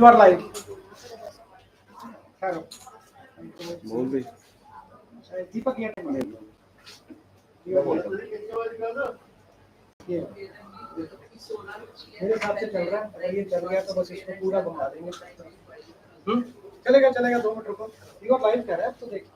You are live. Hello. बोल भी दीपक ये मेरे हिसाब से चल रहा है, अगर ये चल गया तो बस इसको पूरा घुमा देंगे। चलेगा चलेगा, 2 मिनट रुको। यू आर लाइव कर रहा है तो देख। चल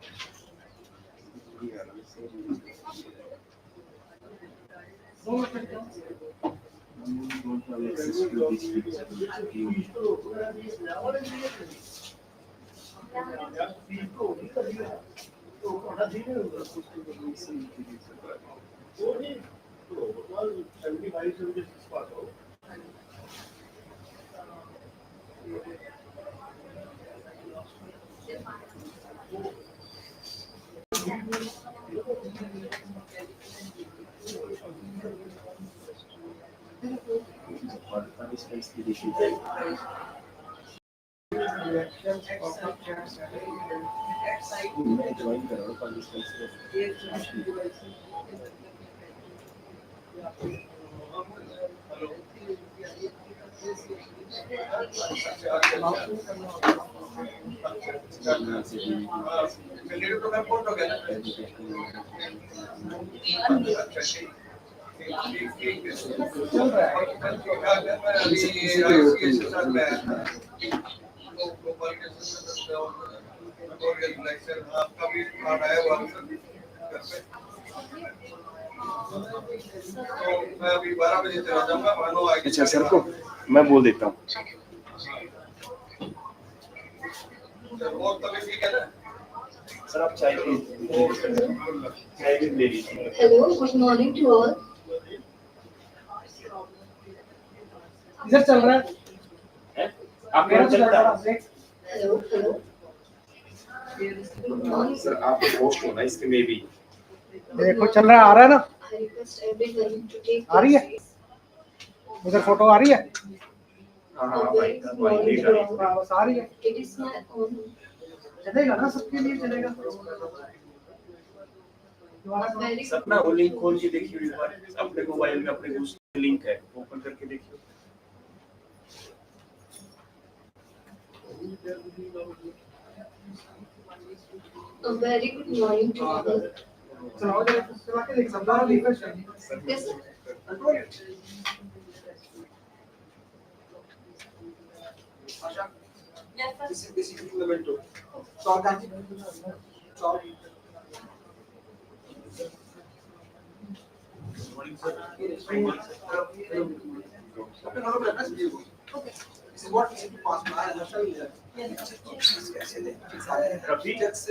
रहा है। गोपाल कृष्ण आपका भी कार्ड आया हुआ घर पे, तो मैं अभी 12 बजे चला जाऊंगा। मानो आगे। अच्छा सर को मैं बोल देता हूँ। और तभी ठीक है ना सर, आप चाय भी ले लीजिए। Hello, good morning to all. इधर चल रहा है। आप मेरा चलता है। Hello, hello. Good morning. Sir आप होस्ट हो ना इसके में भी। देखो चल रहा है, आ रहा है ना? I request everyone to take आ रही है? their seats. उधर फोटो आ रही है? A very good morning to all. बस आ रही है। It is my honor. चलेगा ना, सबके लिए चलेगा। सर अपना वो लिंक खोल के देखिए एक बार। अपने मोबाइल में अपने दूसरे लिंक है, ओपन करके देखिए। A very good morning to all. चलाओ जरा, चला के देख, समझा रहा रिफ्रेश कर। Yes, sir. Control. Asha. Yes, sir. This is level 2. Solve that. Solve. Morning, sir. Okay, now let us review. Okay. This is what we need to pass by. I shall. Yes. कैसे ले? Just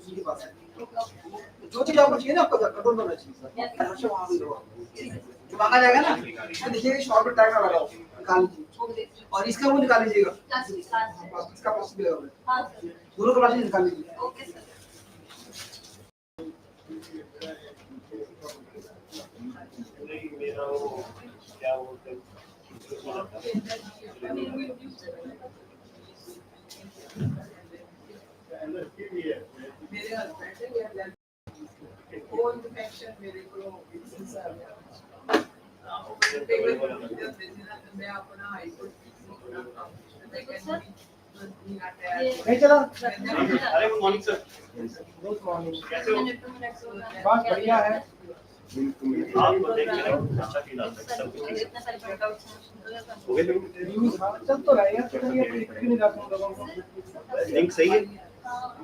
उनके पास है। जो चीज आपको चाहिए ना, आपको कंट्रोल करना चाहिए सर। हमेशा वहाँ पे रहो। जो मांगा जाएगा ना, तो देखिए शॉर्ट में टाइम लगाओ, निकाल लीजिए। और इसका वो निकाल लीजिएगा। इसका पॉसिबल है। हाँ सर। दोनों का पॉसिबल निकाल लीजिए। Okay sir. मेरा वो क्या बोलते हैं मेरे हस्बैंड है कोल्ड इन्फेक्शन मेरे को मैं अपना हाइपोट नहीं चला। अरे good morning sir. Good morning. कैसे हो? बहुत बढ़िया है। आपको देख के अच्छा फील आता है सब कुछ हो गया। चल तो रहा है यार, चलिए अब लिख भी नहीं जाता हूँ लोगों को। लिंक सही है।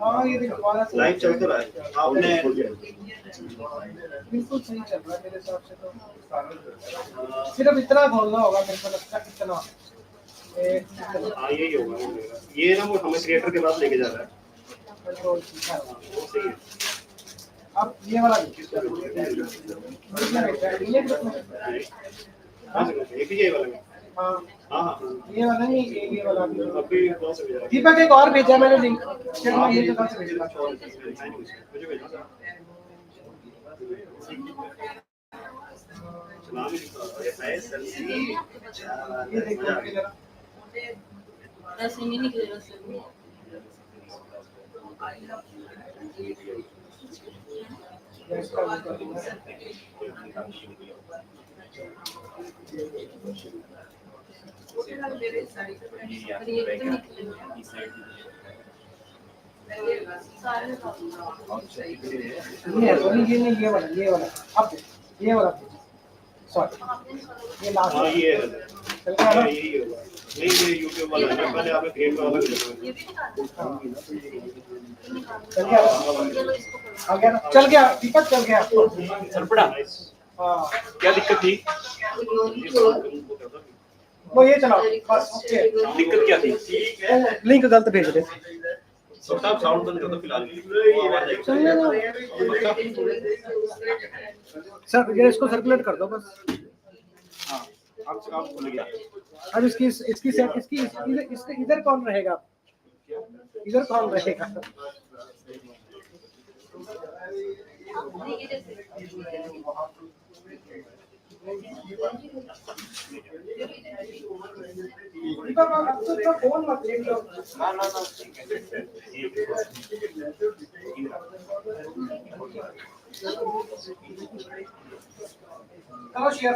हाँ ये देख दोबारा से लाइव चल तो रहा है। आपने बिल्कुल सही चल रहा है मेरे हिसाब से। तो सिर्फ इतना बोलना होगा मेरे को लगता है। कितना हाँ यही होगा। ये ना वो हमें क्रिएटर के पास लेके जा रहा है। कंट्रोल ठीक है। वो सही है। अब ये वाला हाँ एक ही ये वाला है। हाँ हाँ हाँ ये वाला नहीं, ये वाला भी। अभी कौन सा भेजा? दीपक एक और भेजा मैंने लिंक। फिर मैं ये कहाँ से भेजा? मुझे भेजा था। चला भी ये देखो जरा। ऐसे नहीं निकलेगा सर। इसका भी कर दूंगा। मेरे साड़ी पे पर ये तो निकलेगा सारे ये नहीं ये वाला अब ये वाला सॉरी ये लास्ट हाँ ये है चल गया ना यही होगा नहीं ये यूट्यूब वाला है पहले आपने क्रिएट वाला ये भी निकालना चल गया चलो इसको करो आ गया ना चल गया दीपक चल गया सरपड़ा हाँ क्या दिक्कत थी वो ये चलाओ बस ओके दिक्कत क्या थी ठीक है लिंक गलत भेज दे साहब साउंड बंद कर दो फिलहाल सर ये इसको सर्कुलेट कर दो बस हाँ आप खुल गया अब इसकी सेट इसकी इसके इधर कौन रहेगा इधर कौन रहेगा ये जैसे दीपक आप तो फोन मत देख लो ना ठीक है करो शेयर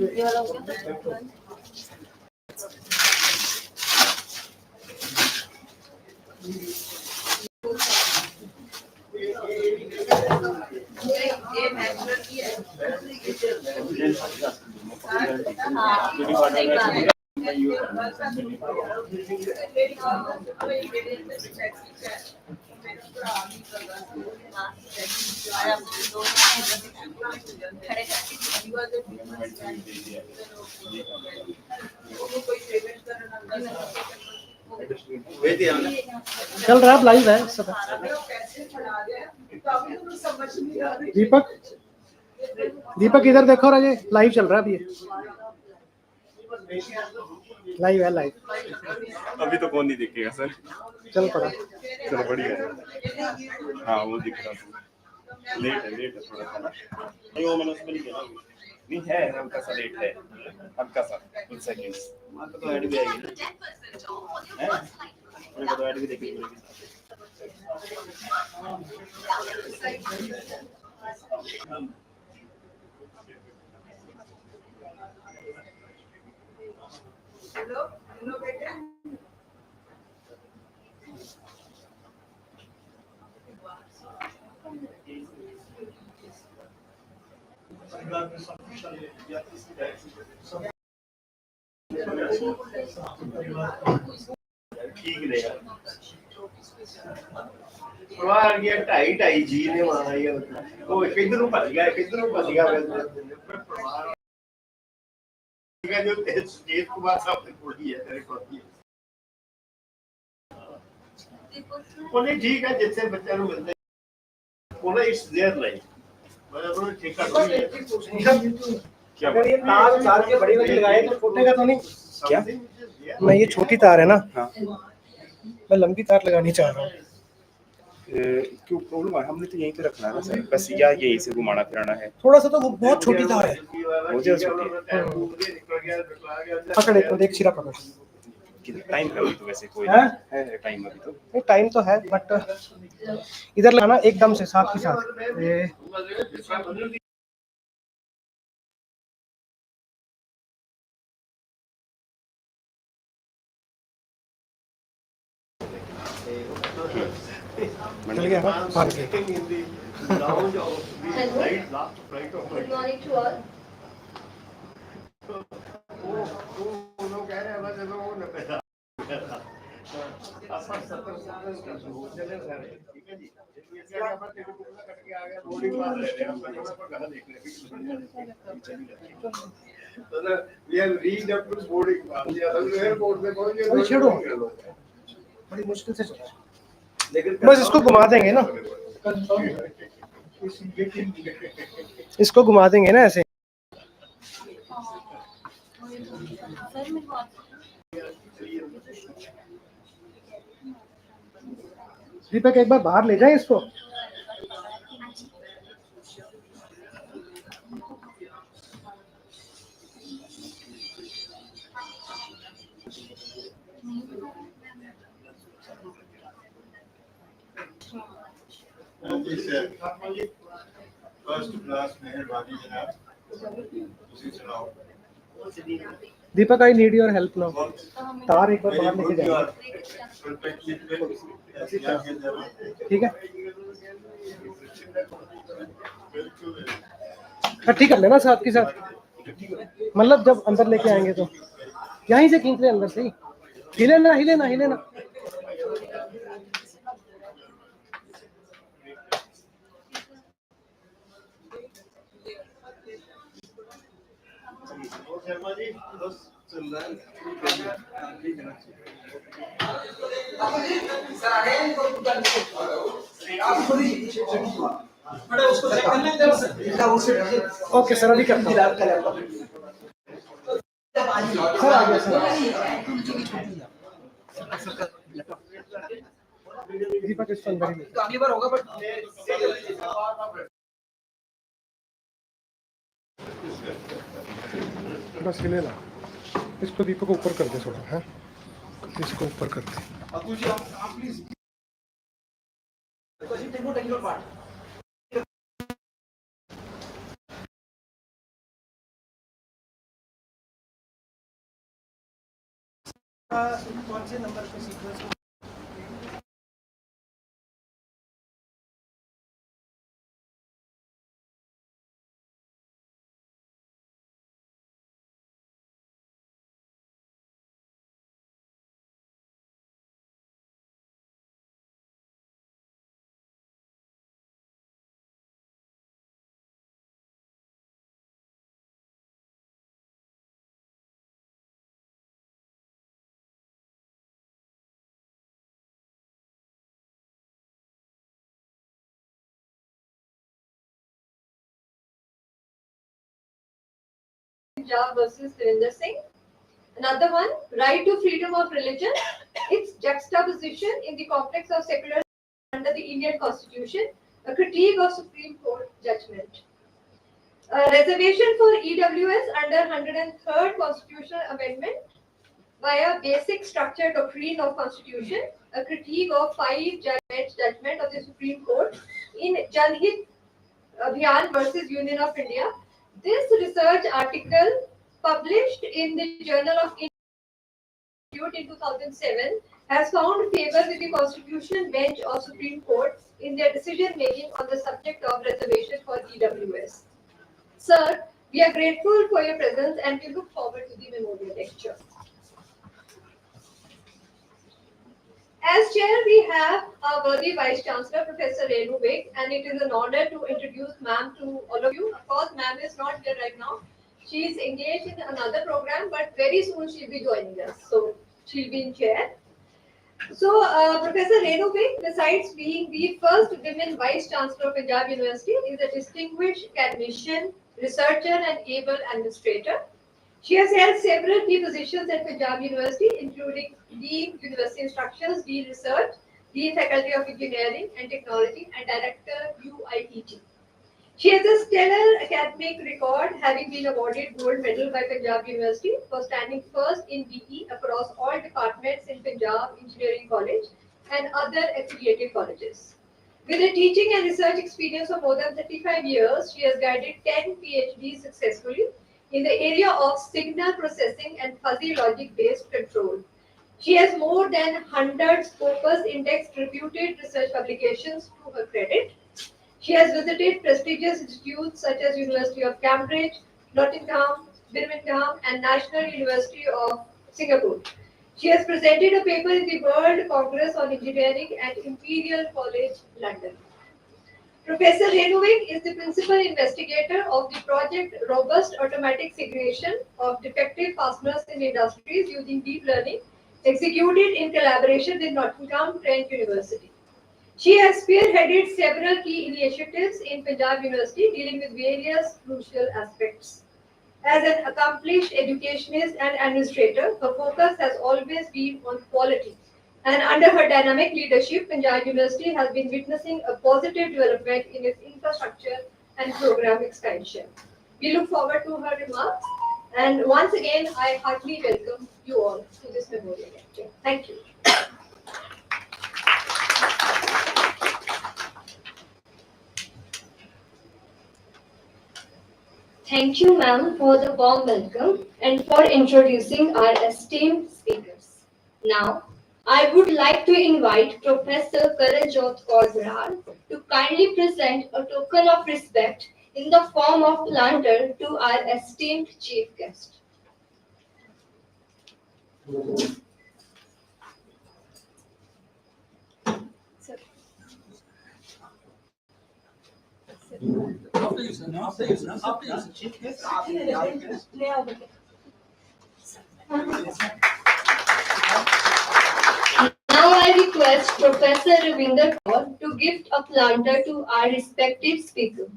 ये वाला हो गया ये नेचुरल की है हाँ सही बात है चल रहा है लाइव है सब दीपक दीपक इधर देखो राजे लाइव चल रहा है अभी लाइव है लाइव अभी तो कौन नहीं दिखेगा सर चल पड़ा चलो बढ़िया है हाँ वो दिख रहा लेट है थोड़ा सा ना नहीं वो मैंने उसमें नहीं किया नहीं है हल्का सा लेट है हल्का सा कुछ सेकंड्स आपको तो ऐड भी आएगी ना है मेरे को तो ऐड भी देखनी पड़ेगी हेलो हेलो बेटा ठीक रहेगा वाह ये ढाई जी ने वहां ये वो किधर ਨੂੰ ਭੱਜ ਗਿਆ जो तेज कुमार साहब ने बोली है तेरे को बोले ठीक है जिससे बच्चा ਨੂੰ मिलते बोला इट्स देयर लाइफ मतलब ठीक है क्या अगर ये तार के बड़ी वाली लगाए तो फूटेगा तो नहीं क्या मैं ये छोटी तार है ना हाँ मैं लंबी तार लगानी चाह रहा हूँ क्यों प्रॉब्लम है हमने तो यहीं पे रखना है ना सर बस या यहीं से घुमाना फिराना है थोड़ा सा तो वो बहुत छोटी तार है मुझे छोटी पकड़ एक देख सिरा पकड़ टाइम है अभी तो वैसे कोई है टाइम अभी तो नहीं टाइम तो है बट इधर लगाना एकदम से साथ के साथ ये चल गया ना भाग गया गुड मॉर्निंग टू ऑल छेड़ो बड़ी मुश्किल से चला बस इसको घुमा देंगे ना इसको घुमा देंगे ना ऐसे सर मेरे को दीपक एक बार बाहर ले जाए इसको. फर्स्ट क्लास मेहरबानी जनाब, उसी सुनाओ. Deepak I need your help now. तार एक बार बाहर लेके जाए. ठीक है. इकट्ठी कर लेना साथ के साथ. मतलब जब अंदर लेके आएंगे तो यहीं से खींच ले अंदर से ही. हिले ना हिले ना हिले ना. शर्मा जी बस चल रहा है. उसको चेक करने दे सर. ओके सर अभी करता हूँ. सर आ गया सर. दीपक इसको अंदर ही. तो अगली बार होगा बट बस हिले ना. इसको दीपक को ऊपर कर दे थोड़ा. है इसको ऊपर कर दे. अबू जी आप please because you take your part. कौन से नंबर पे sequence Punjab versus Surinder Singh. Another one, right to freedom of religion, its juxtaposition in the complex of secular under the Indian Constitution, a critique of Supreme Court judgment. A reservation for EWS under 103rd Constitutional Amendment via basic structure doctrine of Constitution, a critique of 5 judgment of the Supreme Court in Janhit Abhiyan versus Union of India. This research article published in the Journal of Institute in 2007 has found favor with the Constitutional Bench of Supreme Court in their decision making on the subject of reservation for EWS. Sir, we are grateful for your presence and we look forward to the memorial lecture. As chair, we have our worthy Vice Chancellor, Professor Renu Baig, and it is an honor to introduce ma'am to all of you. Of course, ma'am is not here right now. She is engaged in another program, but very soon she'll be joining us. So she'll be in chair. So Professor Renu Baig, besides being the first women Vice Chancellor of Punjab University, is a distinguished academician, researcher, and able administrator. She has held several key positions at Punjab University, including Dean University Instructions, Dean Research, Dean Faculty of Engineering and Technology, and Director UIET. She has a stellar academic record, having been awarded gold medal by Punjab University for standing first in BE across all departments in Punjab Engineering College and other affiliated colleges. With a teaching and research experience of more than 35 years, she has guided 10 PhDs successfully in the area of signal processing and fuzzy logic-based control. She has more than 100 Scopus indexed reputed research publications to her credit. She has visited prestigious institutes such as University of Cambridge, Nottingham, Birmingham, and National University of Singapore. She has presented a paper in the World Congress on Engineering at Imperial College, London. Professor Renu Baig is the principal investigator of the project Robust Automatic Segregation of Defective Fasteners in Industries using Deep Learning, executed in collaboration with Nottingham Trent University. She has spearheaded several key initiatives in Punjab University dealing with various crucial aspects. As an accomplished educationist and administrator, her focus has always been on quality And under her dynamic leadership, Punjab University has been witnessing a positive development in its infrastructure and program expansion. We look forward to her remarks. And once again, I heartily welcome you all to this memorial lecture. Thank you. Thank you, ma'am, for the warm welcome and for introducing our esteemed speakers. Now, I would like to invite Professor Karanjot Kaur to kindly present a token of respect in the form of planter to our esteemed chief guest. Sir. After you, sir. After you, sir. After you, sir. Chief guest, after you. Now I request Professor Ravinder Kaur to gift a planter to our respected speaker.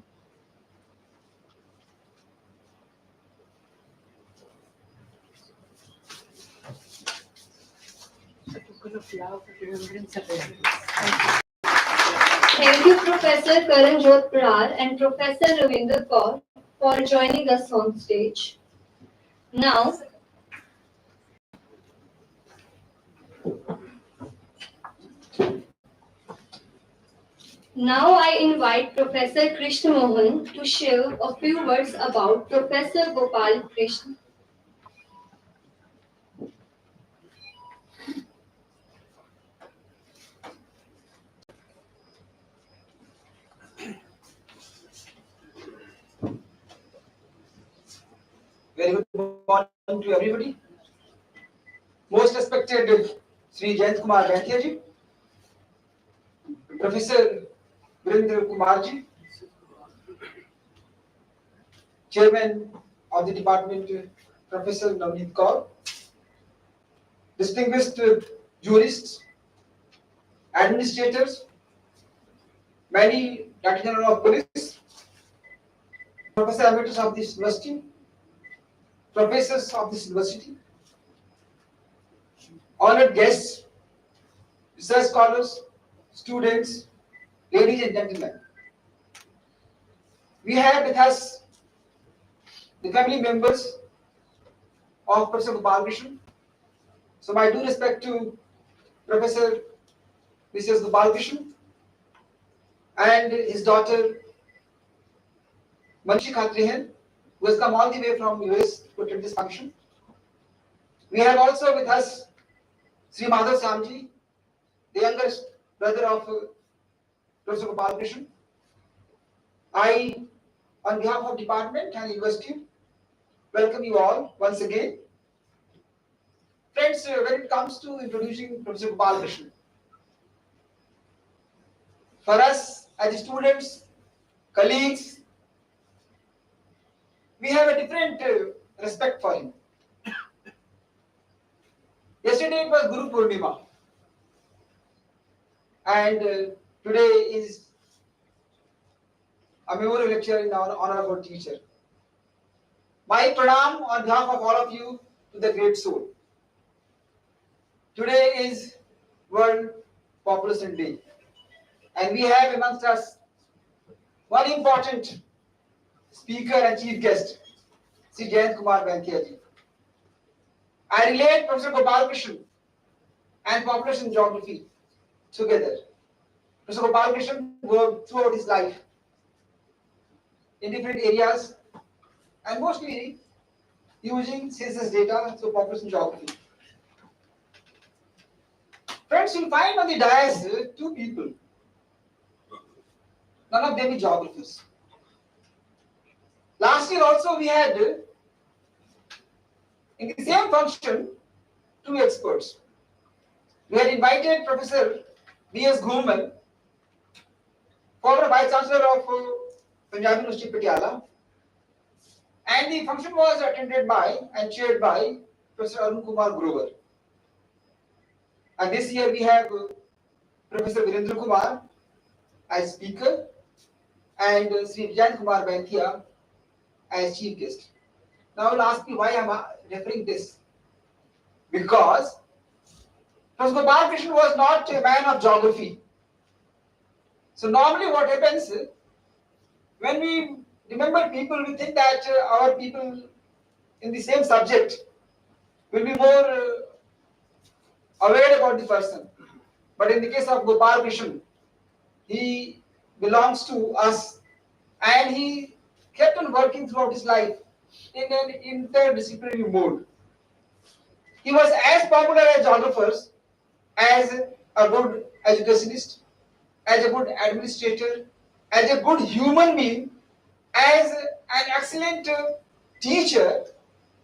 Thank you, Professor Karanjot Prar and Professor Ravinder Kaur for joining us on stage. Now, I invite Professor Krishna Mohan to share a few words about Professor Gopal Krishan. Very good morning to everybody. Most respected Sri Jayant Kumar Bhatia ji, Professor Virendra Kumar ji, Chairman of the Department, Professor Navneet Kaur, distinguished jurists, administrators, many Director General of Police, Professor Emeritus of this university, professors of this university, honored guests, research scholars, students, ladies and gentlemen. We have with us the family members of Professor Gopal Krishan. So my due respect to Professor Mrs. Gopal Krishan and his daughter Manshi Khatrihan, who has come all the way from US to attend this function. We have also with us Sri Madhav Samji, the youngest brother of Professor Gopal Krishan. I, on behalf of department and university, welcome you all once again. Friends, when it comes to introducing Professor Gopal Krishan, for us as students, colleagues, we have a different respect for him. Yesterday it was Guru Purnima, and today is a memorial lecture in honor of our teacher. My pranam on behalf of all of you to the great soul. Today is World Population Day, and we have amongst us one important speaker and chief guest, Sri Jayant Kumar Bhatia ji. I relate Professor Gopal Krishan and population geography together. Professor Gopal Krishan worked throughout his life in different areas and mostly using census data through population geography. Friends, you'll find on the dais two people. None of them is geographers. Last year also we had in the same function two experts. We had invited Professor B.S. Ghumman, former Vice Chancellor of Punjab University Patiala, and the function was attended by and chaired by Professor Arun Kumar Grover. And this year we have Professor Virendra Kumar as speaker and Sri Jayant Kumar Bhatia as chief guest. Now I will ask you why I am referring this. Because Professor Gopal Krishan was not a man of geography. So normally what happens, when we remember people, we think that our people in the same subject will be more aware about the person. But in the case of Gopal Krishan, he belongs to us and he kept on working throughout his life in an interdisciplinary mode. He was as popular as geographers, as a good educationist, as a good administrator, as a good human being, as an excellent teacher,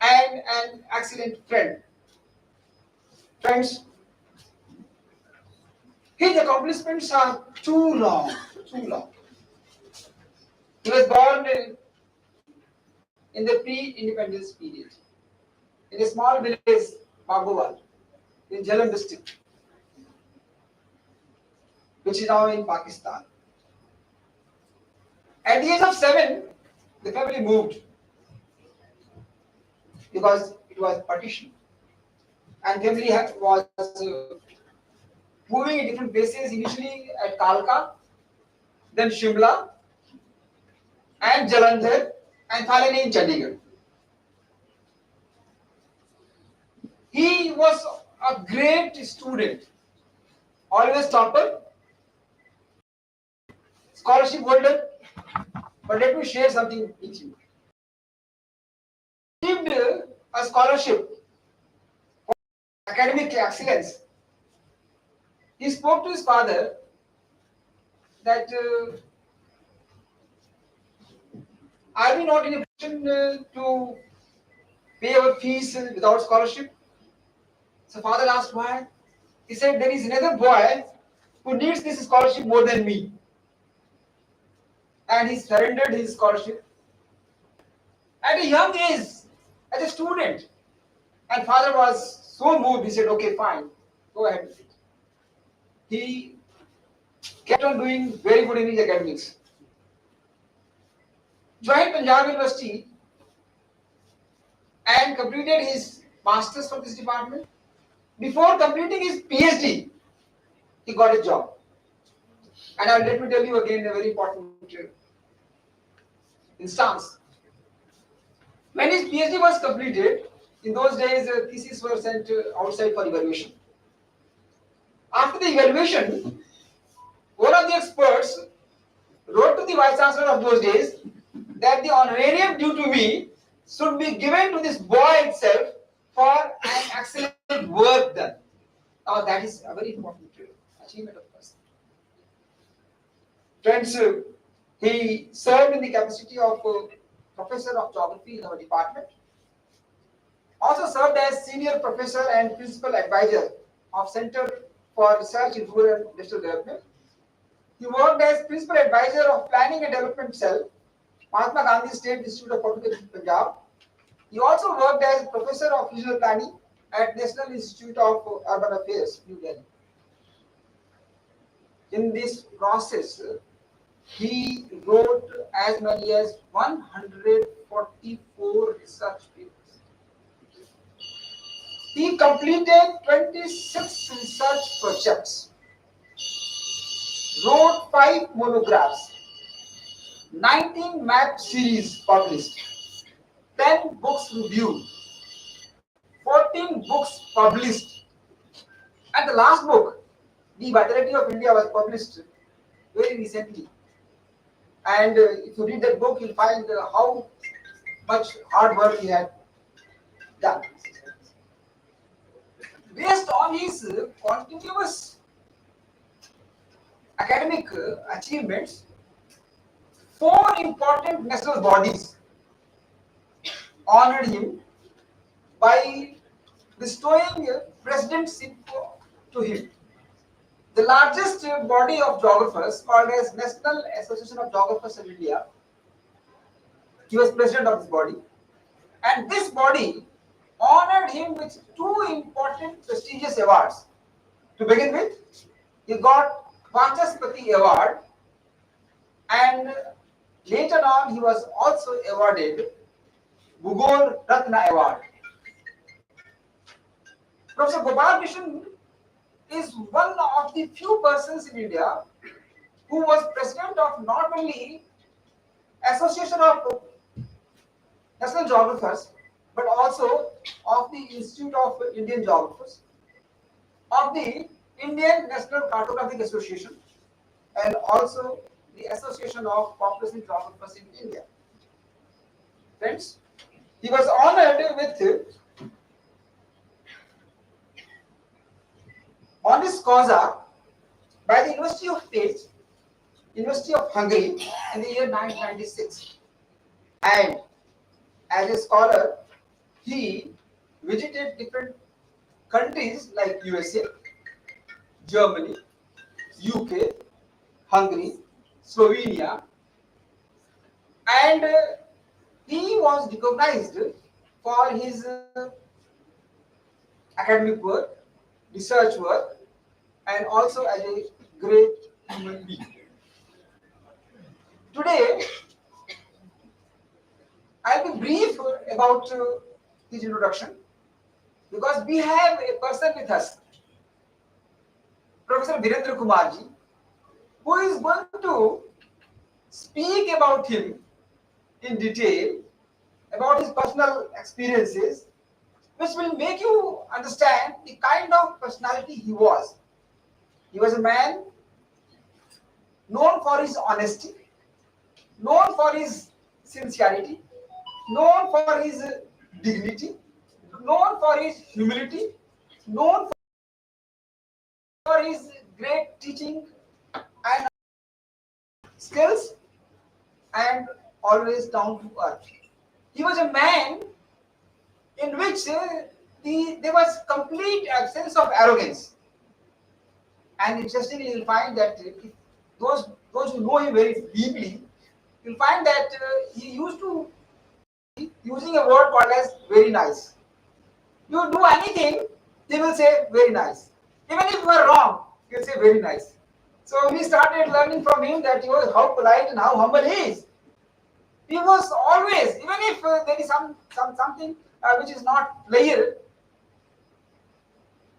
and an excellent friend. Friends, his accomplishments are too long, too long. He was born in the pre-independence period in a small village, Bagowal, in Jhelum district, which is now in Pakistan. At the age of 7, the family moved because it was partition, and family was moving in different places. Initially at Kalka, then Shimla, and Jalandhar, and finally in Chandigarh. He was a great student, always topper, scholarship holder. But let me share something with you. He received a scholarship for academic excellence. He spoke to his father that are we not in a position to pay our fees without scholarship? So father asked why. He said there is another boy who needs this scholarship more than me. And he surrendered his scholarship at a young age, as a student. And father was so moved, he said, okay, fine, go ahead with it. He kept on doing very good in his academics. Joined Punjab University and completed his masters from this department. Before completing his PhD, he got a job. And let me tell you again a very important instance. When his PhD was completed, in those days theses were sent outside for evaluation. After the evaluation, one of the experts wrote to the Vice Chancellor of those days that the honorarium due to me should be given to this boy itself for an excellent work done. Now that is a very important achievement of person. Friends, he served in the capacity of Professor of Geography in our department. Also served as Senior Professor and Principal Advisor of Center for Research in Rural and Industrial Development. He worked as Principal Advisor of Planning and Development Cell, Mahatma Gandhi State Institute of Public Education, Punjab. He also worked as Professor of Regional Planning at National Institute of Urban Affairs, New Delhi. In this process, he wrote as many as 144 research papers. He completed 26 research projects, wrote 5 monographs, 19 map series published, 10 books reviewed, 14 books published, and the last book, The Vitality of India, was published very recently. And if you read that book, you'll find how much hard work he had done. Based on his continuous academic achievements, 4 important national bodies honored him by bestowing presidentship to him. The largest body of geographers, called as National Association of Geographers of India, he was president of this body, and this body honored him with 2 important prestigious awards. To begin with, he got Vachaspati Award, and later on he was also awarded Bhugol Ratna Award. Professor Gopal Krishan is one of the few persons in India who was president of not only Association of National Geographers, but also of the Institute of Indian Geographers, of the Indian National Cartographic Association, and also the Association of Population Geographers in India. Friends, he was honored with honoris causa by the University of Pécs, University of Hungary in the year 1996. And as a scholar, he visited different countries like USA, Germany, UK, Hungary, Slovenia, and he was recognized for his academic work, research work, and also as a great human being. Today, I'll be brief about his introduction because we have a person with us, Professor Virendra Kumarji, who is going to speak about him in detail, about his personal experiences, which will make you understand the kind of personality he was. He was a man known for his honesty, known for his sincerity, known for his dignity, known for his humility, known for his great teaching and skills, and always down to earth. He was a man in which there was complete absence of arrogance. And interestingly, you'll find that if those who know him very deeply, you'll find that he used to using a word called as very nice. You do anything, he will say very nice. Even if you are wrong, he'll say very nice. So we started learning from him that he was how polite and how humble he is. He was always, even if there is something which is not clear,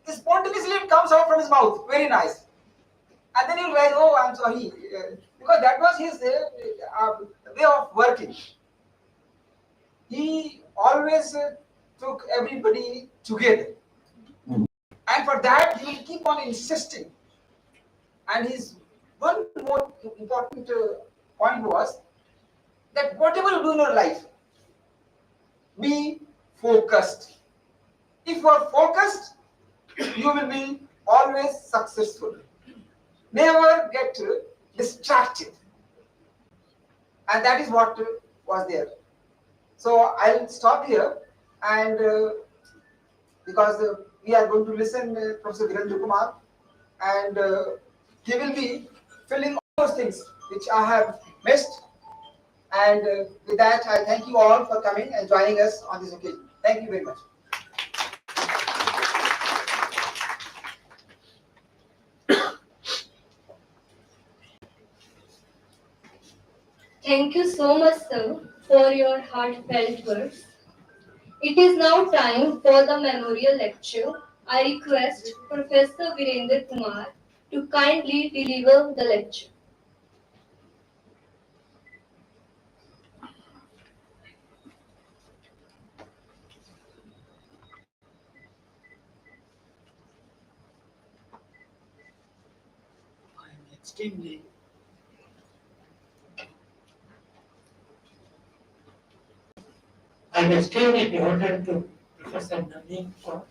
spontaneously it comes out from his mouth, very nice. And then he'll realize, oh, I'm sorry, because that was his way of working. He always took everybody together. And for that, he will keep on insisting. And his one more important point was that whatever you do in your life, be focused. If you are focused, you will be always successful. Never get distracted. And that is what was there. So I'll stop here, and because we are going to listen Professor Virendra Kumar, and he will be filling all those things which I have missed. And with that, I thank you all for coming and joining us on this occasion. Thank you very much. Thank you so much, sir, for your heartfelt words. It is now time for the memorial lecture. I request Professor Virendra Kumar to kindly deliver the lecture. I'm extremely honored to Professor Naveen Kaur,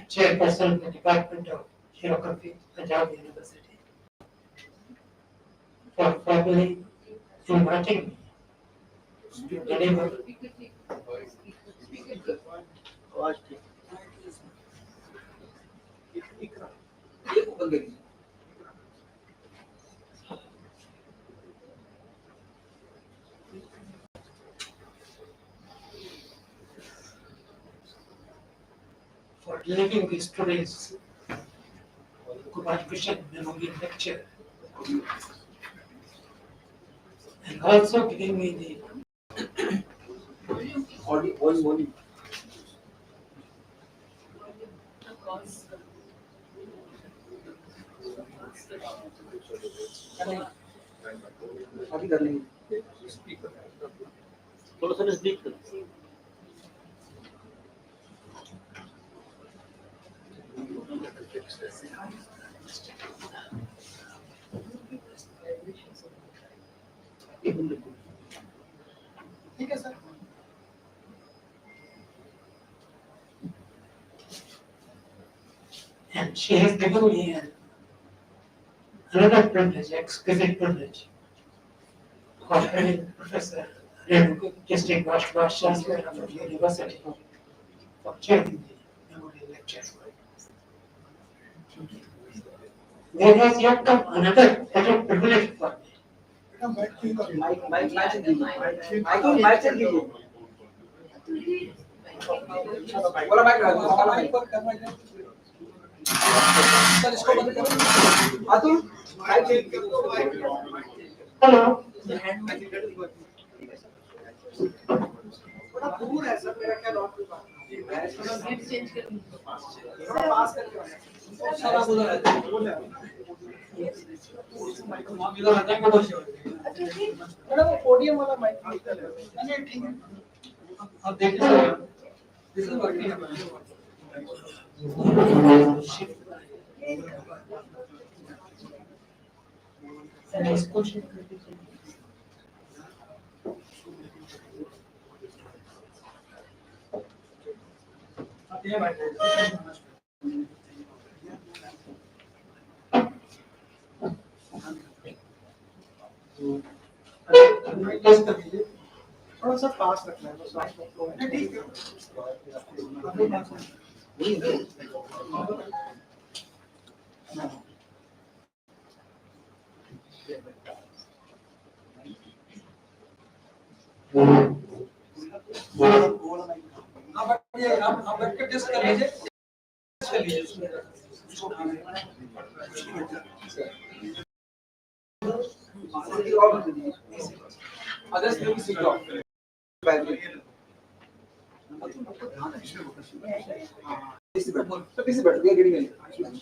Chairperson of the Department of Geography, Punjab University, for formally inviting me to deliver for delivering this today's Gopal Krishan Memorial Lecture, and also giving me the अभी कर लेंगे थोड़ा सा नजदीक करो। ठीक है sir And she has given me another privilege, exquisite privilege, of having Professor Renu, District Vice Chancellor of the University, for chairing the memorial lecture. There has yet come another better privilege for me. Mic check कीजिए mic check कीजिए बोला mic लगा mic पर करना है sir इसको बंद करो अतुल माइक चेक करो Hello. बड़ा दूर है सर मेरा ख्याल और सीट चेंज कर थोड़ा पास करके सर आप उधर बोल मैडम वो पोडियम वाला माइक निकल है। नहीं ठीक है आप देखिए sir this is working Next question. ये माइक टेस्ट कर लीजिए थोड़ा सा पास रखना है बस आपको ठीक है आप बैठ के टेस्ट कर लीजिए टेस्ट कर लीजिए others will be switched off. Please better. We are getting it.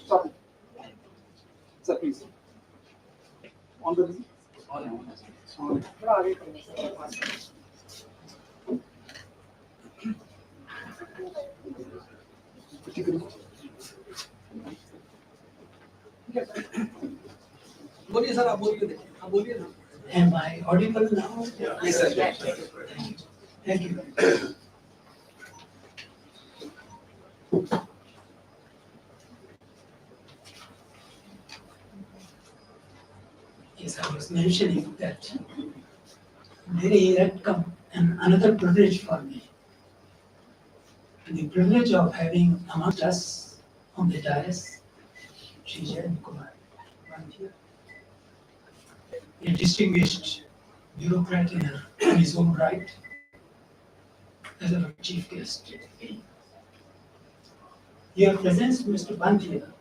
Stop it. Sir, please. On the busy. थोड़ा आगे बोलिए सर आप बोलिए आप बोलिए ना Am I audible now? Yes, sir. Thank you. Yes, I was mentioning that there had come another privilege for me. The privilege of having amongst us on the dais, Shri Jayan Kumar, a distinguished bureaucrat in his own right, as our chief guest. Your presence, Mr. Banthia,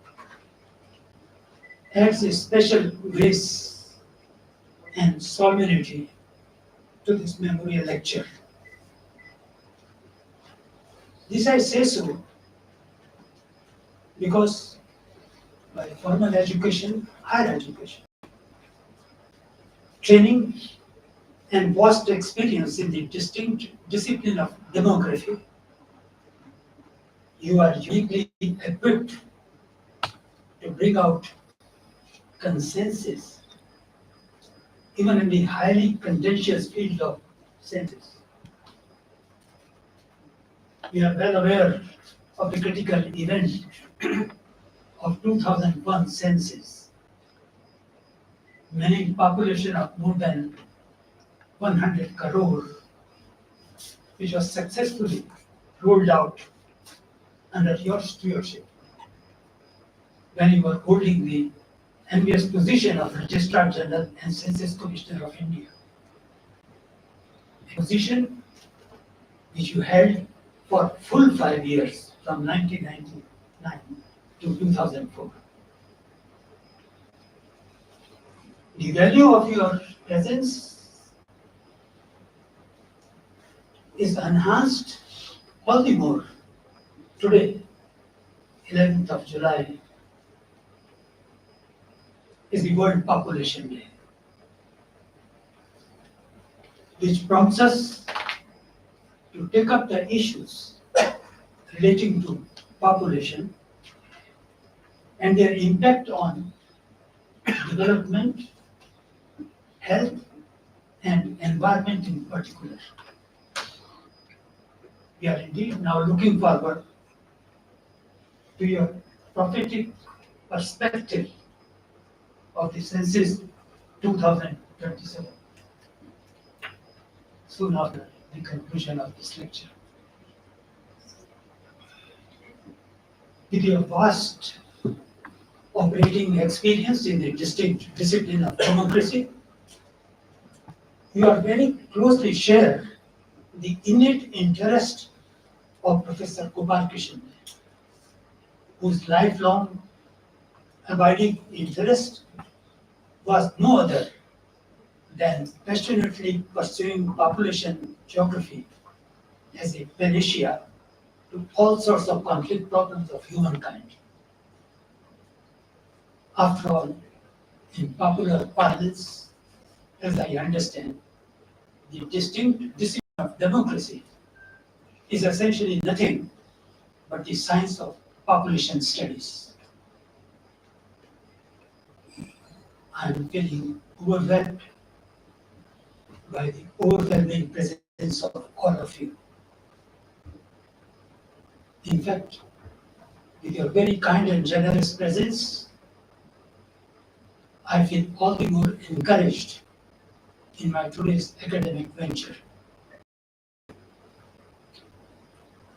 adds a special grace and solemnity to this memorial lecture. This I say so because by formal education, higher education, training and vast experience in the distinct discipline of demography, you are uniquely equipped to bring out consensus even in the highly contentious field of census. We are well aware of the critical event of 2001 census, meaning population of more than 100 crore, which was successfully rolled out under your stewardship when you were holding the envious position of Registrar General and Census Commissioner of India, a position which you held for full 5 years from 1999 to 2004. The value of your presence is enhanced all the more today, 11th of July, is the World Population Day, which prompts us to take up the issues relating to population and their impact on development, health, and environment in particular. We are indeed now looking forward to your prophetic perspective of the census 2027, soon after the conclusion of this lecture. With your vast operating experience in the distinct discipline of democracy, you are very closely share the innate interest of Professor Gopal Krishan, whose lifelong abiding interest was no other than passionately pursuing population geography as a panacea to all sorts of conflict problems of humankind. After all, in popular parlance, as I understand, the distinct discipline of democracy is essentially nothing but the science of population studies. I am feeling overwhelmed by the overwhelming presence of all of you. In fact, with your very kind and generous presence, I feel all the more encouraged in my today's academic venture.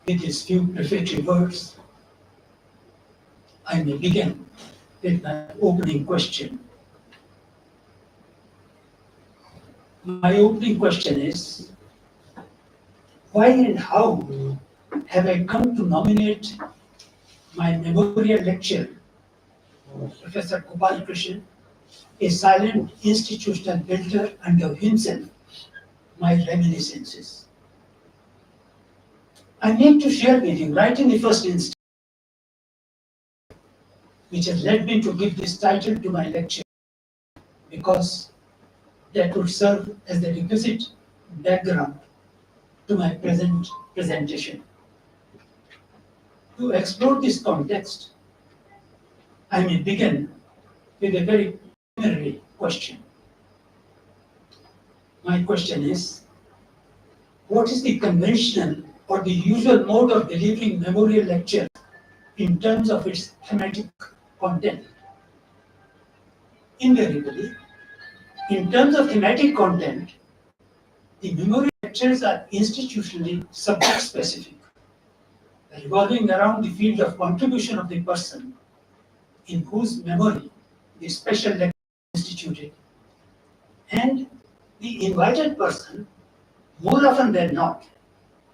With these few prefatory words, I may begin with my opening question. My opening question is, why and how have I come to nominate my memorial lecture, Professor Gopal Krishan, a silent institutional builder under himself, my reminiscences? I need to share with you right in the first instance, which has led me to give this title to my lecture, because that would serve as the requisite background to my present presentation. To explore this context, I may begin with a very preliminary question. My question is, what is the conventional or the usual mode of delivering memorial lecture in terms of its thematic content? Invariably, in terms of thematic content, the memorial lectures are institutionally subject-specific, revolving around the field of contribution of the person in whose memory the special lecture is instituted, and the invited person, more often than not,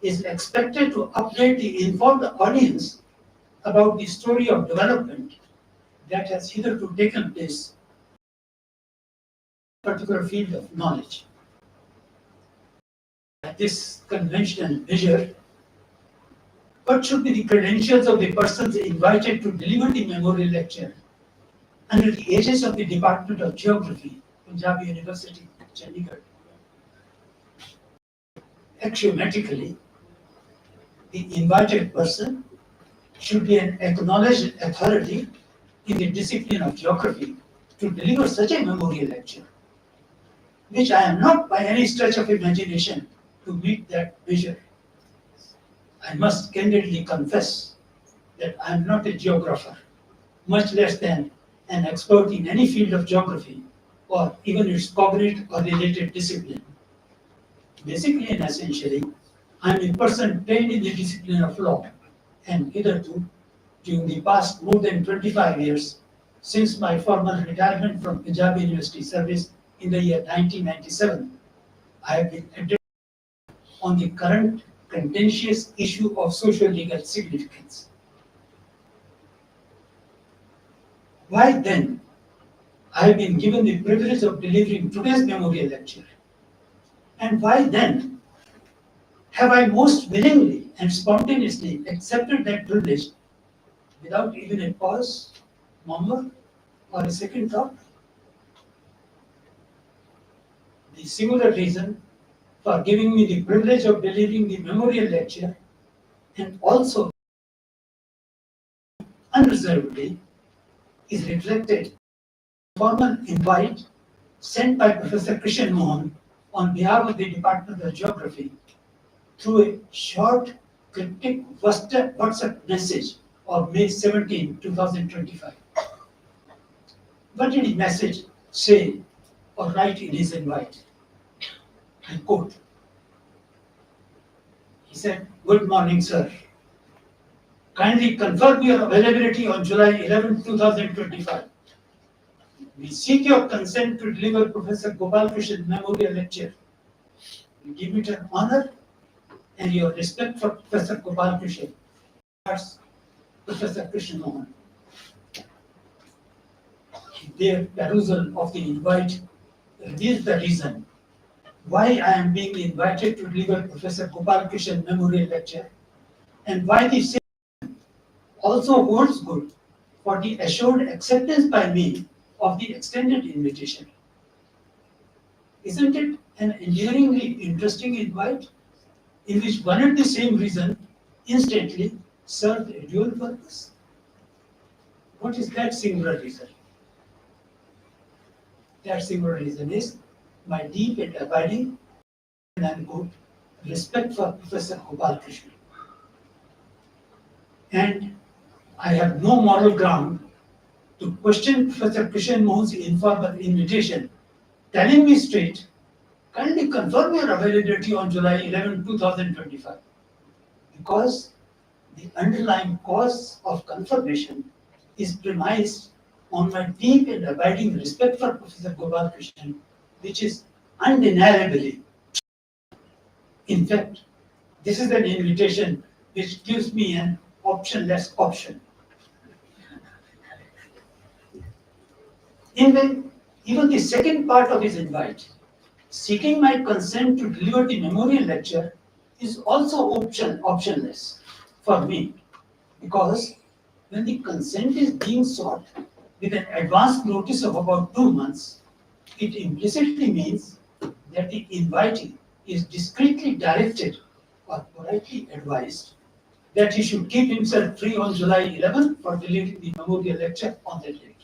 is expected to update the informed audience about the story of development that has hitherto taken place in a particular field of knowledge. At this conventional measure, what should be the credentials of the persons invited to deliver the memorial lecture under the aegis of the Department of Geography, Punjab University, Chandigarh? Axiomatically, the invited person should be an acknowledged authority in the discipline of geography to deliver such a memorial lecture, which I am not by any stretch of imagination to meet that measure. I must candidly confess that I am not a geographer, much less than an expert in any field of geography or even its cognate or related discipline. Basically and essentially, I am a person trained in the discipline of law, and hitherto, during the past more than 25 years, since my formal retirement from Punjab University service in the year 1997, I have been admitted on the current contentious issue of socio-legal significance. Why then I have been given the privilege of delivering today's memorial lecture? And why then have I most willingly and spontaneously accepted that privilege without even a pause, murmur, or a second thought? the singular reason for giving me the privilege of delivering the memorial lecture, and also unreservedly, is reflected in the formal invite sent by Professor Krishan Mohan on behalf of the Department of Geography through a short cryptic WhatsApp message of May 17, 2025. What did the message say or write in his invite? I quote, he said, "Good morning, sir. Kindly confirm your availability on July 11, 2025. We seek your consent to deliver Professor Gopal Krishan Memorial Lecture. We give it an honor and your respect for Professor Gopal Krishan." Professor Krishan Mohan. Their perusal of the invite reveals the reason why I am being invited to deliver Professor Gopal Krishan Memorial Lecture, and why the same also holds good for the assured acceptance by me of the extended invitation. Isn't it an endearingly interesting invite in which one and the same reason instantly served a dual purpose? What is that singular reason? That singular reason is my deep and abiding, and unquote, respect for Professor Gopal Krishan. And I have no moral ground to question Professor Krishan Mohan's informal invitation, telling me straight, kindly confirm your availability on July 11, 2025. Because the underlying cause of confirmation is premised on my deep and abiding respect for Professor Gopal Krishan, which is undeniably. In fact, this is an invitation which gives me an optionless option. Even the second part of his invite, seeking my consent to deliver the memorial lecture, is also optionless for me, because when the consent is being sought with an advance notice of about 2 months, it implicitly means that the invitee is discreetly directed or politely advised that he should keep himself free on July 11 for delivering the memorial lecture on that date.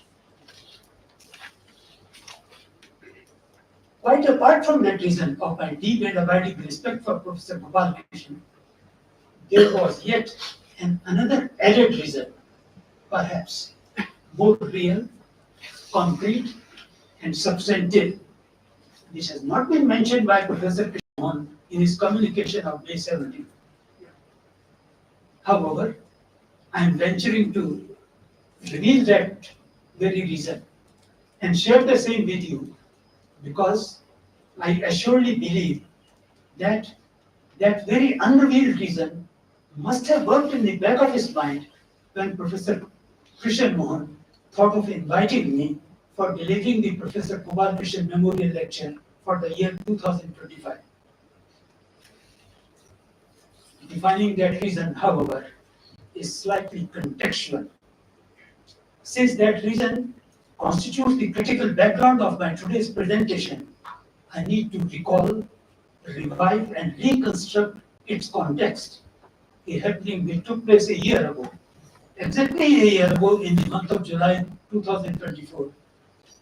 Quite apart from that reason of my deep and abiding respect for Professor Gopal Krishan, there was yet another added reason, perhaps more real, concrete, and substantive, which has not been mentioned by Professor Krishan in his communication of May 17. However, I am venturing to reveal that very reason and share the same with you, because I assuredly believe that that very unrevealed reason must have worked in the back of his mind when Professor Krishan Mohan thought of inviting me for delivering the Professor Gopal Krishan Memorial Lecture for the year 2025. Defining that reason, however, is slightly contextual. Since that reason constitutes the critical background of my today's presentation, I need to recall, revive, and reconstruct its context. A happening which took place a year ago, exactly a year ago in the month of July 2024,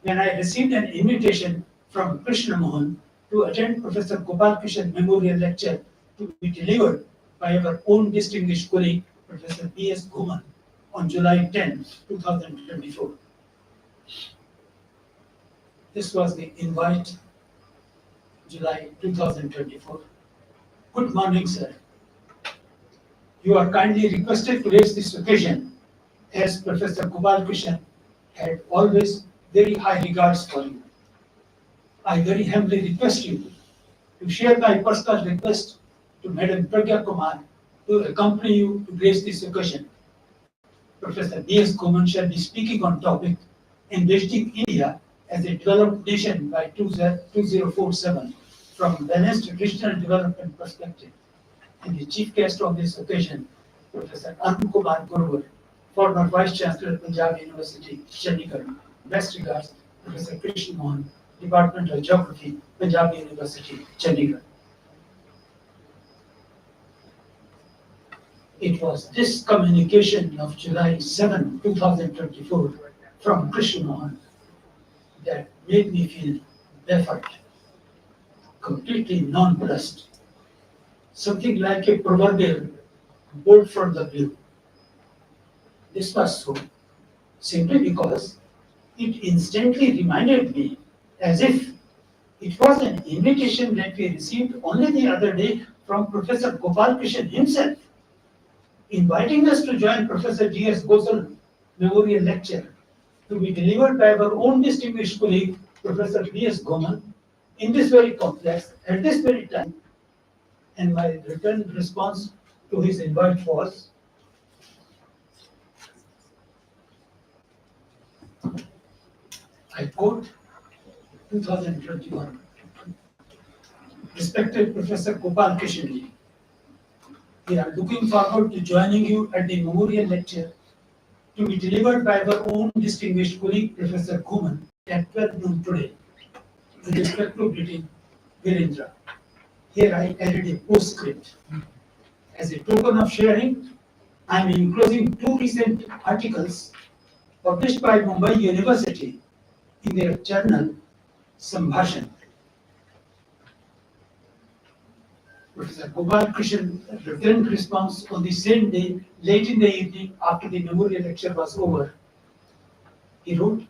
when I received an invitation from Krishna Mohan to attend Professor Gopal Krishan Memorial Lecture to be delivered by our own distinguished colleague, Professor B.S. Goman, on July 10, 2024. This was the invite, July 2024. Good morning, sir. You are kindly requested to raise this occasion, as Professor Gopal Krishan had always very high regards for you. I very humbly request you to share my personal request to Madam Pragya Kumar to accompany you to grace this occasion. Professor B.S. Goman shall be speaking on topic Envisioning India as a Developed Nation by 2047 from Balanced Regional Development Perspective. And the chief guest on this occasion, Professor Arun Kumar Gurwar, former Vice Chancellor, Punjab University, Chandigarh. Best regards, Professor Krishan Mohan, Department of Geography, Punjab University, Chandigarh. It was this communication of July 7, 2024 from Krishan Mohan that made me feel baffled, completely nonplussed, something like a proverbial bolt from the blue. This was so simply because it instantly reminded me, as if it was an invitation that we received only the other day from Professor Gopal Krishan himself, inviting us to join Professor G.S. Gosal Memorial Lecture to be delivered by our own distinguished colleague, Professor B.S. Goman, in this very complex, at this very time. And my written response to his invite was, I quote 2021, respected Professor Gopal Krishan, we are looking forward to joining you at the memorial lecture to be delivered by our own distinguished colleague, Professor Goman, at 12 noon today. With respect to greeting, Virendra. Here I added a postscript. As a token of sharing, I am enclosing two recent articles published by Mumbai University in their journal, Sambhashan. Professor Gopal Krishan returned response on the same day, late in the evening after the memorial lecture was over. He wrote,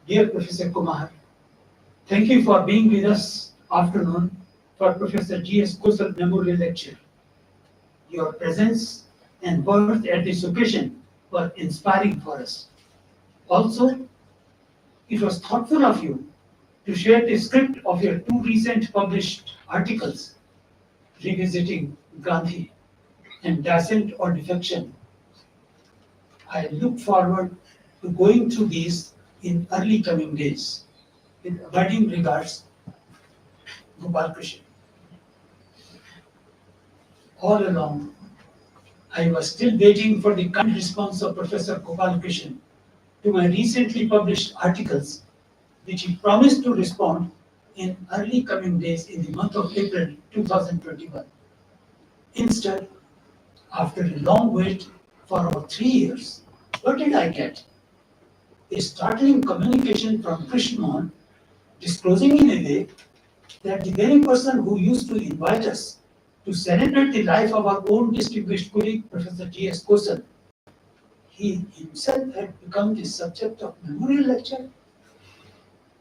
Dear Professor Kumar, thank you for being with us afternoon for Professor G.S. Gosal Memorial Lecture. Your presence and words at this occasion were inspiring for us. Also, it was thoughtful of you to share the script of your two recent published articles revisiting Gandhi and Dissent or Defection. I look forward to going through these in early coming days. With abiding regards, Gopal Krishan. All along, I was still waiting for the kind response of Professor Gopal Krishan to my recently published articles, which he promised to respond in early coming days in the month of April 2021. Instead, after a long wait for about 3 years, what did I get? A startling communication from Krishan Mohan disclosing in a way that the very person who used to invite us to celebrate the life of our own distinguished colleague, Professor G.S. Gosal, he himself had become the subject of memorial lecture.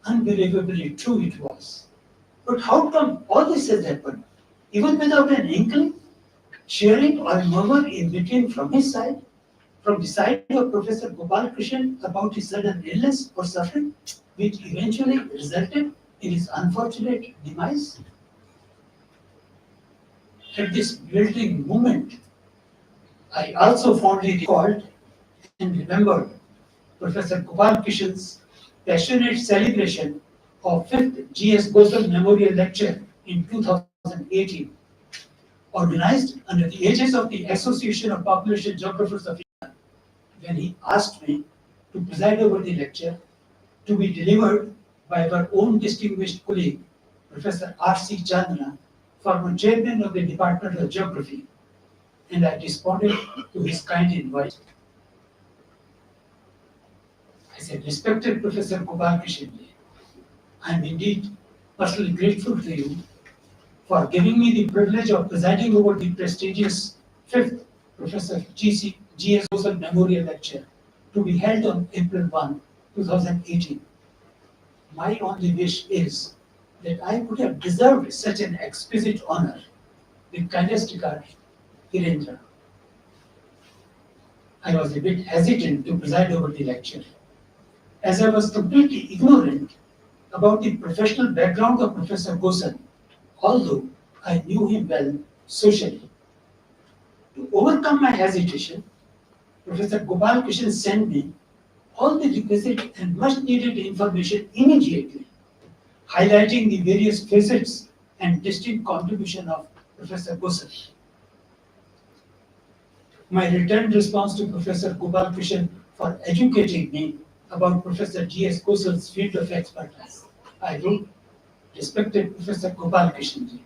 Unbelievably true it was. But how come all this has happened, even without an inkling, sharing or murmur in between from his side, from the side of Professor Gopal Krishan about his sudden illness or suffering, which eventually resulted in his unfortunate demise? At this building moment, I also fondly recalled and remembered Professor Gopal Krishan's passionate celebration of 5th G.S. Gosal Memorial Lecture in 2018, organized under the aegis of the Association of Population Geographers of India, when he asked me to preside over the lecture to be delivered by our own distinguished colleague, Professor R.C. Chandra, former chairman of the Department of Geography, and I responded to his kind invite. I said, respected Professor Gopal Krishan, I am indeed personally grateful to you for giving me the privilege of presiding over the prestigious 5th Professor G.S. Gosal Memorial Lecture to be held on April 1, 2018. My only wish is that I would have deserved such an exquisite honor. With kindest regard, Virendra. I was a bit hesitant to preside over the lecture, as I was completely ignorant about the professional background of Professor Gosal, although I knew him well socially. To overcome my hesitation, Professor Gopal Krishan sent me all the requisite and much needed information immediately, highlighting the various facets and distinct contribution of Professor Gosal. My written response to Professor Gopal Krishan for educating me about Professor G.S. Gosal's field of expertise I wrote, respected Professor Gopal Krishan,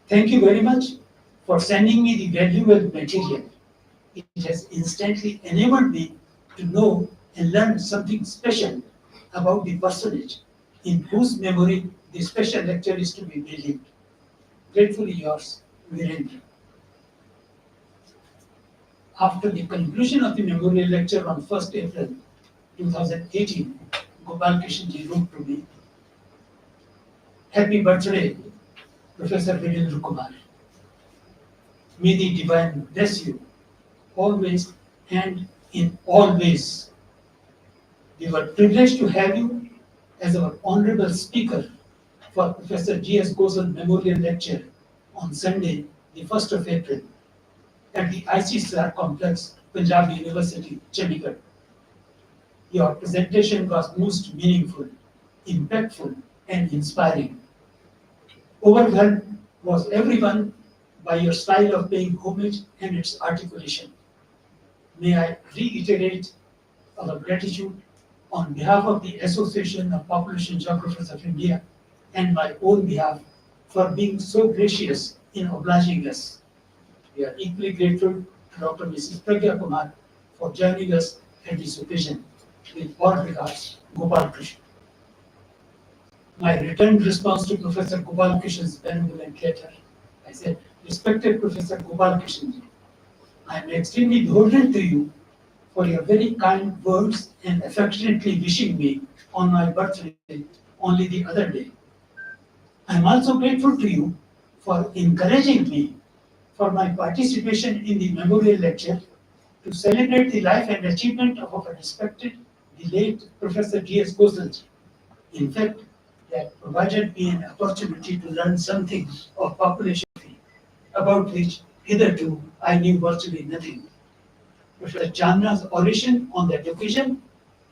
thank you very much for sending me the valuable material. It has instantly enabled me to know and learn something special about the personage in whose memory the special lecture is to be believed. Gratefully yours, Virendra. After the conclusion of the memorial lecture on 1st April 2018, Gopal Krishan wrote to me, Happy birthday, Professor Virendra Kumar. May the divine bless you always and in all ways. We were privileged to have you as our honorable speaker for Professor G.S. Gosal Memorial Lecture on Sunday, the 1st of April, at the ICSR Complex, Punjab University, Chandigarh. Your presentation was most meaningful, impactful, and inspiring. Overwhelmed was everyone by your style of paying homage and its articulation. May I reiterate our gratitude on behalf of the Association of Population Geographers of India and my own behalf for being so gracious in obliging us. We are equally grateful to Dr. Mrs. Pragya Kumar for joining us at this occasion. With all regards, Gopal Krishan. My returned response to Professor Gopal Krishan's benevolent letter, I said, respected Professor Gopal Krishan, I am extremely beholden to you for your very kind words and affectionately wishing me on my birthday only the other day. I am also grateful to you for encouraging me for my participation in the memorial lecture to celebrate the life and achievement of our respected, the late Professor G.S. Gosal. In fact, that provided me an opportunity to learn something of population about which hitherto I knew virtually nothing. Professor Chandna's oration on that occasion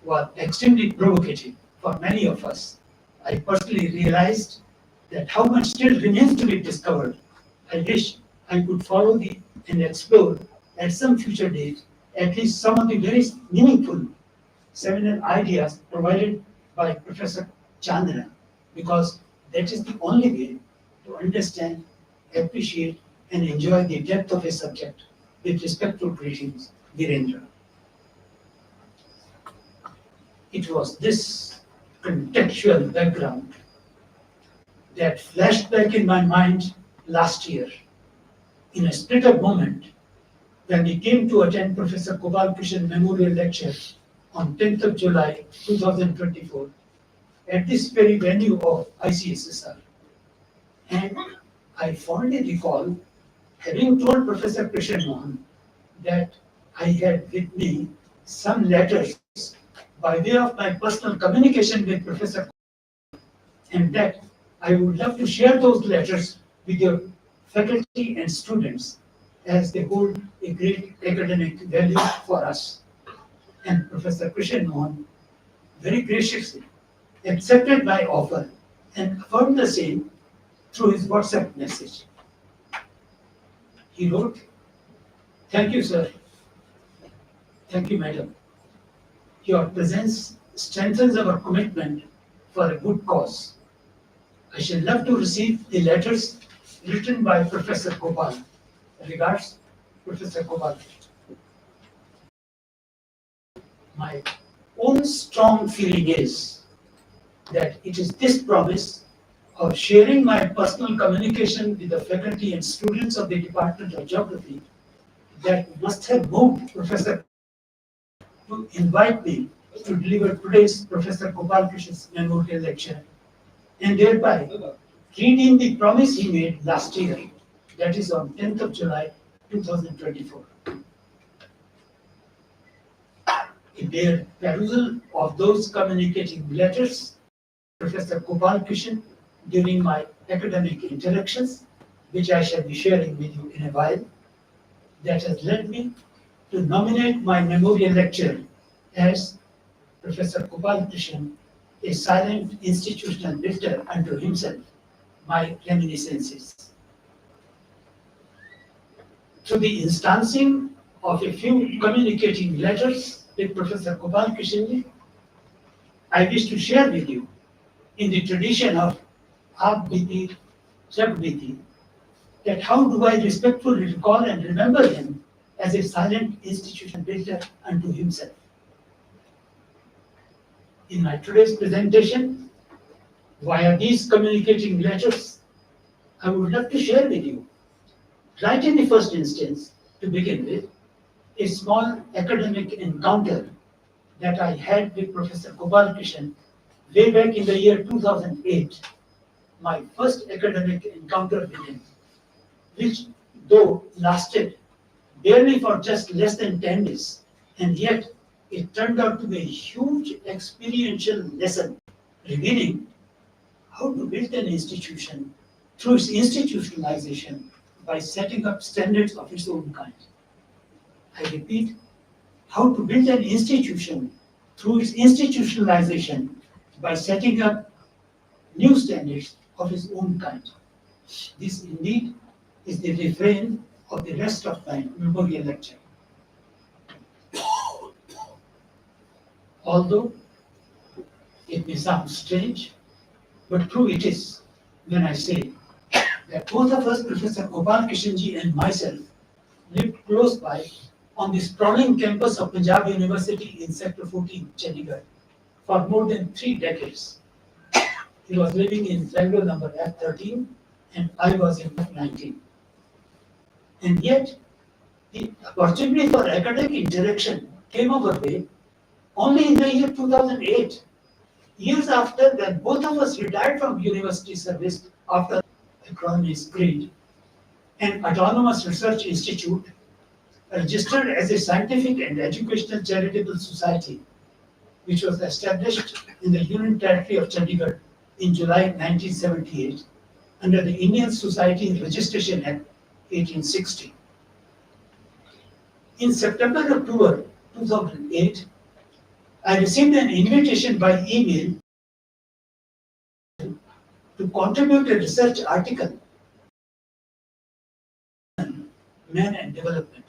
was extremely provocative for many of us. I personally realized that how much still remains to be discovered. I wish I could follow and explore at some future date at least some of the very meaningful seminal ideas provided by Professor Chandna, because that is the only way to understand, appreciate, and enjoy the depth of a subject. With respectful greetings, Virendra. It was this contextual background that flashed back in my mind last year in a split-up moment when we came to attend Professor Gopal Krishan Memorial Lecture on 10th of July 2024 at this very venue of ICSSR. And I fondly recall having told Professor Krishan Mohan that I had with me some letters by way of my personal communication with Professor, and that I would love to share those letters with your faculty and students as they hold a great academic value for us. And Professor Krishan Mohan very graciously accepted my offer and affirmed the same through his WhatsApp message. He wrote, "Thank you, sir. Thank you, madam. Your presence strengthens our commitment for a good cause. I shall love to receive the letters written by Professor Gopal. Regards, Professor Gopal." My own strong feeling is that it is this promise of sharing my personal communication with the faculty and students of the Department of Geography that must have moved Professor to invite me to deliver today's Professor Gopal Krishan's memorial lecture, and thereby redeem the promise he made last year, that is on 10th of July 2024. A bare perusal of those communicating letters, Professor Gopal Krishan, during my academic interactions, which I shall be sharing with you in a while, that has led me to nominate my memorial lecture as Professor Gopal Krishan, a silent institutional lifter unto himself, my reminiscences. Through the instancing of a few communicating letters with Professor Gopal Krishan, I wish to share with you in the tradition of Aap Biti, Jab Biti, that how do I respectfully recall and remember him as a silent institution builder unto himself. In my today's presentation, via these communicating letters, I would love to share with you, right in the first instance, to begin with, a small academic encounter that I had with Professor Gopal Krishan way back in the year 2008, my first academic encounter with him, which though lasted barely for just less than 10 days, and yet it turned out to be a huge experiential lesson revealing how to build an institution through its institutionalization by setting up standards of its own kind. I repeat, how to build an institution through its institutionalization by setting up new standards of its own kind. This indeed is the refrain of the rest of my memorial lecture. Although it may sound strange, but true it is when I say that both of us, Professor Gopal Krishan and myself, lived close by on the sprawling campus of Punjab University in Sector 14, Chandigarh, for more than 3 decades. He was living in Bangalore number F13 and I was in F19. And yet, the opportunity for academic interaction came our way only in the year 2008, years after when both of us retired from university service after economy's grade. An autonomous research institute registered as a scientific and educational charitable society, which was established in the Union Territory of Chandigarh in July 1978 under the Indian Society Registration Act 1860. In September-October 2008, I received an invitation by email to contribute a research article on man and development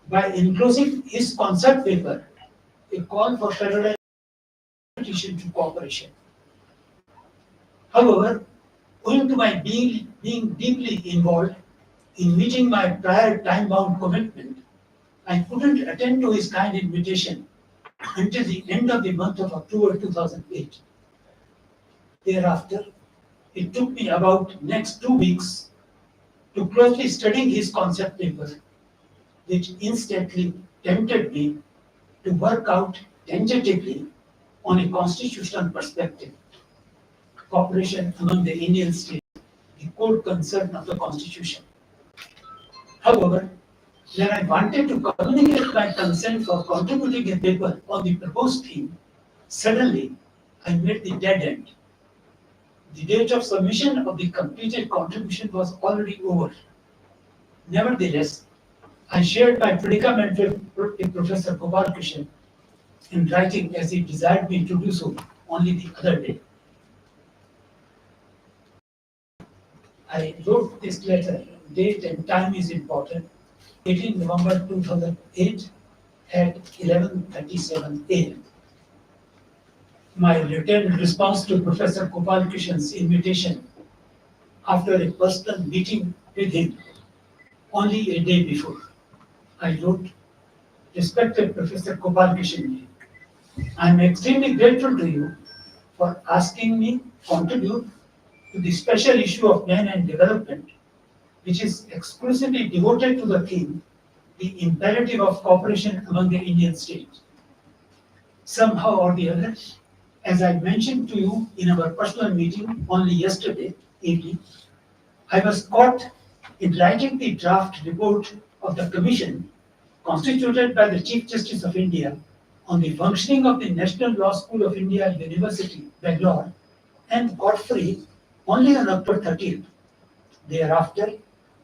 by enclosing his concept paper, a call for paradigm competition to cooperation. However, owing to my being deeply involved in meeting my prior time-bound commitment, I couldn't attend to his kind invitation until the end of the month of October 2008. Thereafter, it took me about next 2 weeks to closely studying his concept paper, which instantly tempted me to work out tentatively on a constitutional perspective. Cooperation among the Indian states, the core concern of the Constitution. However, when I wanted to communicate my consent for contributing a paper on the proposed theme, suddenly I met the dead end. The date of submission of the completed contribution was already over. Nevertheless, I shared my predicament with Professor Gopal Krishan in writing as he desired me to do so only the other day. I wrote this letter, date and time is important, 18 November 2008 at 11:37 a.m. My written response to Professor Gopal Krishan's invitation after a personal meeting with him only a day before. I wrote, Respected Professor Gopal Krishan, I am extremely grateful to you for asking me to contribute to the special issue of man and development, which is exclusively devoted to the theme, the imperative of cooperation among the Indian states. Somehow or the other, as I mentioned to you in our personal meeting only yesterday evening, I was caught in writing the draft report of the commission constituted by the Chief Justice of India on the functioning of the National Law School of India University, Bangalore, and got free only on October 30th. Thereafter,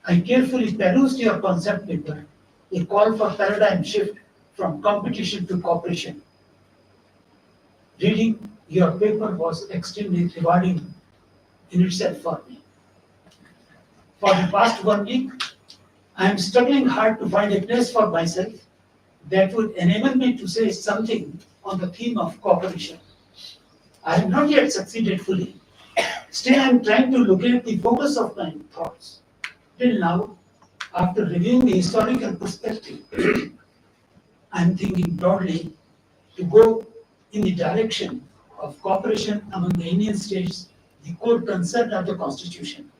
I carefully perused your concept paper, a call for paradigm shift from competition to cooperation. Reading your paper was extremely rewarding in itself for me. For the past 1 week, I am struggling hard to find a place for myself that would enable me to say something on the theme of cooperation. I have not yet succeeded fully. Still, I am trying to locate the focus of my thoughts. Till now, after reviewing the historical perspective, I am thinking broadly to go in the direction of cooperation among the Indian states, the core concern of the Constitution.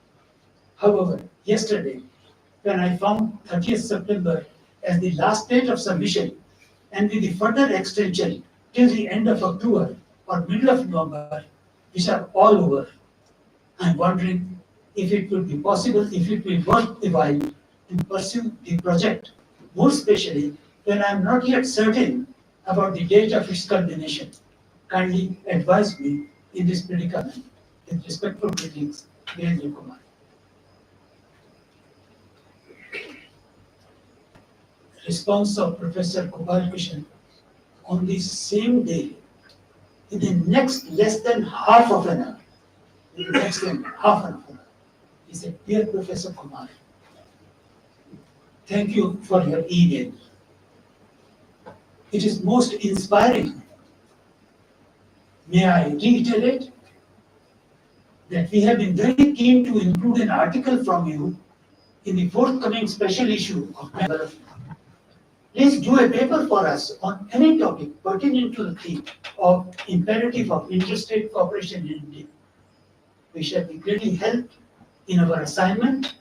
However, yesterday, when I found 30th September as the last date of submission, and with the further extension till the end of October or middle of November, which are all over, I am wondering if it would be possible, if it will be worth the while to pursue the project, more especially when I am not yet certain about the date of its culmination. Kindly advise me in this predicament. With respectful greetings, Virendra Kumar. Response of Professor Gopal Krishan on the same day, in the next less than half of an hour, next than half an hour, he said, "Dear Professor Kumar, thank you for your email. It is most inspiring. May I reiterate that we have been very keen to include an article from you in the forthcoming special issue of Member. Please do a paper for us on any topic pertinent to the theme of imperative of interstate cooperation in India. We shall be greatly helped in our assignment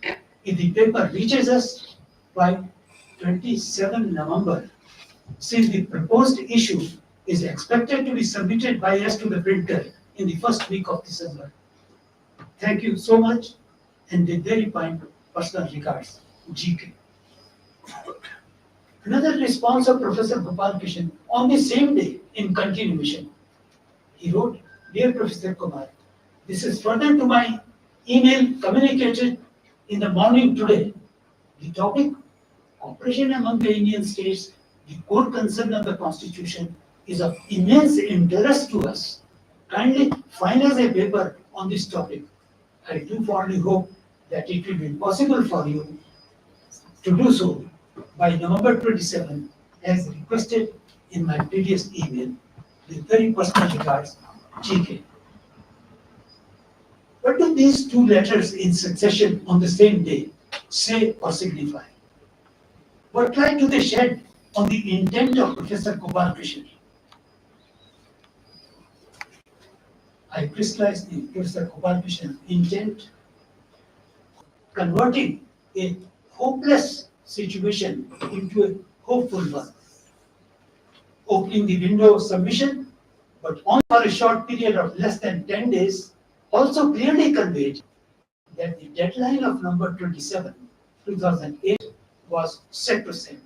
if the paper reaches us by 27 November, since the proposed issue is expected to be submitted by us to the printer in the first week of December. Thank you so much, and with very kind personal regards, GK." Another response of Professor Gopal Krishan on the same day in continuation. He wrote, "Dear Professor Kumar, this is further to my email communicated in the morning today. The topic, cooperation among the Indian states, the core concern of the Constitution, is of immense interest to us. Kindly finalize a paper on this topic. I do fondly hope that it will be possible for you to do so by November 27, as requested in my previous email. With very personal regards, GK." What do these two letters in succession on the same day say or signify? What light do they shed on the intent of Professor Gopal Krishan? I crystallized the Professor Gopal Krishan intent, converting a hopeless situation into a hopeful one, opening the window of submission, but only for a short period of less than 10 days, also clearly conveyed that the deadline of number 27, 2008 was sacrosanct,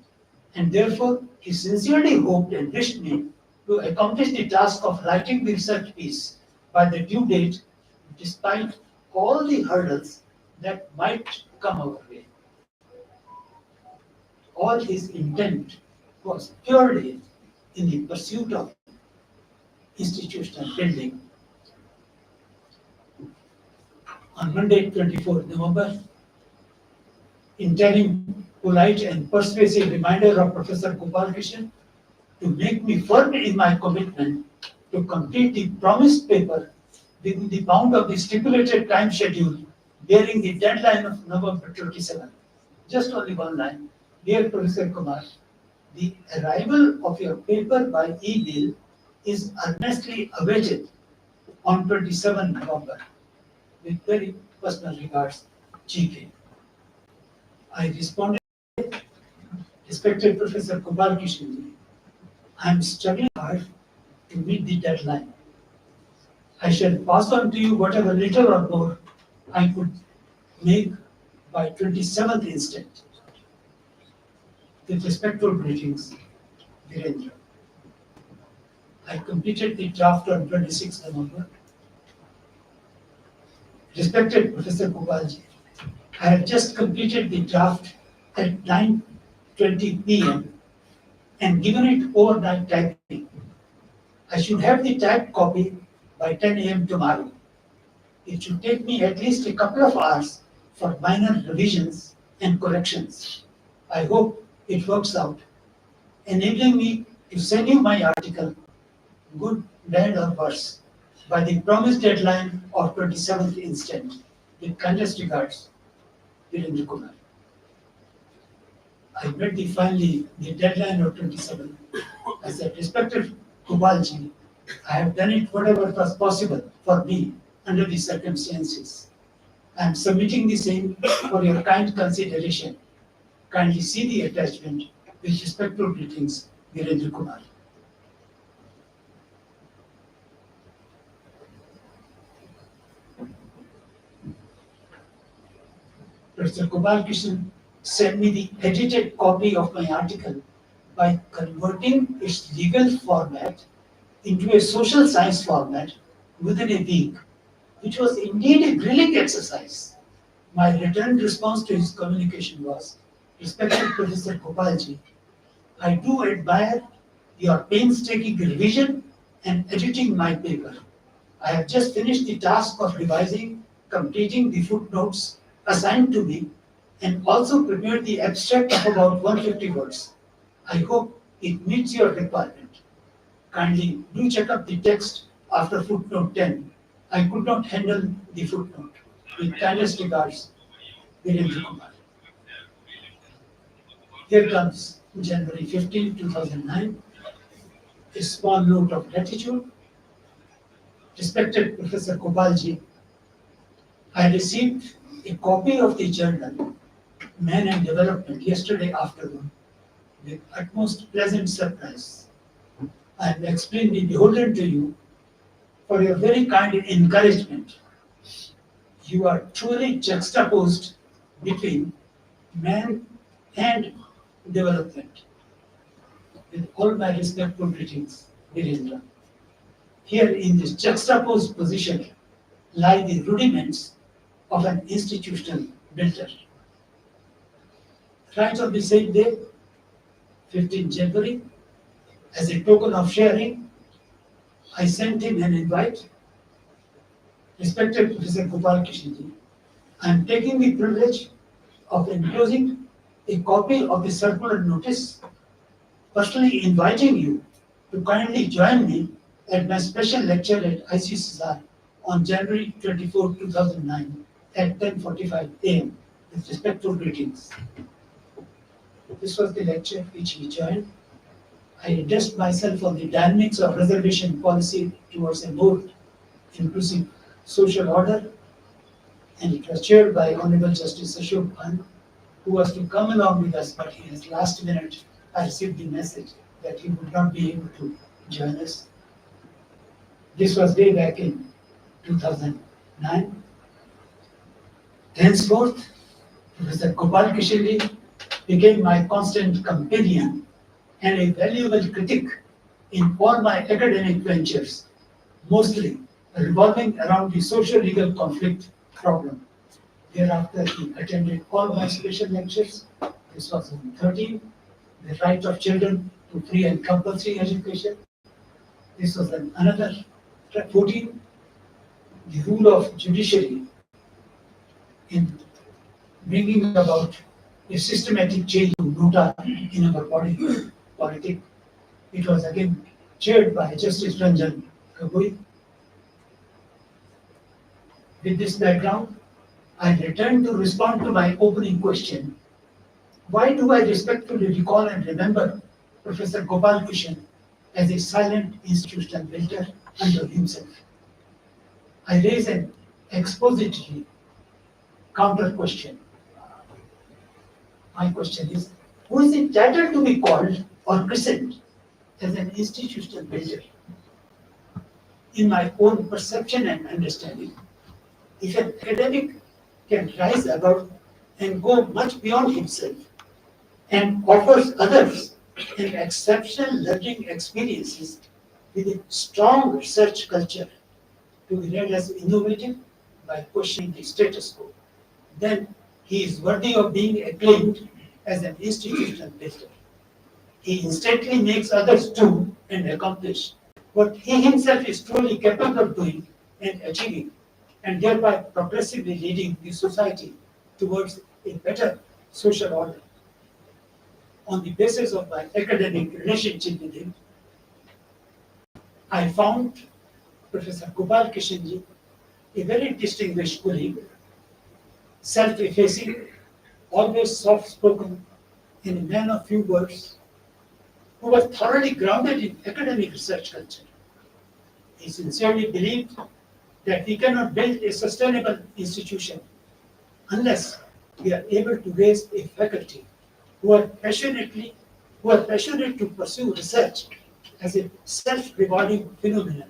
and therefore he sincerely hoped and wished me to accomplish the task of writing the research piece by the due date, despite all the hurdles that might come our way. All his intent was purely in the pursuit of institutional building. On Monday, 24th November, in telling polite and persuasive reminder of Professor Gopal Krishan to make me firm in my commitment to complete the promised paper within the bound of the stipulated time schedule, bearing the deadline of November 27. Just only one line. "Dear Professor Kumar, the arrival of your paper by email is earnestly awaited on 27 November. With very personal regards, GK." I responded, "Respected Professor Gopal Krishan, I am struggling hard to meet the deadline. I shall pass on to you whatever little or more I could make by 27th instant. With respectful greetings, Virendra." I completed the draft on 26th November. Respected Professor Gopalji, I have just completed the draft at 9:20 p.m. and given it overnight typing. I should have the typed copy by 10 a.m. tomorrow. It should take me at least a couple of hours for minor revisions and corrections. I hope it works out, enabling me to send you my article, good, bad, or worse, by the promised deadline of 27th instant. With kindest regards, Virendra Kumar. I met finally the deadline of 27. I said, respected Gopalji, I have done it whatever was possible for me under the circumstances. I am submitting the same for your kind consideration. Kindly see the attachment with respectful greetings, Virendra Kumar. Professor Gopal Krishan sent me the edited copy of my article by converting its legal format into a social science format within a week, which was indeed a grilling exercise. My written response to his communication was, respected Professor Gopalji, I do admire your painstaking revision and editing my paper. I have just finished the task of revising, completing the footnotes assigned to me, and also prepared the abstract of about 150 words. I hope it meets your requirement. Kindly do check up the text after footnote 10. I could not handle the footnote. With kindest regards, Virendra Kumar. Here comes January 15, 2009, a small note of gratitude. Respected Professor Gopalji, I received a copy of the journal Man and Development yesterday afternoon with utmost pleasant surprise. I am extremely beholden to you for your very kind encouragement. You are truly juxtaposed between man and development. With all my respectful greetings, Virendra. Here in this juxtaposed position lie the rudiments of an institutional builder. Right on the same day, 15 January, as a token of sharing, I sent him an invite. Respected Professor Gopal Krishan, I am taking the privilege of enclosing a copy of the circular notice, personally inviting you to kindly join me at my special lecture at ICCSR on January 24, 2009 at 10:45 a.m. with respectful greetings. This was the lecture which he joined. I addressed myself on the dynamics of reservation policy towards a more inclusive social order, and it was chaired by Honorable Justice Ashok Khan, who was to come along with us, but he has last minute I received the message that he would not be able to join us. This was way back in 2009. Henceforth, Professor Gopal Krishan became my constant companion and a valuable critic in all my academic ventures, mostly revolving around the social-legal conflict problem. Thereafter, he attended all my special lectures. This was on 13, the right of children to free and compulsory education. This was another 14, the role of judiciary in bringing about a systematic change of nota in our body politic. It was again chaired by Justice Ranjan Gogoi. With this background, I return to respond to my opening question. Why do I respectfully recall and remember Professor Gopal Krishan as a silent institutional builder unto himself? I raise an expository counter question. My question is, who is entitled to be called or christened as an institutional builder? In my own perception and understanding, if an academic can rise above and go much beyond himself and offers others an exceptional learning experiences with a strong research culture to be read as innovative by questioning the status quo, then he is worthy of being acclaimed as an institutional builder. He instantly makes others do and accomplish what he himself is truly capable of doing and achieving, and thereby progressively leading the society towards a better social order. On the basis of my academic relationship with him, I found Professor Gopal Krishan, a very distinguished colleague, self-effacing, always soft-spoken, and a man of few words, who was thoroughly grounded in academic research culture. He sincerely believed that we cannot build a sustainable institution unless we are able to raise a faculty who are passionate to pursue research as a self-rewarding phenomenon,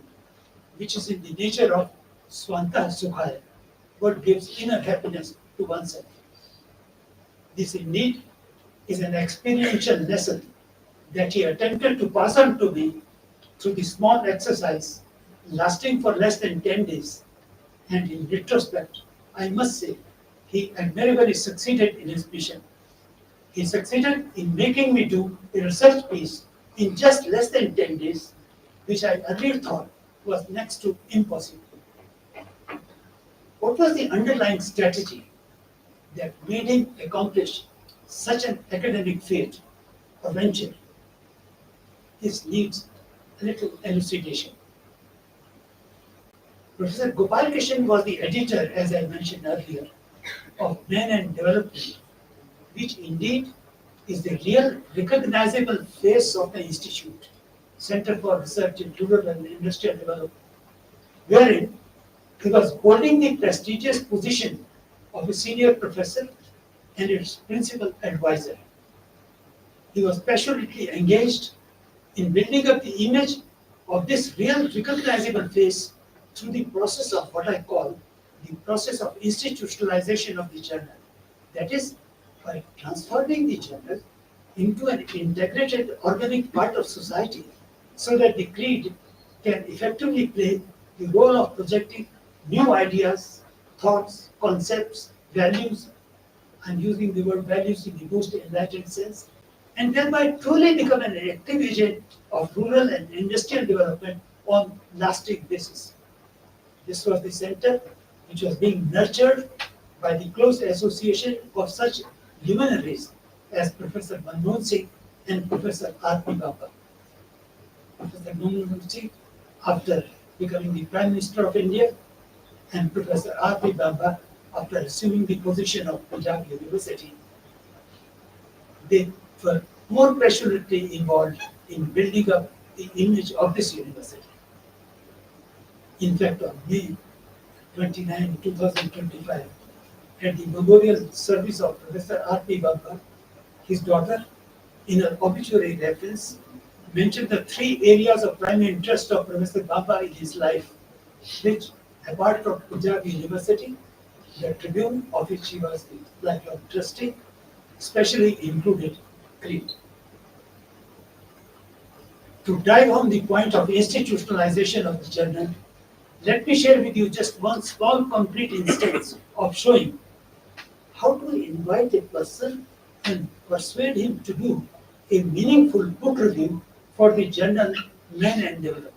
which is in the nature of swanta sukhaya, what gives inner happiness to oneself. This indeed is an experiential lesson that he attempted to pass on to me through the small exercise lasting for less than 10 days. And in retrospect, I must say, he admirably succeeded in his mission. He succeeded in making me do a research piece in just less than 10 days, which I earlier thought was next to impossible. What was the underlying strategy that made him accomplish such an academic feat or venture? This needs a little elucidation. Professor Gopal Krishan was the editor, as I mentioned earlier, of Man and Development, which indeed is the real recognizable face of the institute, Center for Research in Rural and Industrial Development, wherein he was holding the prestigious position of a senior professor and its principal advisor. He was passionately engaged in building up the image of this real recognizable face through the process of what I call the process of institutionalization of the journal. That is, by transforming the journal into an integrated organic part of society so that the creed can effectively play the role of projecting new ideas, thoughts, concepts, values. I'm using the word values in the most enlightened sense, and thereby truly become an active agent of rural and industrial development on lasting basis. This was the center which was being nurtured by the close association of such luminaries as Professor Manmohan Singh and Professor R.P. Baba. Professor Manmohan Singh, after becoming the Prime Minister of India, and Professor R.P. Baba, after assuming the position of Punjab University, they were more passionately involved in building up the image of this university. In fact, on May 29, 2025, at the memorial service of Professor R.P. Baba, his daughter, in her obituary reference, mentioned the three areas of primary interest of Professor Baba in his life, which, apart from Punjab University, the Tribune, of which he was the lifelong trustee, especially included creed. To drive home the point of institutionalization of the journal, let me share with you just one small concrete instance of showing how to invite a person and persuade him to do a meaningful book review for the journal Man and Development.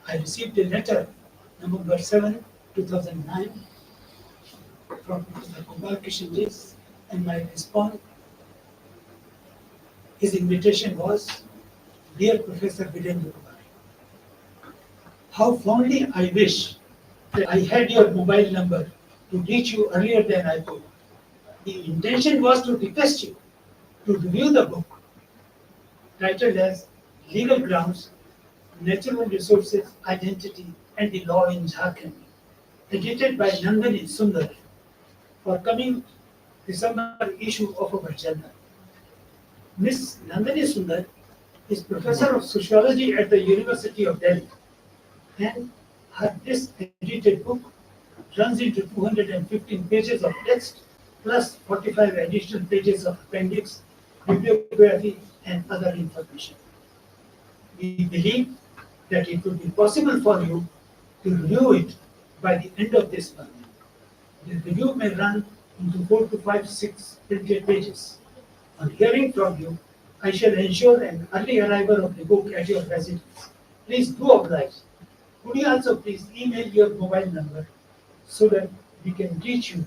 I received a letter, November 7, 2009, from Professor Gopal Krishan, and my response, his invitation was, Dear Professor Virendra Kumar, how fondly I wish that I had your mobile number to reach you earlier than I could. The intention was to request you to review the book titled as Legal Grounds, Natural Resources, Identity and the Law in Jharkhand, edited by Nandini Sundar for coming December issue of our journal. Miss Nandini Sundar is Professor of Sociology at the University of Delhi, and this edited book runs into 215 pages of text plus 45 additional pages of appendix, bibliography, and other information. We believe that it would be possible for you to review it by the end of this month. The review may run into 4 to 5, 6 printed pages. On hearing from you, I shall ensure an early arrival of the book at your residence. Please do oblige. Could you also please email your mobile number so that we can reach you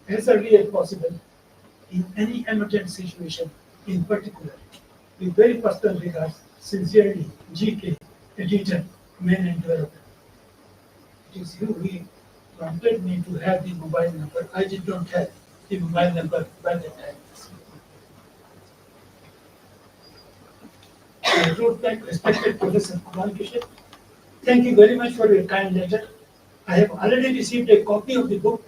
as early as possible in any emergent situation in particular. With very personal regards, sincerely, GK, editor, men and developer. It is you who prompted me to have the mobile number. I did not have the mobile number by that time. I wrote back, respected Professor Gopal Krishan, thank you very much for your kind letter. I have already received a copy of the book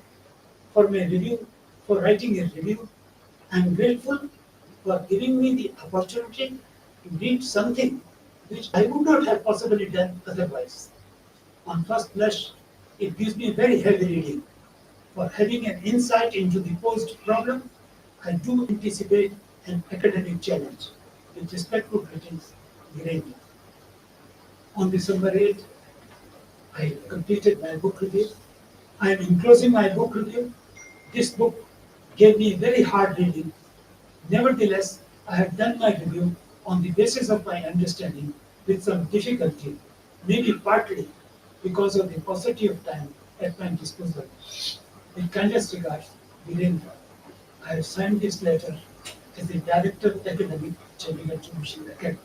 for my review, for writing a review. I am grateful for giving me the opportunity to read something which I would not have possibly done otherwise. On first blush, it gives me a very heavy reading. For having an insight into the posed problem, I do anticipate an academic challenge. With respectful greetings, Virendra. On December 8th, I completed my book review. I am enclosing my book review. This book gave me a very hard reading. Nevertheless, I have done my review on the basis of my understanding with some difficulty, maybe partly because of the paucity of time at my disposal. With kindest regards, Virendra, I have signed this letter as the Director of Academic, Chandigarh Judicial Academy.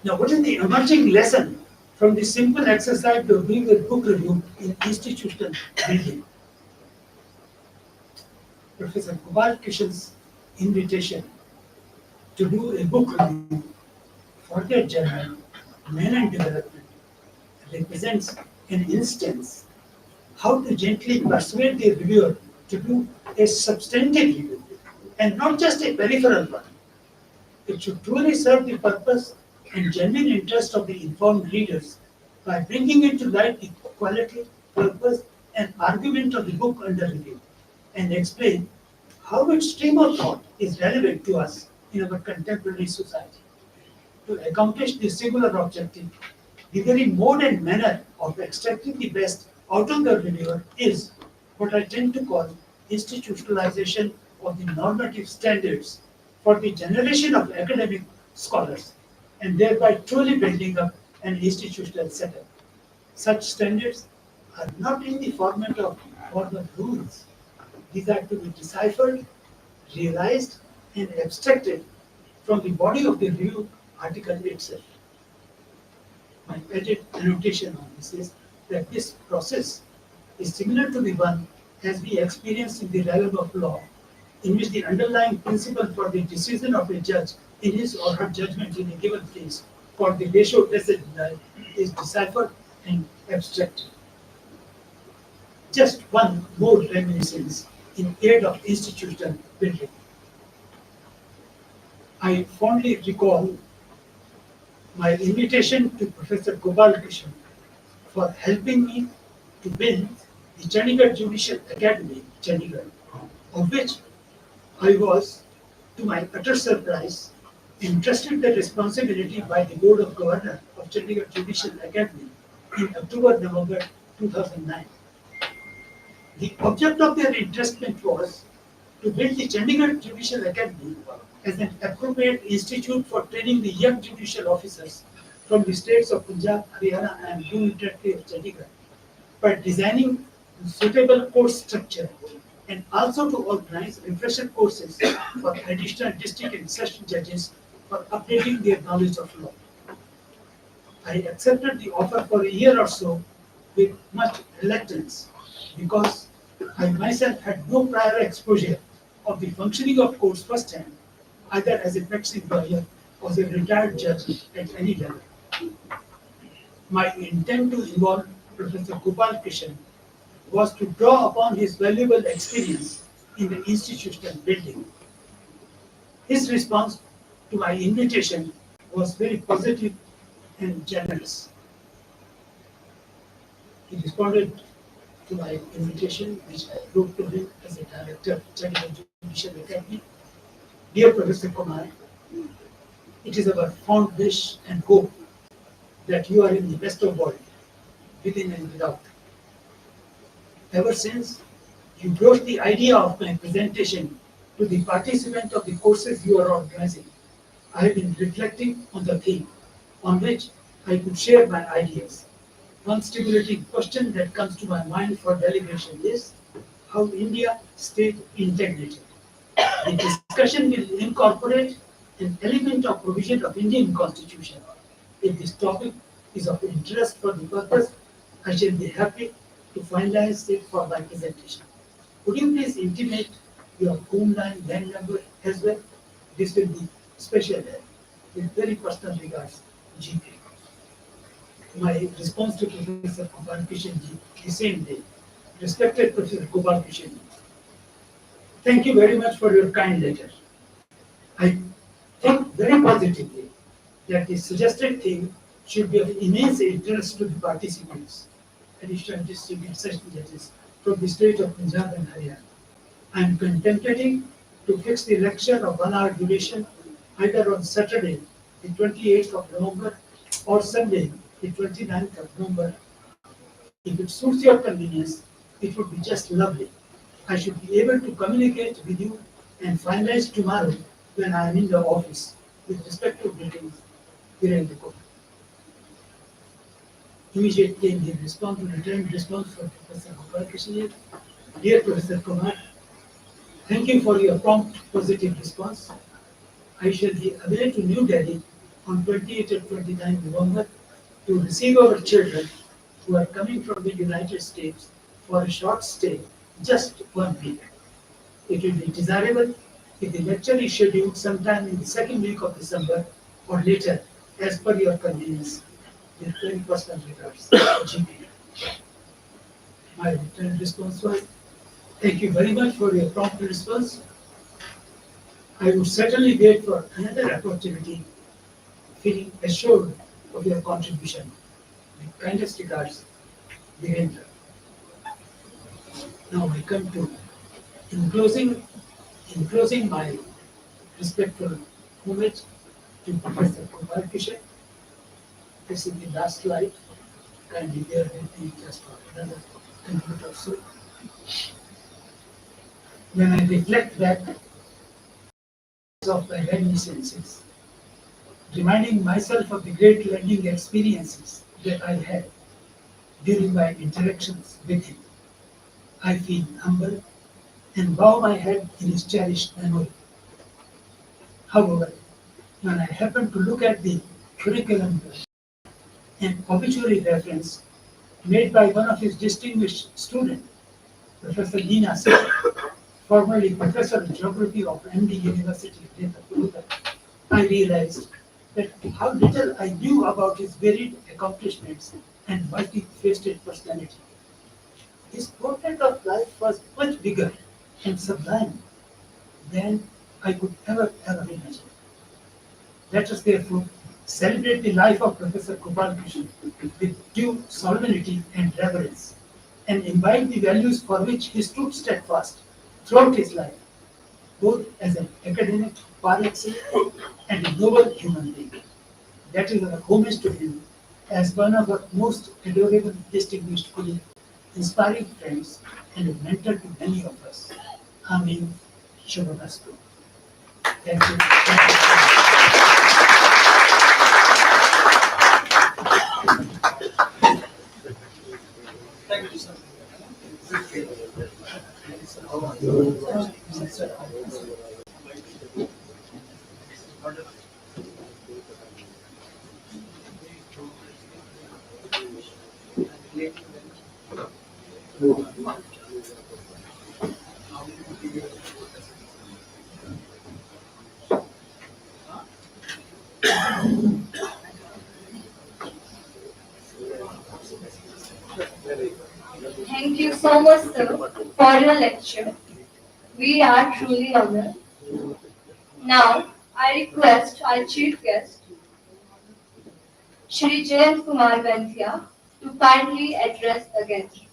Now, what is the emerging lesson from the simple exercise of doing a book review in institutional building? Professor Gopal Krishan's invitation to do a book review for their journal, Men and Development, represents an instance how to gently persuade the reviewer to do a substantive review and not just a peripheral one. It should truly serve the purpose and genuine interest of the informed readers by bringing into light the quality, purpose, and argument of the book under review, and explain how its stream of thought is relevant to us in our contemporary society. To accomplish this singular objective, the very mode and manner of extracting the best out of the reviewer is what I tend to call institutionalization of the normative standards for the generation of academic scholars, and thereby truly building up an institutional setup. Such standards are not in the format of formal rules. These are to be deciphered, realized, and abstracted from the body of the review article itself. My added annotation on this is that this process is similar to the one as we experienced in the realm of law, in which the underlying principle for the decision of a judge in his or her judgment in a given case for the ratio tested is deciphered and abstracted. Just one more reminiscence in aid of institutional building. I fondly recall my invitation to Professor Gopal Krishan for helping me to build the Chandigarh Judicial Academy, Chandigarh, of which I was, to my utter surprise, entrusted the responsibility by the Board of Governors of Chandigarh Judicial Academy in October-November 2009. The object of their entrustment was to build the Chandigarh Judicial Academy as an appropriate institute for training the young judicial officers from the states of Punjab, Haryana, and Union Territory of Chandigarh by designing suitable course structure and also to organize refresher courses for additional district and session judges for updating their knowledge of law. I accepted the offer for a year or so with much reluctance because I myself had no prior exposure of the functioning of courts firsthand, either as a practicing lawyer or as a retired judge at any level. My intent to involve Professor Gopal Krishan was to draw upon his valuable experience in the institutional building. His response to my invitation was very positive and generous. He responded to my invitation, which I wrote to him as a director of Chandigarh Judicial Academy. Dear Professor Kumar, it is our fond wish and hope that you are in the best of world, within and without. Ever since you brought the idea of my presentation to the participants of the courses you are organizing, I have been reflecting on the theme on which I could share my ideas. One stimulating question that comes to my mind for deliberation is how India stayed integrated. The discussion will incorporate an element of provision of Indian Constitution If this topic is of interest for the purpose, I shall be happy to finalize it for my presentation. Would you please intimate your home line number as well? This will be special help. With very personal regards, GP. My response to Professor Gopal Krishan ji the same day. Respected Professor Gopal Krishan ji, thank you very much for your kind letter. I think very positively that the suggested theme should be of immense interest to the participants. Additional district session judges from the state of Punjab and Haryana. I am contemplating to fix the lecture of 1 hour duration either on Saturday, the 28th of November, or Sunday, the 29th of November. If it suits your convenience, it would be just lovely. I should be able to communicate with you and finalize tomorrow when I am in the office with respective meetings here in the court. Immediately in the response to returned response from Professor Gopal Krishan. Dear Professor Kumar, thank you for your prompt positive response. I shall be away to New Delhi on 28 and 29 November to receive our children who are coming from the United States for a short stay, just 1 week. It will be desirable if the lecture is scheduled sometime in the second week of December or later, as per your convenience. With very personal regards, GP. My return response was, thank you very much for your prompt response. I would certainly wait for another opportunity, feeling assured of your contribution. With kindest regards, Virendra. Now I come to, in closing my respectful homage to Professor Gopal Krishan. This is the last slide. Kindly bear with me just for another minute or so. When I reflect back of my reminiscences, reminding myself of the great learning experiences that I had during my interactions with him, I feel humble and bow my head in his cherished memory. However, when I happen to look at the curriculum and obituary reference made by one of his distinguished students, Professor Leena Singh, formerly Professor of Geography of MD University, I realized that how little I knew about his varied accomplishments and multi-faceted personality. His portrait of life was much bigger and sublime than I could ever imagine. Let us therefore celebrate the life of Professor Gopal Krishan with due solemnity and reverence, and imbibe the values for which he stood steadfast throughout his life, both as an academic par excellence and a noble human being. That is our homage to him as one of our most adorable, distinguished colleagues, inspiring friends, and a mentor to many of us. Amen. Shubhamastu. Thank you. Thank you, sir. Thank you so much, sir, for your lecture. We are truly honored. Now, I request our chief guest, Shri Jayant Kumar Banthia, to kindly address the guest.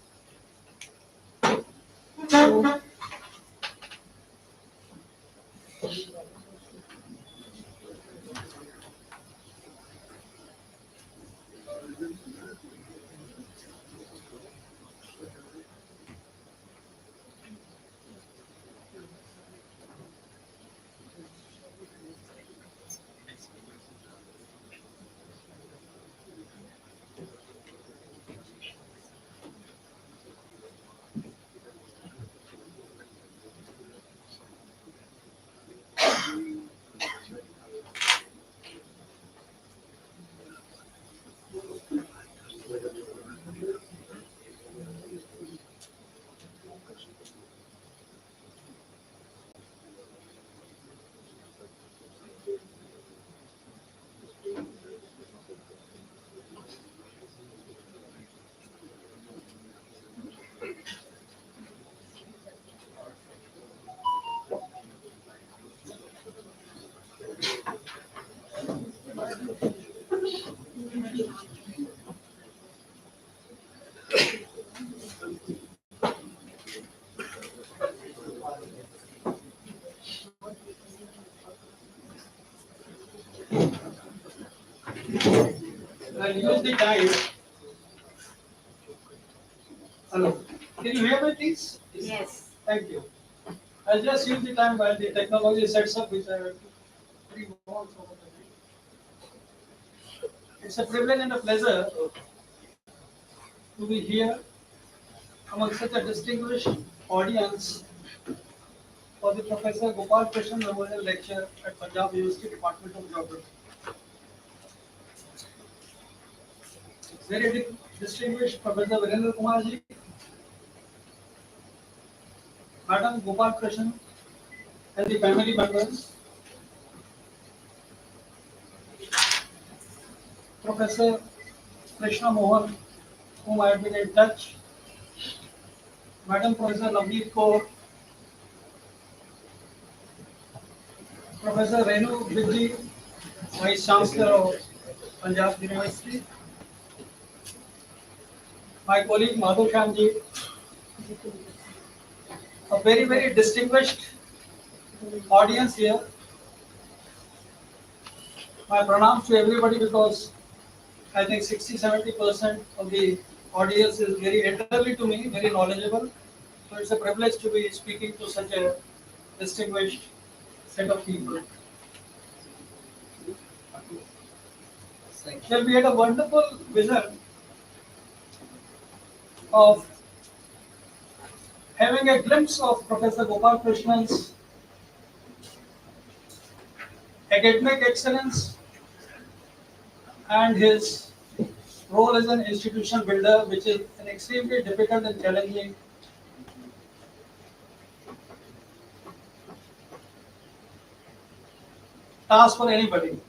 I'll use the time. Hello. Can you hear me, please? Yes. Thank you. I'll just use the time while the technology sets up, which I have to remove over the time. It's a privilege and a pleasure to be here among such a distinguished audience for the Professor Gopal Krishan Memorial Lecture at Punjab University Department of Geography. Very distinguished Professor Virendra Kumar ji, Madam Gopal Krishan, and the family members, Professor Krishna Mohan, whom I have been in touch, Madam Professor Navneet Kaur, Professor Renu Vidji, Vice Chancellor of Punjab University, my colleague Madhu Shyamji, a very, very distinguished audience here. My pranams to everybody because I think 60-70% of the audience is very elderly to me, very knowledgeable. So it's a privilege to be speaking to such a distinguished set of people. Well, we had a wonderful vision of having a glimpse of Professor Gopal Krishan's academic excellence and his role as an institution builder, which is an extremely difficult and challenging task for anybody.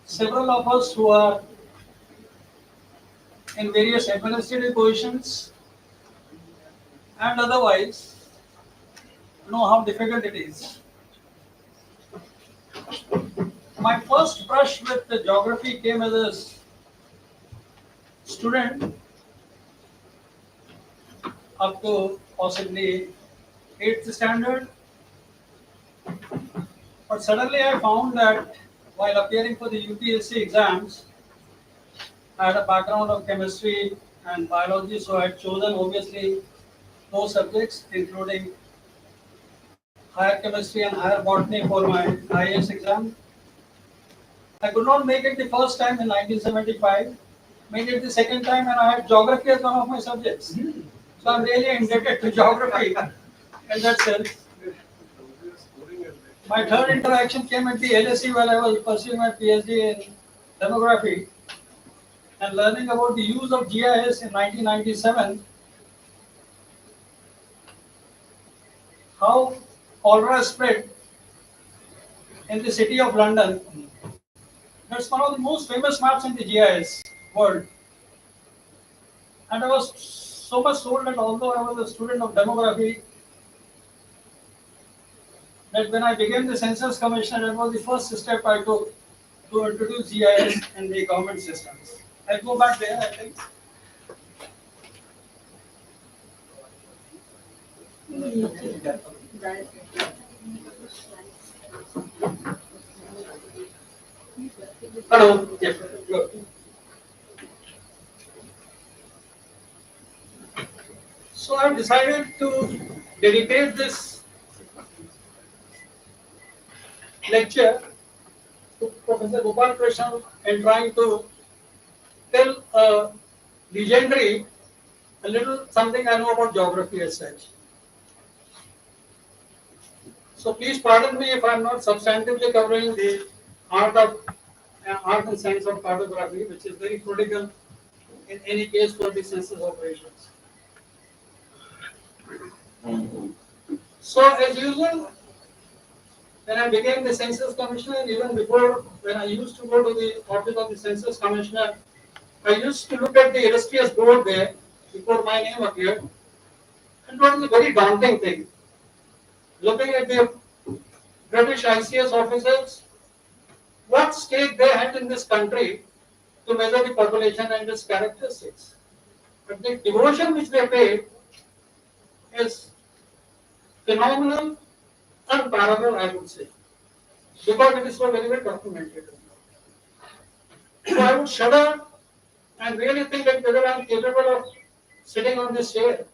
Several of us who are in various administrative positions and otherwise know how difficult it is. My first brush with the geography came as a student up to possibly 8th standard. But suddenly I found that while appearing for the UPSC exams, I had a background of chemistry and biology, so I had chosen obviously those subjects, including higher chemistry and higher botany for my IAS exam. I could not make it the first time in 1975, made it the second time, and I had geography as one of my subjects. So I'm really indebted to geography in that sense. My third interaction came at the LSE while I was pursuing my PhD in demography and learning about the use of GIS in 1997, how cholera spread in the city of London. That's one of the most famous maps in the GIS world. And I was so much told that although I was a student of demography, that when I became the Census Commissioner, that was the first step I took to introduce GIS in the government systems. I'll go back there, I think. Hello. Yes. Good. So I've decided to dedicate this lecture to Professor Gopal Krishan and trying to tell legendary a little something I know about geography as such. So please pardon me if I am not substantively covering the art and science of cartography, which is very critical in any case for the census operations. So as usual, when I became the Census Commissioner, even before when I used to go to the office of the Census Commissioner, I used to look at the illustrious board there before my name appeared, and it was a very daunting thing. Looking at the British ICS officers, what stake they had in this country, to measure the population and its characteristics. But the devotion which they pay is phenomenal, unparalleled, I would say, because it is so very well documented. So I would shudder and really think that whether I am capable of sitting on this chair.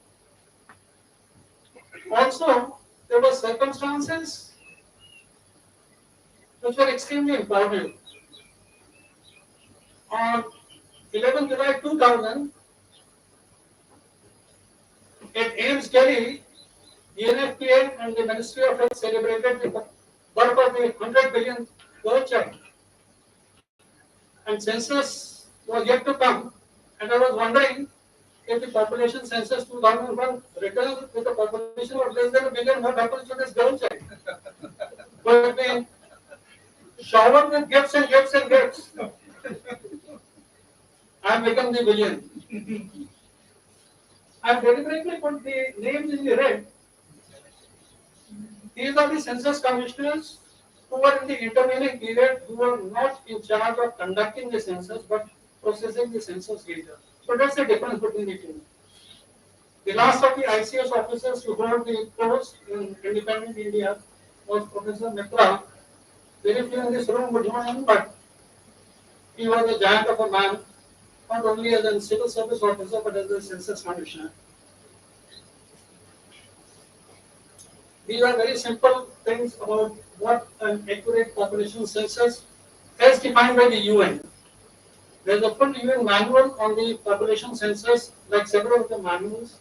Also, there were circumstances which were extremely important. On 11 July 2000, at AIMS Delhi, the NFPA and the Ministry of Health celebrated the birth of the 100 billion girl child. And census was yet to come. And I was wondering if the population census 2001 returns with a population of less than a billion, what happens to this girl child? But they showered with gifts and gifts and gifts. I have become the billion. I have deliberately put the names in the red. These are the census commissioners who were in the intervening period, who were not in charge of conducting the census but processing the census data. So that's the difference between the two. The last of the ICS officers to hold the post in independent India was Professor Mitra. Very few in this room would know him, but he was a giant of a man, not only as a civil service officer but as a census commissioner. These are very simple things about what an accurate population census as defined by the UN. There is a full UN manual on the population census, like several of the manuals.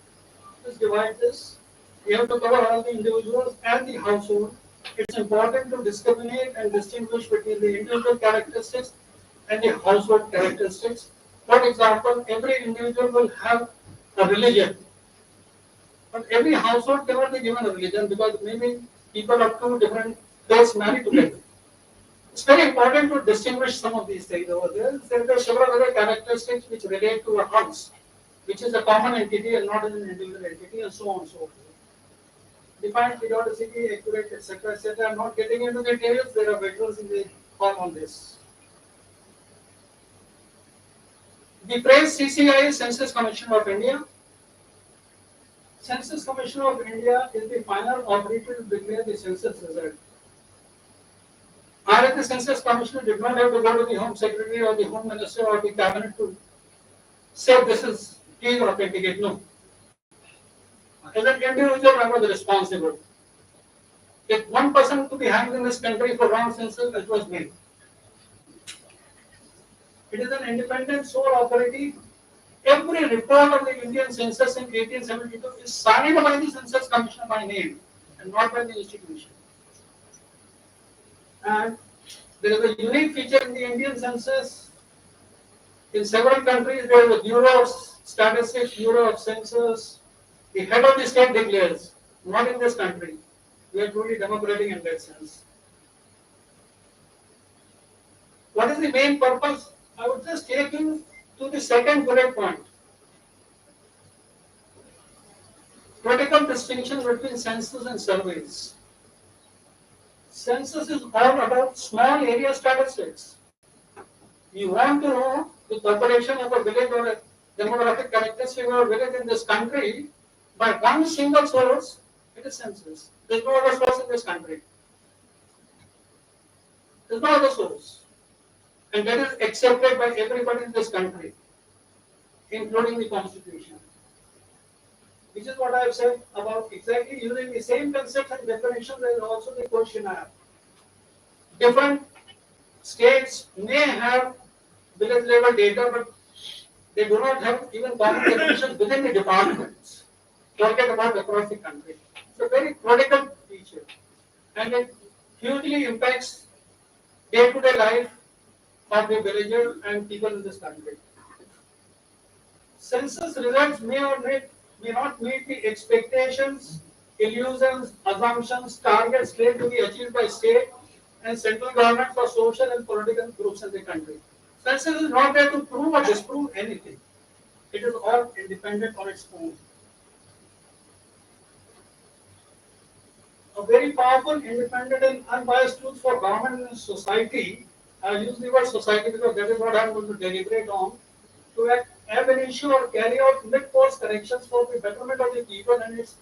Let's divide this. We have to cover all the individuals and the household. It's important to discriminate and distinguish between the individual characteristics and the household characteristics. For example, every individual will have a religion. But every household cannot be given a religion because maybe people of two different faiths marry together. It's very important to distinguish some of these things over there. There are several other characteristics which relate to a house, which is a common entity and not an individual entity, and so on and so forth. Define periodicity, accurate, etc., etc. I'm not getting into the details. There are veterans in the hall on this. The phrase CCI, Census Commission of India. Census Commission of India is the final authority to declare the census result. Or if the Census Commissioner did not have to go to the Home Secretary or the Home Minister or the Cabinet to say this is, please authenticate. No. As an individual, I was responsible. If one person to be hanged in this country for wrong census, it was me. It is an independent sole authority. Every report of the Indian census in 1872 is signed by the Census Commissioner by name and not by the institution. And there is a unique feature in the Indian census. In several countries, there is a Bureau of Statistics, Bureau of Census. The head of the state declares, not in this country. We are truly democratic in that sense. What is the main purpose? I would just take you to the second bullet point. Critical distinction between census and surveys. Census is all about small area statistics. You want to know the population of a village or a demographic characteristic of a village in this country by one single source, it is census. There is no other source in this country. There is no other source. And that is accepted by everybody in this country, including the Constitution. Which is what I have said about exactly using the same concepts and definitions. There is also the questionnaire. Different states may have village level data, but they do not have even common definitions within the departments. Forget about across the country. It's a very critical feature, and it hugely impacts day-to-day life of the villager and people in this country. Census results may or may not meet the expectations, illusions, assumptions, targets claimed to be achieved by state and central government for social and political groups in the country. Census is not there to prove or disprove anything. It is all independent on its own. A very powerful, independent and unbiased tool for government and society I use the word society because that is what I am going to deliberate on, to act ab initio or carry out mid-course corrections for the betterment of the people and its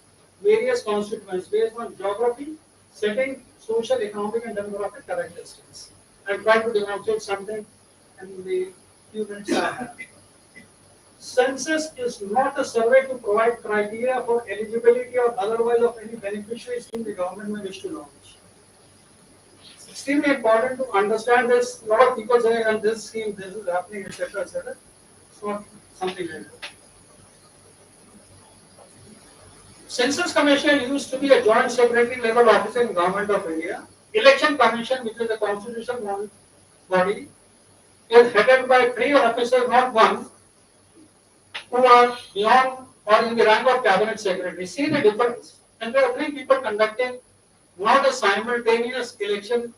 various constituents based on geography, setting, social, economic, and demographic characteristics. I try to demonstrate something in the few minutes I have. Census is not a survey to provide criteria for eligibility or otherwise of any beneficiary scheme the government may wish to launch. It's extremely important to understand this. A lot of people say, and this scheme, this is happening, etc., etc. It's not something like that. Census Commission used to be a joint secretary level office in Government of India. Election Commission, which is a constitutional body, is headed by 3 officers, not one, who are beyond or in the rank of cabinet secretary. See the difference. And there are 3 people conducting not a simultaneous election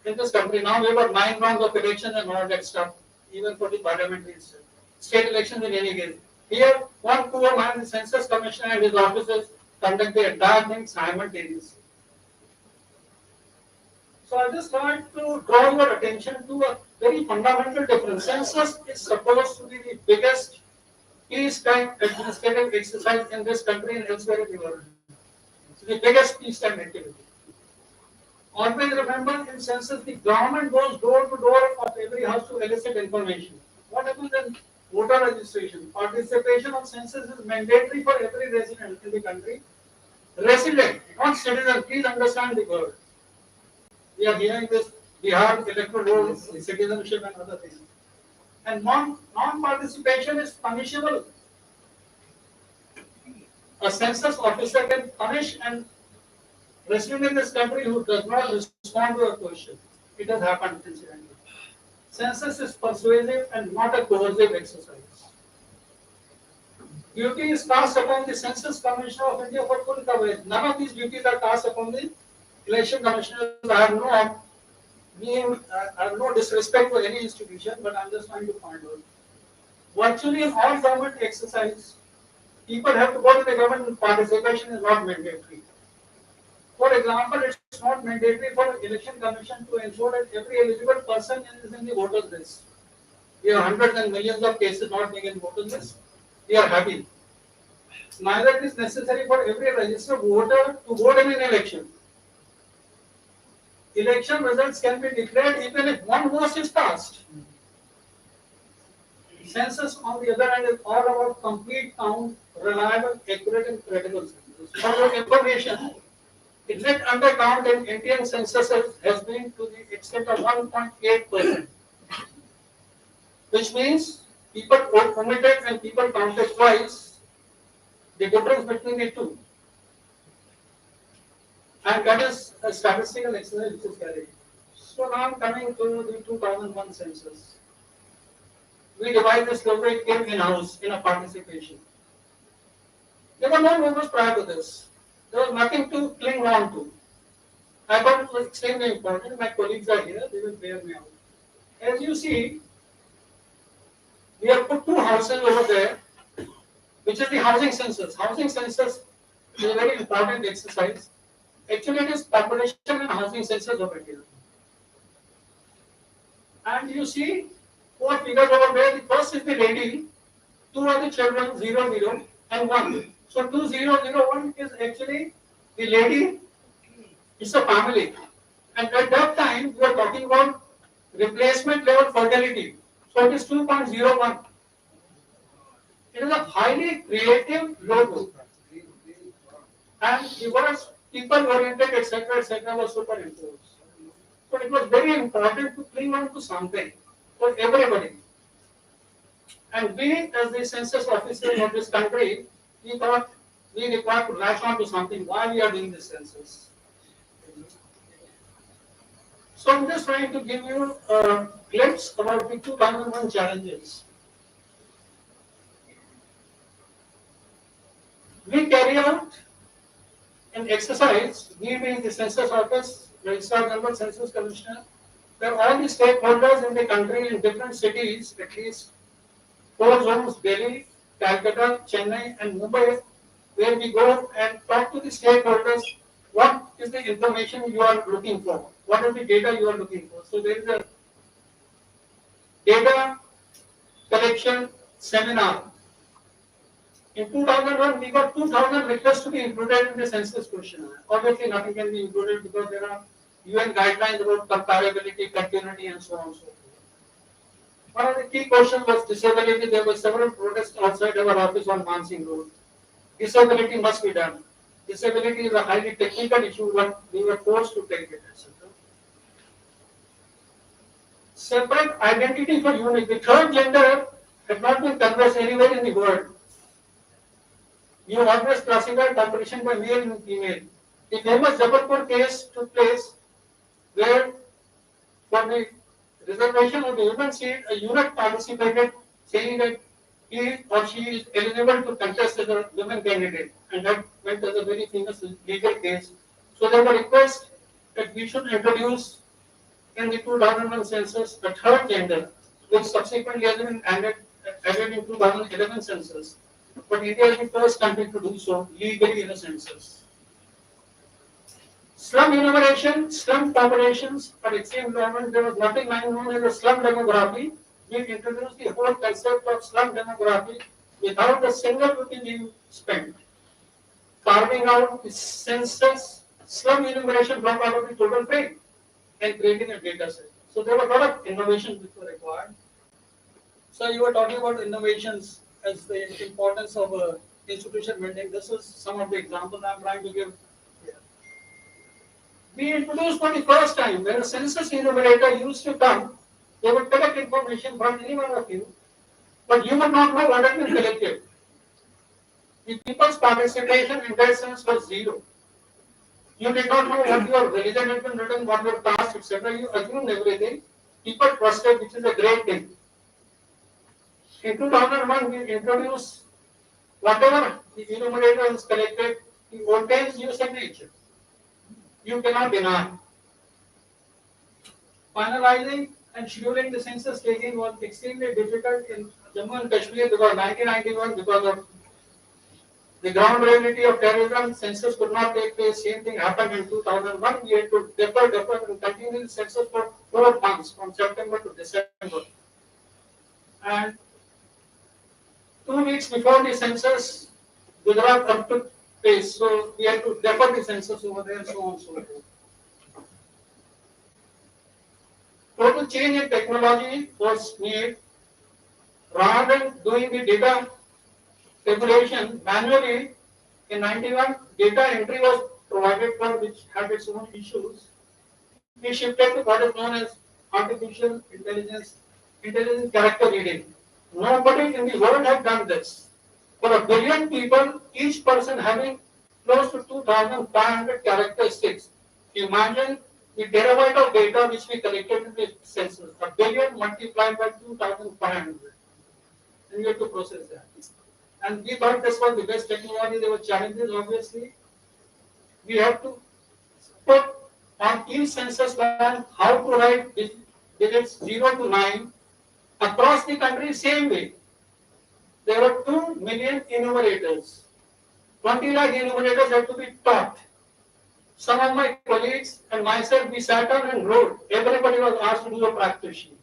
in this country. Now we have got 9 rounds of election and all that stuff, even for the parliamentary state elections in any case. Here, one poor man, the Census Commissioner and his officers conduct the entire thing simultaneously. So I just want to draw your attention to a very fundamental difference. Census is supposed to be the biggest peacetime administrative exercise in this country and elsewhere in the world. It's the biggest peacetime activity. Always remember, in census, the government goes door to door of every house to elicit information. What happens in voter registration? Participation of census is mandatory for every resident in the country. Resident, not citizen. Please understand the word. We are hearing this Bihar electoral roll, citizenship, and other things. And non-participation is punishable. A census officer can punish an resident in this country who does not respond to a question. It has happened incidentally. Census is persuasive and not a coercive exercise. Duty is cast upon the Census Commissioner of India for full coverage. None of these duties are cast upon the election commissioners. I have no disrespect for any institution, but I'm just trying to find out. Virtually in all government exercise, people have to go to the government. Participation is not mandatory. For example, it's not mandatory for the election commission to ensure that every eligible person is in the voters list. We have hundreds and millions of cases not being in voters list. We are happy. Neither it is necessary for every registered voter to vote in an election. Election results can be declared even if one vote is cast. Census, on the other hand, is all about complete count, reliable, accurate, and credible census. For your information, exact undercount in Indian census has been to the extent of 1.8%, which means people omitted and people counted twice. The difference between the two. And that is a statistical exercise which is carried. So now I'm coming to the 2001 census. We devised this survey, it came in-house in a participation. There were no numbers prior to this. There was nothing to cling on to. I thought it was extremely important. My colleagues are here, they will bear me out. As you see, we have put 2 houses over there, which is the housing census. Housing census is a very important exercise. Actually, it is population and housing census of India. And you see 4 figures over there. The first is the lady, 2 are the children, 0, 0, and 1. So 2, 0, 0, 1 is actually the lady. It's a family. And at that time, we are talking about replacement level fertility. So it is 2.01. It is a highly creative logo. And the words people oriented, etc., was superimposed. So it was very important to cling on to something for everybody. And we, as the census officers of this country, we thought we required to latch on to something. Why we are doing this census? So I'm just trying to give you a glimpse about the 2001 challenges. We carry out an exercise, we being the census office, registrar number, census commissioner, where all the stakeholders in the country in different cities, at least 4 zones, Delhi, Calcutta, Chennai, and Mumbai, where we go and talk to the stakeholders, what is the information you are looking for, what is the data you are looking for. So there is a data collection seminar. In 2001, we got 2,000 requests to be included in the census questionnaire. Obviously, nothing can be included because there are UN guidelines about comparability, continuity, and so on and so forth. One of the key questions was disability. There were several protests outside our office on Mansingh Road. Disability must be done. Disability is a highly technical issue, but we were forced to take it, etc. Separate identity for unique. The third gender had not been conversed anywhere in the world. You always classify competition by male and female. The famous Jabalpur case took place where, for the reservation of the women's seat, a eunuch participated, saying that he or she is eligible to contest as a women candidate, and that went as a very famous legal case. So there were requests that we should introduce in the 2001 census the third gender, which subsequently has been added in 2011 census. But India is the first country to do so legally in a census. Slum enumeration, slum populations, for extreme government, there was nothing known as a slum demography. We introduced the whole concept of slum demography without a single rupee being spent. Carving out the census, slum enumeration block out of the total pay and creating a data set. So there were a lot of innovations which were required. So you were talking about innovations as the importance of institution building. This is some of the examples I'm trying to give here. We introduced for the first time when a census enumerator used to come, they would collect information from any one of you, but you would not know what has been collected. The people's participation in that sense was zero. You did not know what your religion had been written, what your caste, etc. You assumed everything. People trusted, which is a great thing. In 2001, we introduced whatever the enumerator has collected, he obtains your signature. You cannot deny. Finalizing and scheduling the census taking was extremely difficult in Jammu and Kashmir because 1991, because of the ground reality of terrorism, census could not take place. Same thing happened in 2001. We had to defer and continue the census for 4 months, from September to December. And 2 weeks before the census, Gujarat up to place, so we had to defer the census over there, so on and so forth. Total change in technology was made. Rather than doing the data tabulation manually, in 91, data entry was provided for, which had its own issues. We shifted to what is known as artificial intelligence character reading. Nobody in the world had done this. For 1 billion people, each person having close to 2,500 characteristics. Imagine the terabyte of data which we collected in the census. 1 billion multiplied by 2,500. And we have to process that. And we thought this was the best technology. There were challenges, obviously. We have to put on each census plan how to write digits 0 to 9 across the country same way. There were 2 million enumerators. 20 lakh enumerators had to be taught. Some of my colleagues and myself, we sat down and wrote. Everybody was asked to do a practice sheet.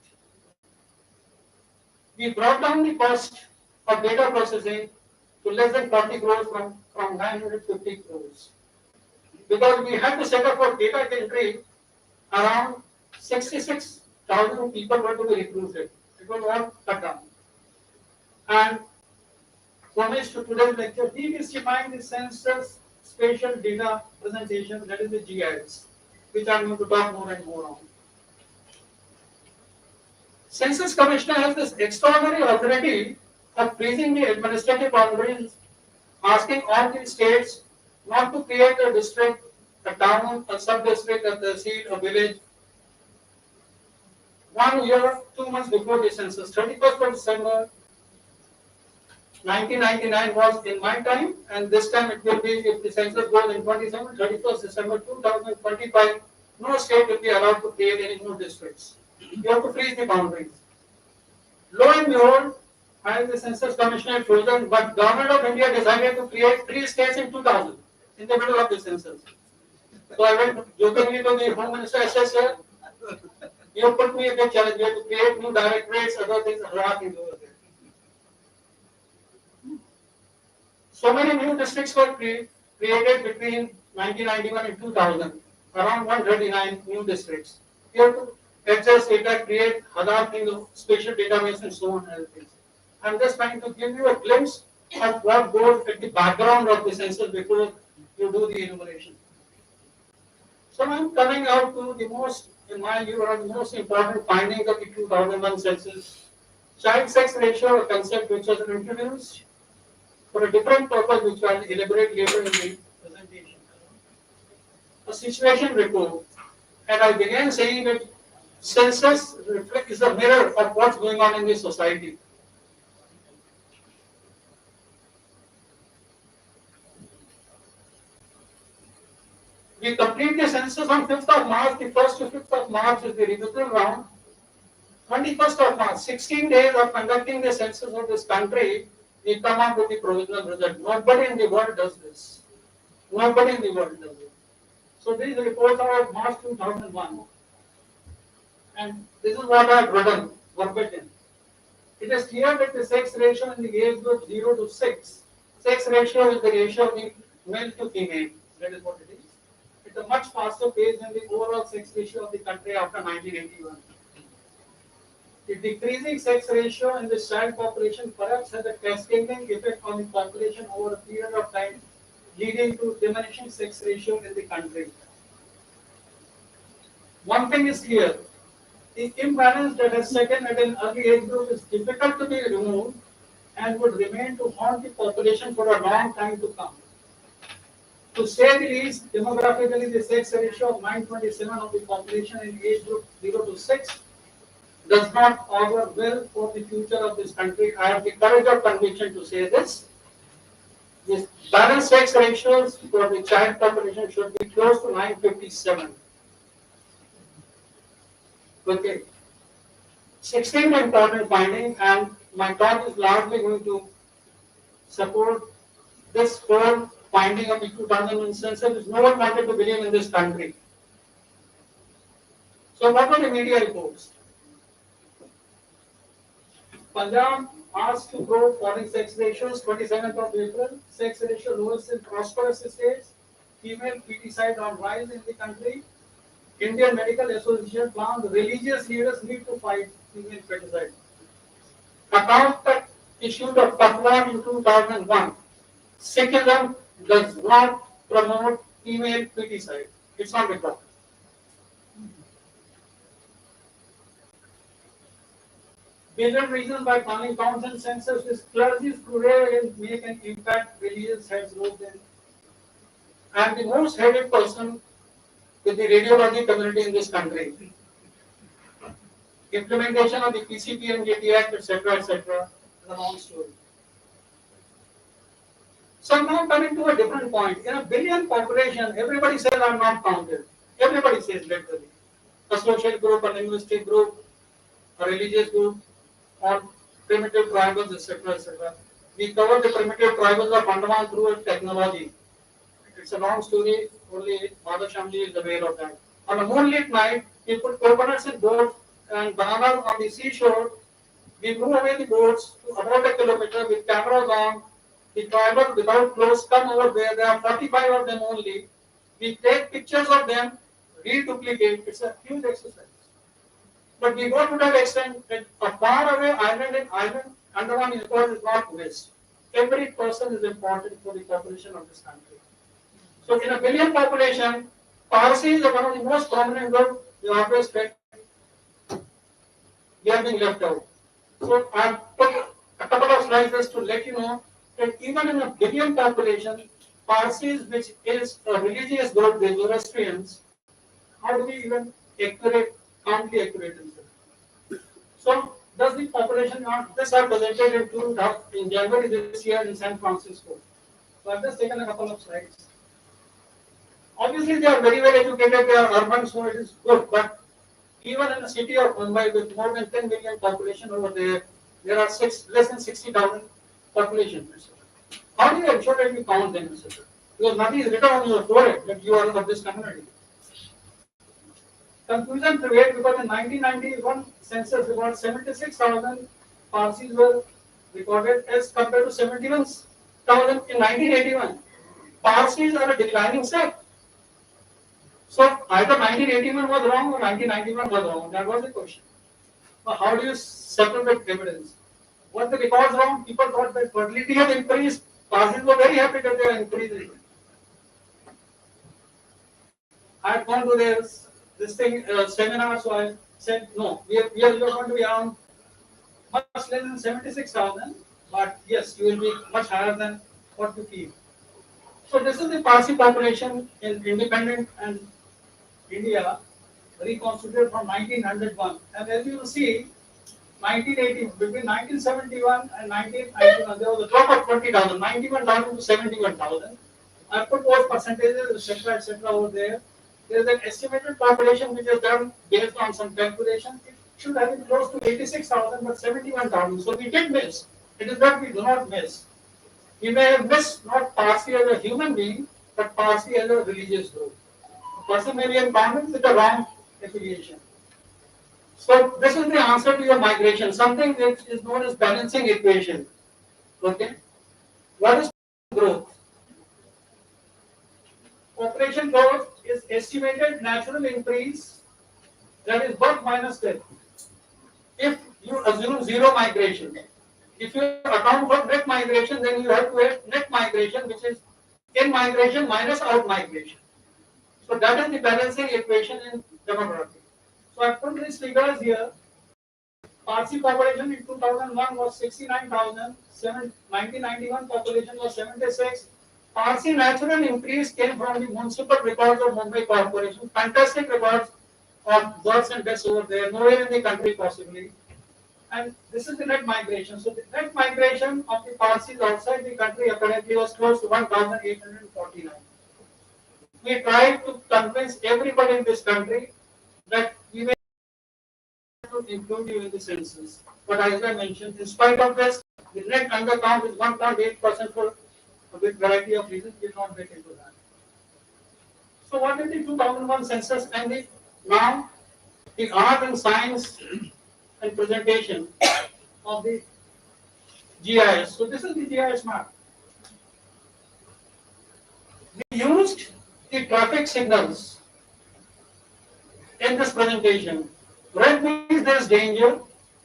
We brought down the cost of data processing to less than 40 crores from 950 crores. Because we had to set up for data entry, around 66,000 people were to be recruited. It was all cut down. And promised to today's lecture, demystifying the census spatial data presentation, that is the GIS, which I'm going to talk more and more on. Census Commissioner has this extraordinary authority of freezing the administrative boundaries, asking all the states not to create a district, a town, a sub-district, a tehsil, a village. 1 year, 2 months before the census, 31st of December 1999 was in my time, and this time it will be, if the census goes in 31st December 2025, no state will be allowed to create any more districts. You have to freeze the boundaries. Lo and behold, I am the Census Commissioner chosen, but Government of India decided to create 3 states in 2000, in the middle of the census. So I went jokingly to the Home Minister, I said, sir, You put me a big challenge. You have to create new directorates, other things, a lot of things over there. So many new districts were created between 1991 and 2000. Around 139 new districts. You have to adjust data, create other things, spatial database, and so on and other things. I'm just trying to give you a glimpse of what goes at the background of the census before you do the enumeration. So I'm coming out to the most, in my view, one of the most important findings of the 2001 census. Child sex ratio, a concept which was introduced for a different purpose, which I'll elaborate later in the presentation. A situation report, and I began saying that census is a mirror of what's going on in the society. We complete the census on 5th of March. The 1st to 5th of March is the revival round. 21st of March, 16 days of conducting the census of this country, we come up with the provisional result. Nobody in the world does this. Nobody in the world does it. So these reports are of March 2001. And this is what I have written verbatim. It is clear that the sex ratio in the age group 0 to 6, sex ratio is the ratio of the male to female. That is what it is. It's a much faster pace than the overall sex ratio of the country after 1981. The decreasing sex ratio in the child population perhaps has a cascading effect on the population over a period of time, leading to diminishing sex ratio in the country. One thing is clear, the imbalance that has set in at an early age group is difficult to be removed and would remain to haunt the population for a long time to come. To say the least, demographically, the sex ratio of 927 of the population in age group 0 to 6 does not augur well for the future of this country. I have the courage of conviction to say this. The balanced sex ratios for the child population should be close to 957. Okay. 16th important finding, and my talk is largely going to support this whole finding of the 2001 census. No one wanted to believe in this country. So what were the media reports? Punjab asked to grow falling sex ratios, 27th of April. Sex ratio lowest in prosperous states. Female feticide on rise in the country. Indian Medical Association plans religious leaders need to fight female feticide. Account that issued a fatwa in 2001. Sikhism does not promote female feticide. It's not required. Major reason by planning counts and census is clergy's career and make an impact religious heads more than. I am the most hated person with the radiology community in this country. Implementation of the PCP and JT Act, etc., etc., is a long story. So now coming to a different point. In a billion population, everybody says I'm not counted. Everybody says literally. A social group, a linguistic group, a religious group, or primitive tribals, etc., etc. We cover the primitive tribals of Andaman through technology. It's a long story, only Mother Shamji is aware of that. On a moonlit night, we put coconuts in boats and bananas on the seashore. We move away the boats to about a kilometer with cameras on. The tribals without clothes come over there. There are 45 of them only. We take pictures of them, reduplicate. It's a huge exercise. But we go to that extent that a faraway island in island Andaman Nicobar is not missed. Every person is important for the population of this country. So in a billion population, Parsis are one of the most prominent groups. We always get they are being left out. So I put a couple of slides just to let you know that even in a billion population, Parsis, which is a religious group, the Zoroastrians, how do we even can't be accurate in this? So does the population not? This I presented in January this year in San Francisco. So I've just taken a couple of slides. Obviously, they are very well educated. They are urban, so it is good. But even in the city of Mumbai, with more than 10 million population over there, there are less than 60,000 population. How do you ensure that you count them, etc.? Because nothing is written on your forehead that you are of this community. confusion prevailed because in 1991 census about 76,000 Parsis were recorded as compared to 71,000 in 1981. Parsis are a declining sect. So either 1981 was wrong or 1991 was wrong. That was the question. But how do you settle that evidence? Was the records wrong? People thought that fertility had increased. Parsis were very happy that they are increasing. I had gone to seminar, so I said, no, we are going to be around much less than 76,000, but yes, you will be much higher than what you feel. So this is the Parsi population in independent and India reconstituted from 1901. And as you will see, 1980, between 1971 and 1991, there was a drop of 20,000, 91,000 to 71,000. I put those percentages, etc. over there. There is an estimated population which is done based on some calculation. It should have been close to 86,000, but 71,000. So we did miss. It is not we do not miss. We may have missed not Parsi as a human being, but Parsi as a religious group. A person may be empowered with the wrong affiliation. So this is the answer to your migration, something which is known as balancing equation. Okay? What is growth? Population growth is estimated natural increase, that is birth minus death. If you assume zero migration, if you account for net migration, then you have to have net migration, which is in migration minus out migration. So that is the balancing equation in demography. So I put these figures here. Parsi population in 2001 was 69,000, 1991 population was 76. Parsi natural increase came from the municipal records of Mumbai Corporation. Fantastic records of births and deaths over there, nowhere in the country possibly. And this is the net migration. So the net migration of the Parsis outside the country apparently was close to 1,849. We tried to convince everybody in this country that we may to include you in the census. But as I mentioned, in spite of this, the net undercount is 1.8% for a big variety of reasons. We will not get into that. So what is the 2001 census and now the art and science and presentation of the GIS. So this is the GIS map. We used the traffic signals in this presentation. Red means there is danger,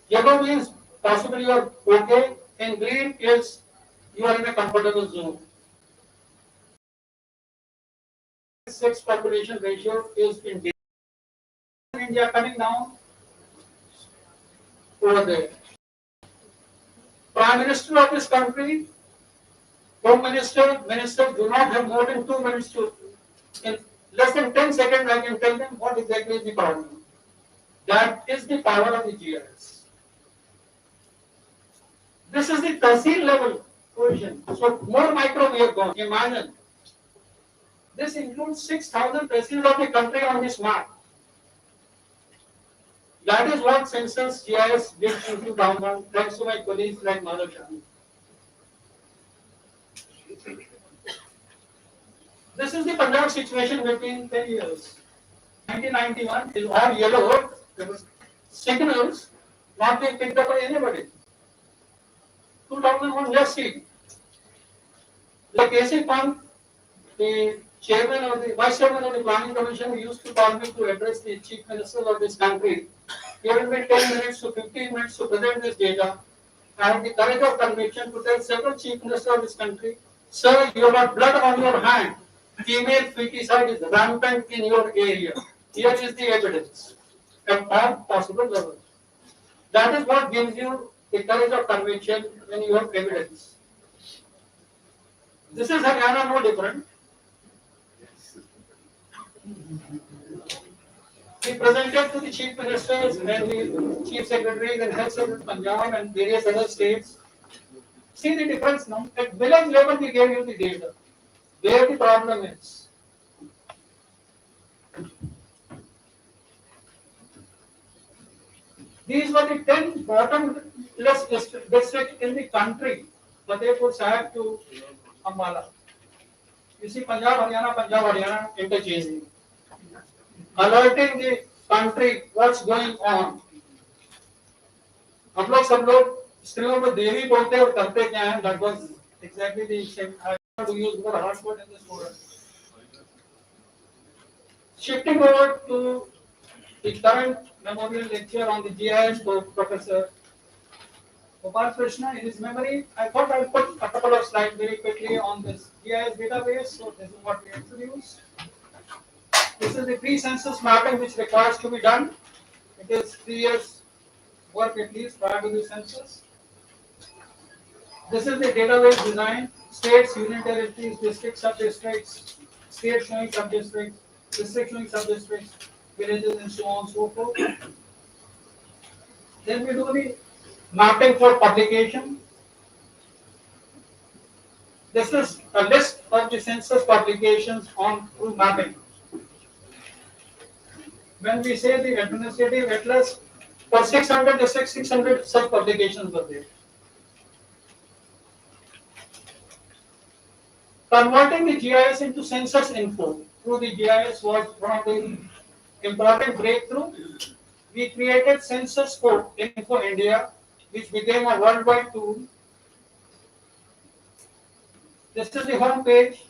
yellow means possibly you are okay, and green is you are in a comfortable zone. 6 population ratio is in danger. India coming down over there. Prime Minister of this country, Home Minister, Minister do not have more than 2 minutes to, in less than 10 seconds I can tell them what exactly is the problem. That is the power of the GIS. This is the Tehsil level position. So more micro we have gone. Imagine. This includes 6,000 Tehsils of the country on this map. That is what census GIS did in 2001, thanks to my colleagues like Madhav Shah. This is the Punjab situation between 10 years. 1991 is all yellow. There was signals not being picked up by anybody. 2001, just see. Like AC Pant, the chairman or the vice chairman of the planning commission used to call me to address the chief minister of this country. He given me 10 minutes to 15 minutes to present this data. I have the courage of conviction to tell several chief ministers of this country, sir, you have got blood on your hand. Female feticide is rampant in your area. Here is the evidence at all possible levels. That is what gives you the courage of conviction when you have evidence. This is Haryana, no different. We presented to the chief ministers and the chief secretaries and health secretary of Punjab and various other states. See the difference now. At village level, we gave you the data. Where the problem is. These were the 10 bottom-less districts in the country, Fatehpur Sahib to Ambala. You see Punjab, Haryana, interchanging. Alerting the country, what's going on. आप लोग सब लोग स्त्रियों को देवी बोलते हैं और करते क्या हैं? That was exactly the same. I want to use more hard word in this forum. Shifting over to the current memorial lecture on the GIS for Professor Gopal Krishan in his memory, I thought I'll put a couple of slides very quickly on this GIS database. So this is what we introduced. This is the pre-census mapping which requires to be done. It is 3 years work at least prior to the census. This is the database design, states, union territories, districts, sub-districts, states showing sub-districts, districts showing sub-districts, villages and so on and so forth. Then we do the mapping for publication. This is a list of the census publications on through mapping. When we say the administrative atlas, for 600 districts, 600 such publications were there. Converting the GIS into census info through the GIS was one of the important breakthrough. We created Census for Info India, which became a worldwide tool. This is the home page.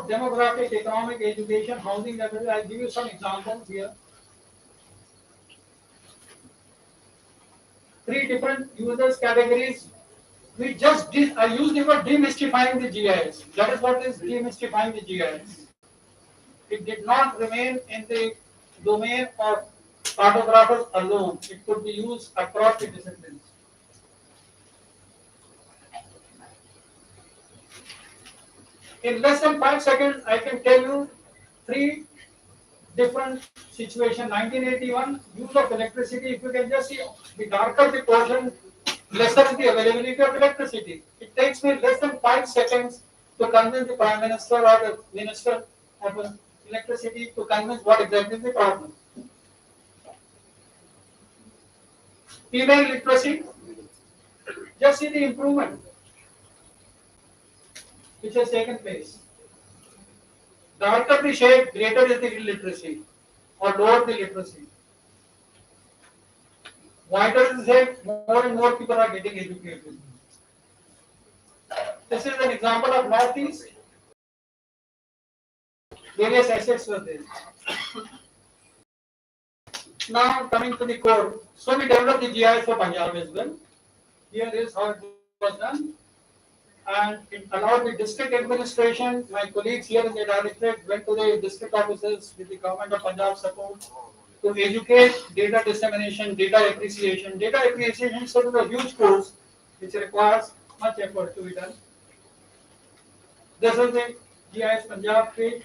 Demographic, economic, education, housing level. I'll give you some examples here. 3 different users categories. We just did, I used the word demystifying the GIS. That is what is demystifying the GIS. It did not remain in the domain of cartographers alone. It could be used across the disciplines. In less than 5 seconds, I can tell you 3 different situations. 1981, use of electricity. If you can just see, the darker the portion, lesser the availability of electricity. It takes me less than 5 seconds to convince the Prime Minister or the Minister of Electricity to convince what exactly is the problem. Female literacy, just see the improvement which has taken place. Darker the shade, greater is the illiteracy or lower the literacy. Wider is the shade, more and more people are getting educated. This is an example of Northeast. Various assets were there. Now coming to the core. So we developed the GIS for Punjab as well. Here is how it was done. And it allowed the district administration, my colleagues here in the directorate went to the district offices with the government of Punjab support to educate, data dissemination, data appreciation. Data appreciation is sort of a huge course which requires much effort to be done. This is the GIS Punjab page.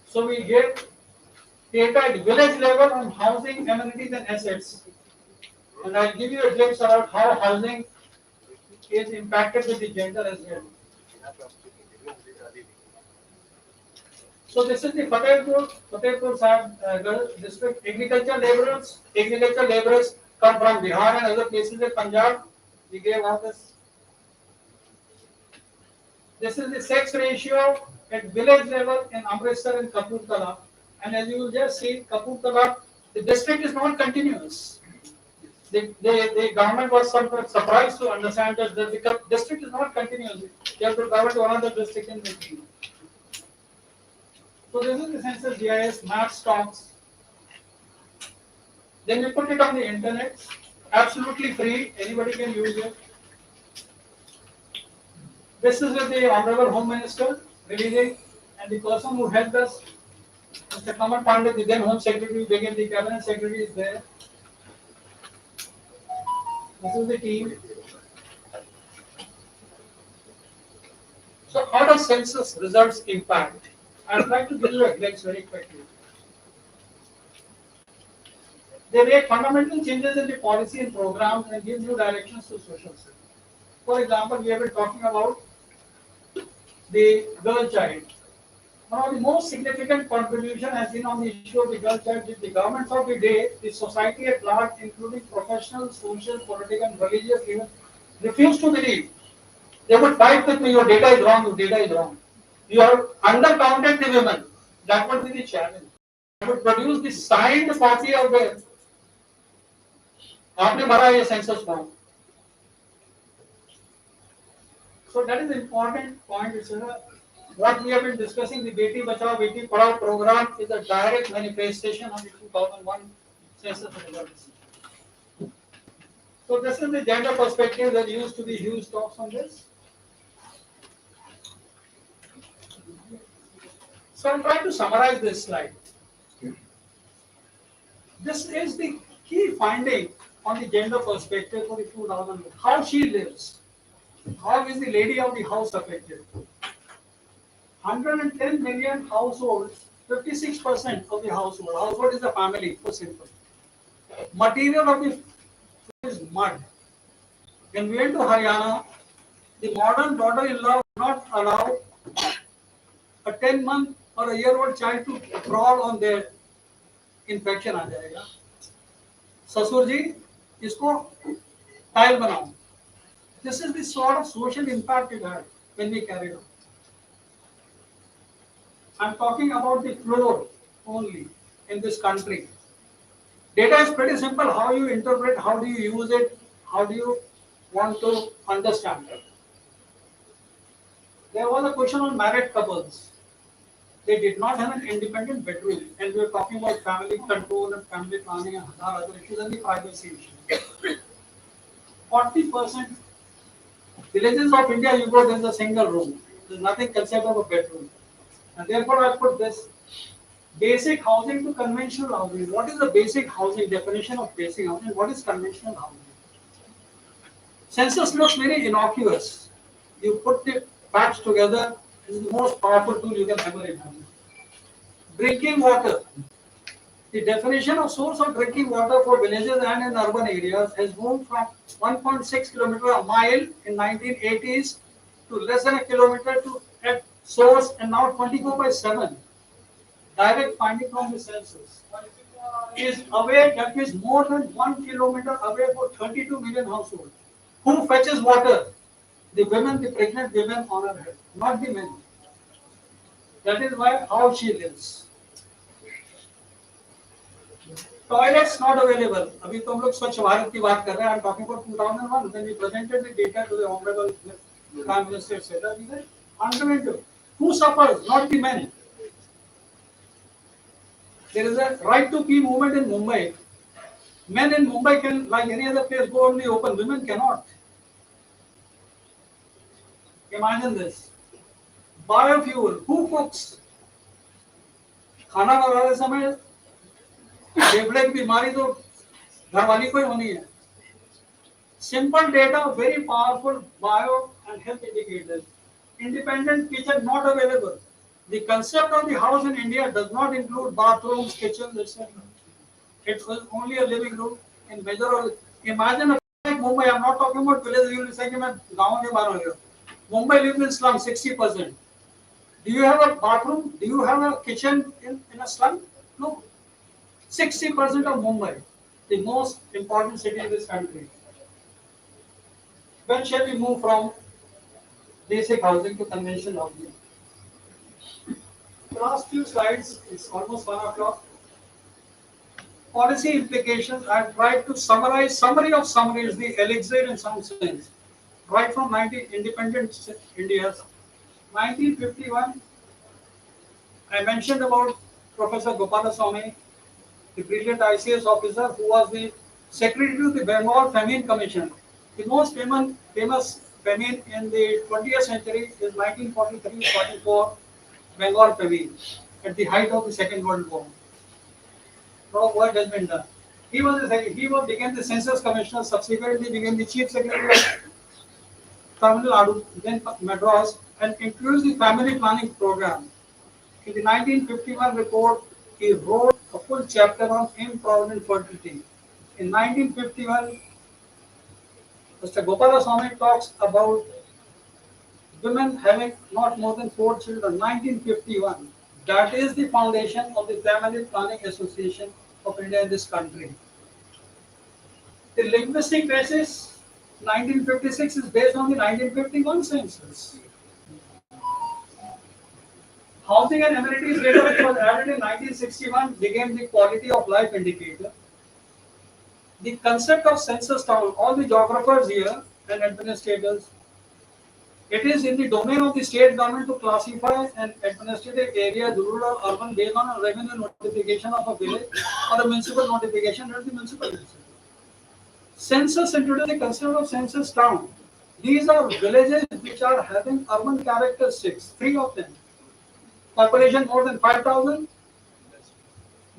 So we get data at village level on housing, amenities and assets. And I'll give you a glimpse about how housing is impacted with the gender as well. So this is the Fatehpur Sahib district. Agricultural laborers come from Bihar and other places in Punjab. We gave all this. This is the sex ratio at village level in Amritsar and Kapurthala. And as you will just see, Kapurthala, the district is not continuous. The government was somewhat surprised to understand that the district is not continuous. They have to travel to another district in between. So this is the census GIS map stocks. Then we put it on the internet, absolutely free. Anybody can use it. This is with the Honorable Home Minister releasing, and the person who helped us, Mr. Kamal Pandey, the then Home Secretary, became the Cabinet Secretary, is there. This is the team. So how does census results impact? I'd like to give you a glimpse very quickly. They make fundamental changes in the policy and programs and give new directions to social service. For example, we have been talking about the girl child. One of the most significant contribution has been on the issue of the girl child with the governments of the day, the society at large, including professional, social, political, and religious leaders, refused to believe They would fight with me, your data is wrong, your data is wrong. You have undercounted the women. That would be the challenge. I would produce the signed copy of the आपने भरा ये census form. So that is the important point. It's what we have been discussing. The Beti Bachao Beti Padhao program is a direct manifestation of the 2001 census results. So this is the gender perspective. There used to be huge talks on this. So I'm trying to summarize this slide. This is the key finding on the gender perspective for the 2000. How she lives. How is the lady of the house affected? 110 million households, 56% of the household. Household is the family, for simple. Material of the food is mud. When we went to Haryana, the modern daughter-in-law would not allow a 10-month or a year-old child to crawl on their infection आ जाएगा. ससुर जी इसको tile बनाओ. This is the sort of social impact it had when we carried on. I'm talking about the floor only in this country. Data is pretty simple. How you interpret, how do you use it, how do you want to understand it. There was a question on married couples. They did not have an independent bedroom, and we were talking about family control and family planning and other issues and the privacy issue. 40% villages of India, you go, there's a single room. There's nothing concept of a bedroom. And therefore, I put this basic housing to conventional housing. What is the basic housing? Definition of basic housing? What is conventional housing? Census looks very innocuous. You put the facts together, it's the most powerful tool you can ever imagine. Drinking water. The definition of source of drinking water for villages and in urban areas has moved from 1.6 kilometer a mile in 1980s to less than a kilometer to at source, and now 24/7. Direct finding from the census is away, that is more than 1 kilometer away for 32 million households. Who fetches water? The women, the pregnant women on her head, not the men. That is why how she lives. Toilets not available. अभी तो हम लोग स्वच्छ भारत की बात कर रहे हैं. I'm talking about 2001 when we presented the data to the Honorable Prime Minister, etc. We said 102. Who suffers? Not the men. There is a right to pee movement in Mumbai. Men in Mumbai can, like any other place, go only open. Women cannot. Imagine this. Biofuel. Who cooks? खाना बनाने समय फेफड़े की बीमारी तो घरवाली को ही होनी है. Simple data, very powerful bio and health indicators. Independent kitchen not available. The concept of the house in India does not include bathrooms, kitchens, etc. It was only a living room in major. Imagine a like Mumbai. I'm not talking about villages. You will say कि मैं गाँव के बाहर हो गया. Mumbai lives in slum 60%. Do you have a bathroom? Do you have a kitchen in a slum? No. 60% of Mumbai, the most important city in this country. When shall we move from basic housing to conventional housing? The last few slides, it's almost 1 o'clock. Policy implications, I've tried to summarize, summary of summaries, the elixir in some sense. Right from independent India's 1951, I mentioned about Professor Gopal Krishan, the brilliant ICS officer who was the secretary to the Bengal Famine Commission. The most famous famine in the 20th century is 1943-44 Bengal famine at the height of the Second World War. No work has been done. He became the census commissioner, subsequently became the chief secretary of Tamil Nadu, then Madras, and introduced the family planning program. In the 1951 report, he wrote a full chapter on improvident fertility. In 1951, Mr. Gopal Krishan talks about women having not more than 4 children. 1951. That is the foundation of the Family Planning Association of India in this country. The linguistic basis, 1956 is based on the 1951 census. Housing and amenities data, which was added in 1961, became the quality of life indicator. The concept of census town, all the geographers here and administrators, it is in the domain of the state government to classify an administrative area, rural or urban, based on a revenue notification of a village or a municipal notification at the municipality. Census introduced the concept of census town. These are villages which are having urban characteristics, three of them. Population more than 5,000.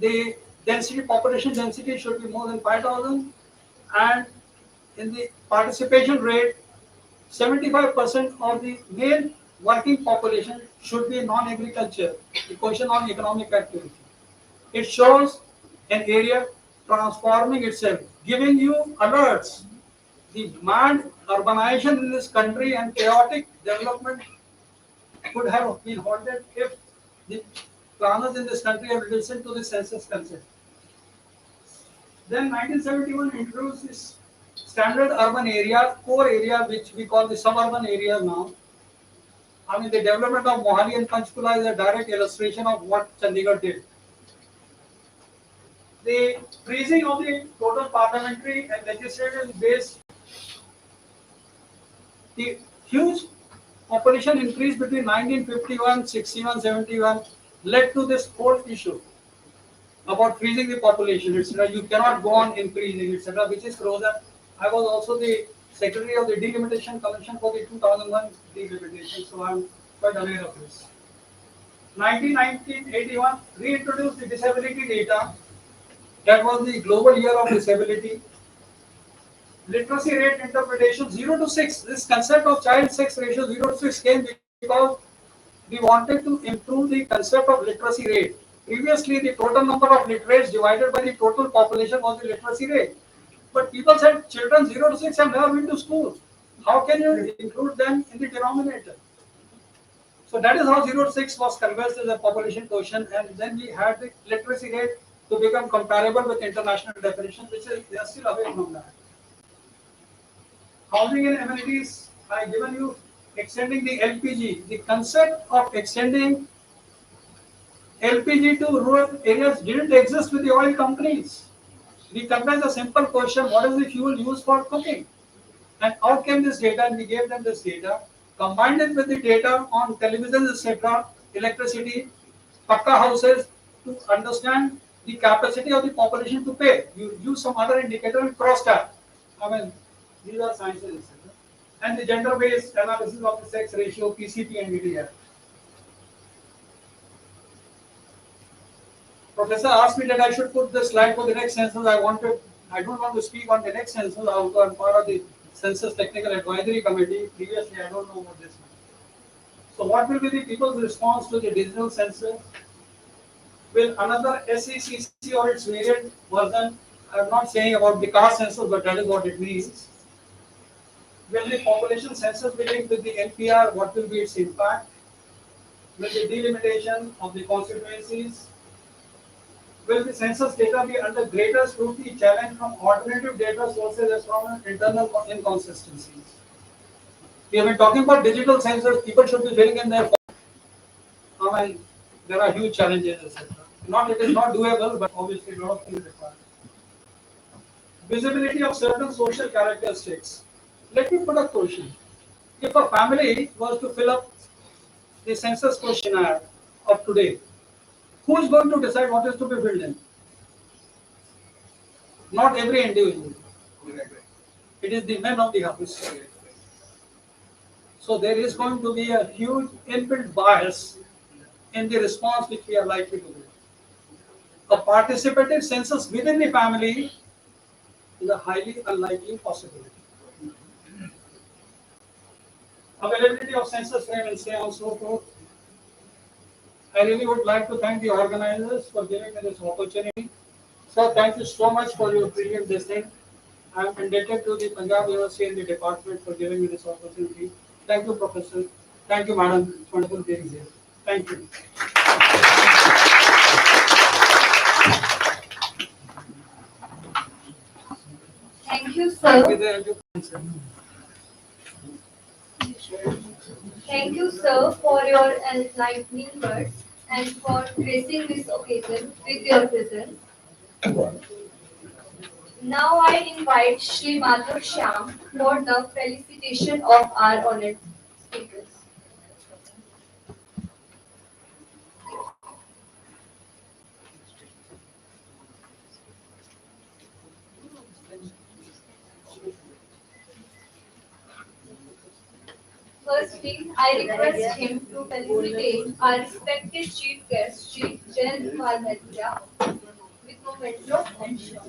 The population density should be more than 5,000. And in the participation rate, 75% of the male working population should be non-agriculture, the question on economic activity. It shows an area transforming itself, giving you alerts. The mad urbanization in this country and chaotic development could have been halted if the planners in this country have listened to the census concept. Then 1971 introduced this standard urban area, core area, which we call the suburban area now. I mean, the development of Mohali and Panchkula is a direct illustration of what Chandigarh did. The freezing of the total parliamentary and legislative base, the huge population increase between 1951, 61, 71 led to this whole issue about freezing the population, etc. You cannot go on increasing, etc., which is frozen. I was also the secretary of the Delimitation Commission for the 2001 delimitation, so I'm quite aware of this. 1981 reintroduced the disability data. That was the global year of disability. Literacy rate interpretation 0 to 6. This concept of child sex ratio 0 to 6 came because we wanted to improve the concept of literacy rate. Previously, the total number of literates divided by the total population was the literacy rate. But people said children 0 to 6 have never been to school. How can you include them in the denominator? So that is how 0 to 6 was conversed as a population quotient, and then we had the literacy rate to become comparable with international definitions, which is they are still away from that. Housing and amenities, I have given you extending the LPG. The concept of extending LPG to rural areas didn't exist with the oil companies. We conveyed a simple question: what is the fuel used for cooking? And out came this data, and we gave them this data, combined it with the data on televisions, etc., electricity, pakka houses, to understand the capacity of the population to pay. You use some other indicator and cross that. I mean, these are sciences, etc. And the gender-based analysis of the sex ratio, PCP and VDR. Professor asked me that I should put the slide for the next census. I don't want to speak on the next census, although I'm part of the Census Technical Advisory Committee. Previously, I don't know about this. So what will be the people's response to the digital census? Will another SECC or its variant version, I'm not saying about the caste census, but that is what it means. Will the population census be linked with the NPR? What will be its impact? Will the delimitation of the constituencies? Will the census data be under greater scrutiny, challenge from alternative data sources as from internal inconsistencies? We have been talking about digital census. People should be filling in their. I mean, there are huge challenges, etc. It is not doable, but obviously a lot of things required. Visibility of certain social characteristics. Let me put a question. If a family was to fill up the census questionnaire of today, who is going to decide what is to be filled in? Not every individual. It is the men of the house. So there is going to be a huge inbuilt bias in the response which we are likely to give. A participative census within the family is a highly unlikely possibility. Availability of census frame and so on and so forth. I really would like to thank the organizers for giving me this opportunity. Sir, thank you so much for your brilliant listening. I am indebted to the Punjab University and the department for giving me this opportunity. Thank you, Professor. Thank you, Madam. It's wonderful being here. Thank you. Thank Thank you, sir. Thank you, sir, for your enlightening words and for gracing this occasion with your presence. Now I invite Shri Madhav Shyam for the felicitation of our honored speakers. Firstly, I request him to felicitate our respected chief guest, Shri Jayant Malhotra, with memento and show.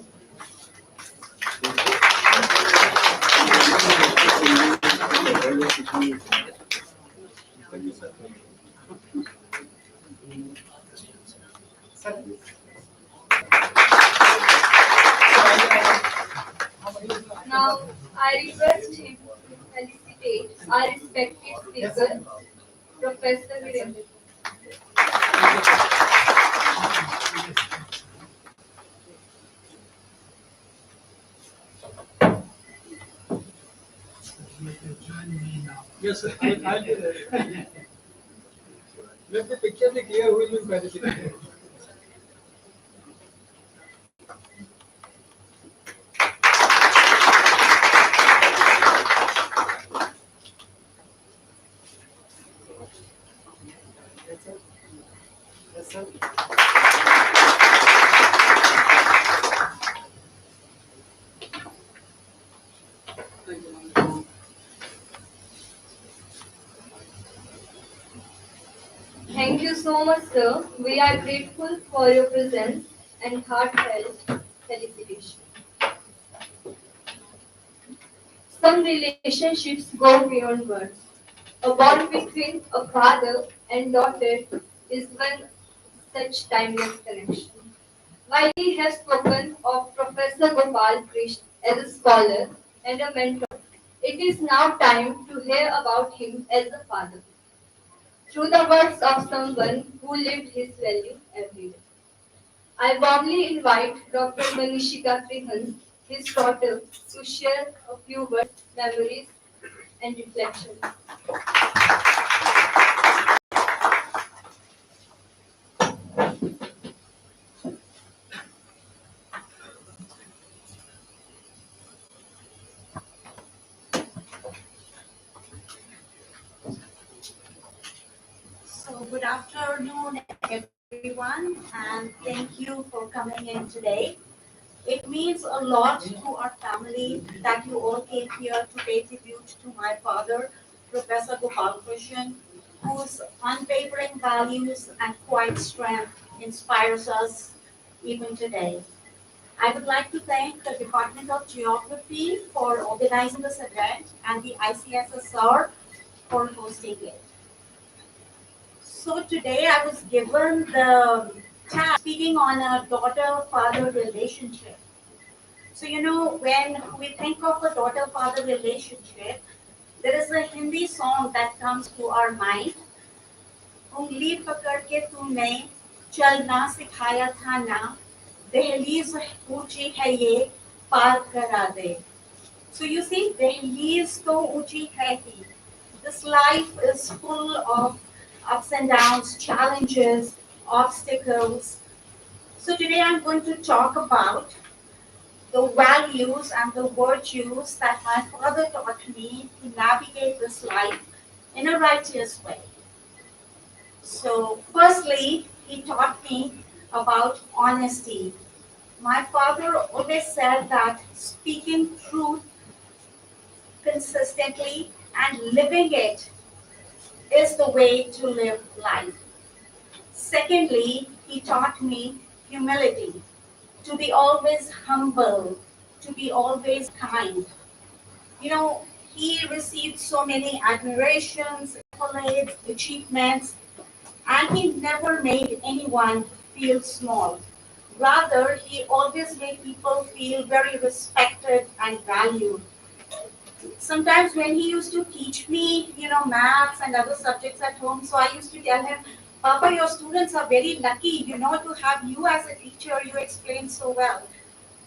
Now, I request him to felicitate our respected speaker, Professor Virendra. Yes, sir. I'll do that. Let the picture be clear who will be participating. Thank you so much, sir. We are grateful for your presence and heartfelt felicitation. Some relationships go beyond words. A bond between a father and daughter is one such timeless connection. While we have spoken of Professor Gopal Krishan as a scholar and a mentor, it is now time to hear about him as a father, through the words of someone who lived his value every day. I warmly invite Dr. Manishika Krihan, his daughter, to share a few words, memories, and reflections. So good afternoon, everyone, and thank you for coming in today. It means a lot to our family that you all came here to pay tribute to my father, Professor Gopal Krishan, whose unwavering values and quiet strength inspires us even today. I would like to thank the Department of Geography for organizing this event and the ICSSR for hosting it. So today I was given the task speaking on a daughter-father relationship. So when we think of a daughter-father relationship, there is a Hindi song that comes to our mind. उंगली पकड़ के तूने चलना सिखाया था ना, दहलीज ऊंची है ये पार करा दे. So you see, दहलीज तो ऊंची है ही. This life is full of ups and downs, challenges, obstacles. So today I'm going to talk about the values and the virtues that my father taught me to navigate this life in a righteous way. So firstly, he taught me about honesty. My father always said that speaking truth consistently and living it is the way to live life. Secondly, he taught me humility, to be always humble, to be always kind. He received so many admirations, accolades, achievements, and he never made anyone feel small. Rather, he always made people feel very respected and valued. Sometimes when he used to teach me, maths and other subjects at home, so I used to tell him, Papa, your students are very lucky, to have you as a teacher. You explain so well.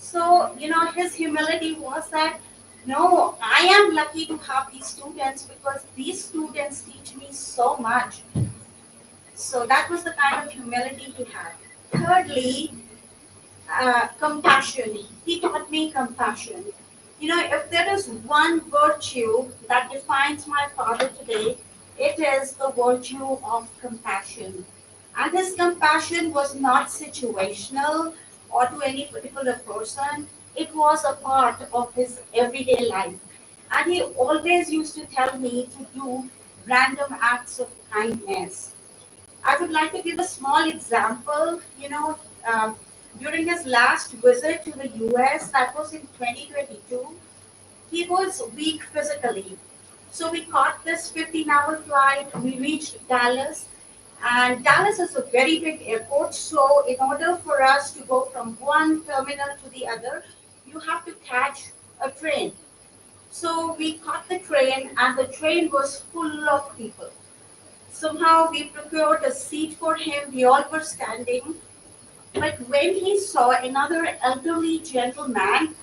So, his humility was that, no, I am lucky to have these students because these students teach me so much. So that was the kind of humility he had. Thirdly, compassion. He taught me compassion. If there is one virtue that defines my father today, it is the virtue of compassion. And his compassion was not situational or to any particular person, it was a part of his everyday life. And he always used to tell me to do random acts of kindness. I would like to give a small example. During his last visit to the US, that was in 2022, he was weak physically. So we caught this 15-hour flight. We reached Dallas, and Dallas is a very big airport. So in order for us to go from one terminal to the other, you have to catch a train. So we caught the train, and the train was full of people. Somehow we procured a seat for him. We all were standing. But when he saw another elderly gentleman,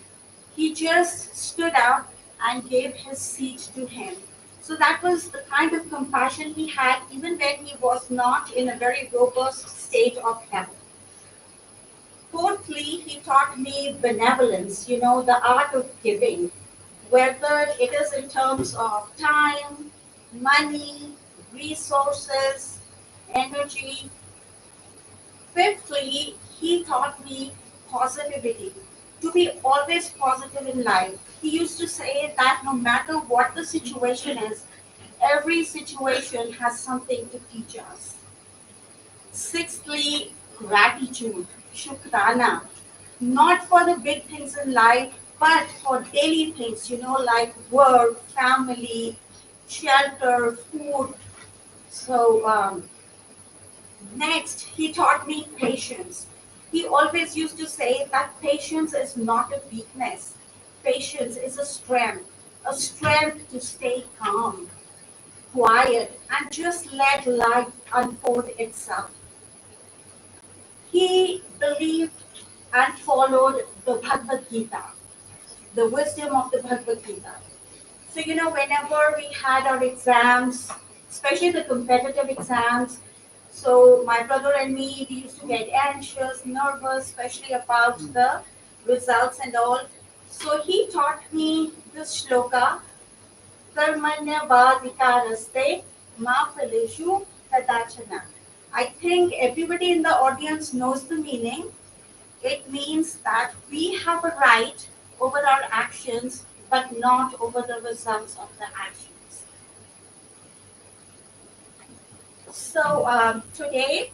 he just stood up and gave his seat to him. So that was the kind of compassion he had even when he was not in a very robust state of health. Fourthly, he taught me benevolence, the art of giving, whether it is in terms of time, money, resources, energy. Fifthly, he taught me positivity, to be always positive in life. He used to say that no matter what the situation is, every situation has something to teach us. Sixthly, gratitude, shukrana, not for the big things in life, but for daily things, like work, family, shelter, food. So, next, he taught me patience. He always used to say that patience is not a weakness. Patience is a strength to stay calm, quiet, and just let life unfold itself. He believed and followed the Bhagavad Gita, the wisdom of the Bhagavad Gita. So, whenever we had our exams, especially the competitive exams, so my brother and me, we used to get anxious, nervous, especially about the results and all. So he taught me this shloka, Karmanya Vadikaraste Ma Phaleshu Kadachana. I think everybody in the audience knows the meaning. It means that we have a right over our actions, but not over the results of the actions. So today,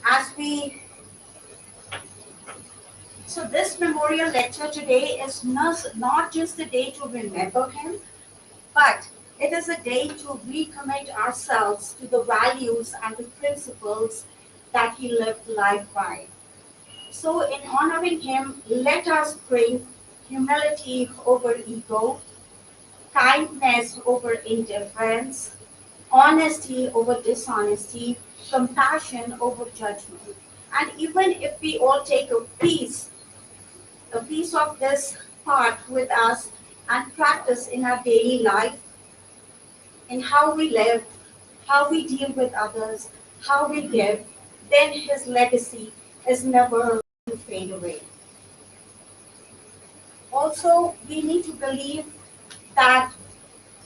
as we so this memorial lecture today is not just a day to remember him, but it is a day to recommit ourselves to the values and the principles that he lived life by. So, in honoring him, let us bring humility over ego, kindness over indifference, honesty over dishonesty, compassion over judgment. And even if we all take a piece of this part with us and practice in our daily life, in how we live, how we deal with others, how we give, then his legacy is never to fade away. Also, we need to believe that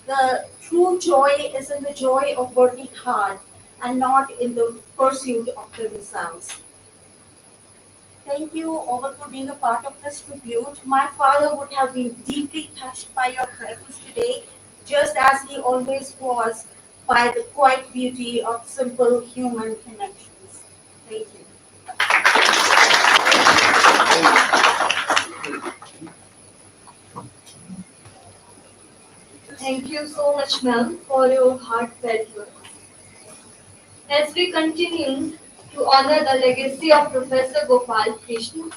the true joy is in the joy of working hard and not in the pursuit of the results. Thank you all for being a part of this tribute. My father would have been deeply touched by your presence today, just as he always was by the quiet beauty of simple human connections. Thank you. Thank you so much, ma'am, for your heartfelt words. As we continue to honor the legacy of Professor Gopal Krishan,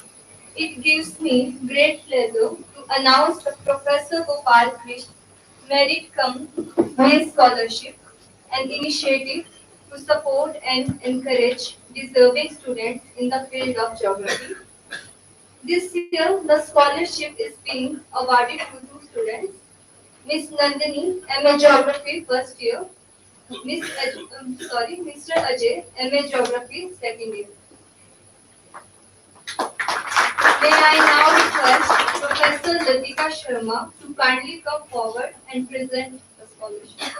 it gives me great pleasure to announce the Professor Gopal Krishan Merit Cum Day Scholarship, an initiative to support and encourage deserving students in the field of geography. This year, the scholarship is being awarded to two students, Miss Nandini, MA Geography first year, Mr. Ajay, MA Geography second year. May I now request Professor Latika Sharma to kindly come forward and present the scholarship.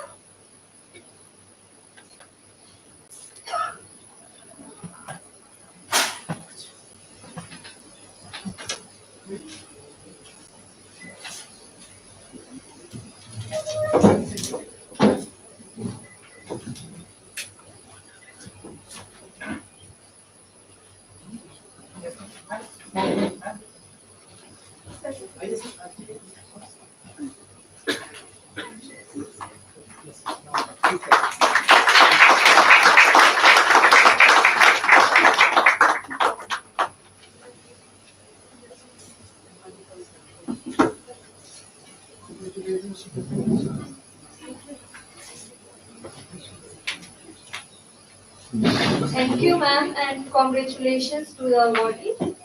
Thank you, ma'am, and congratulations to the awardee.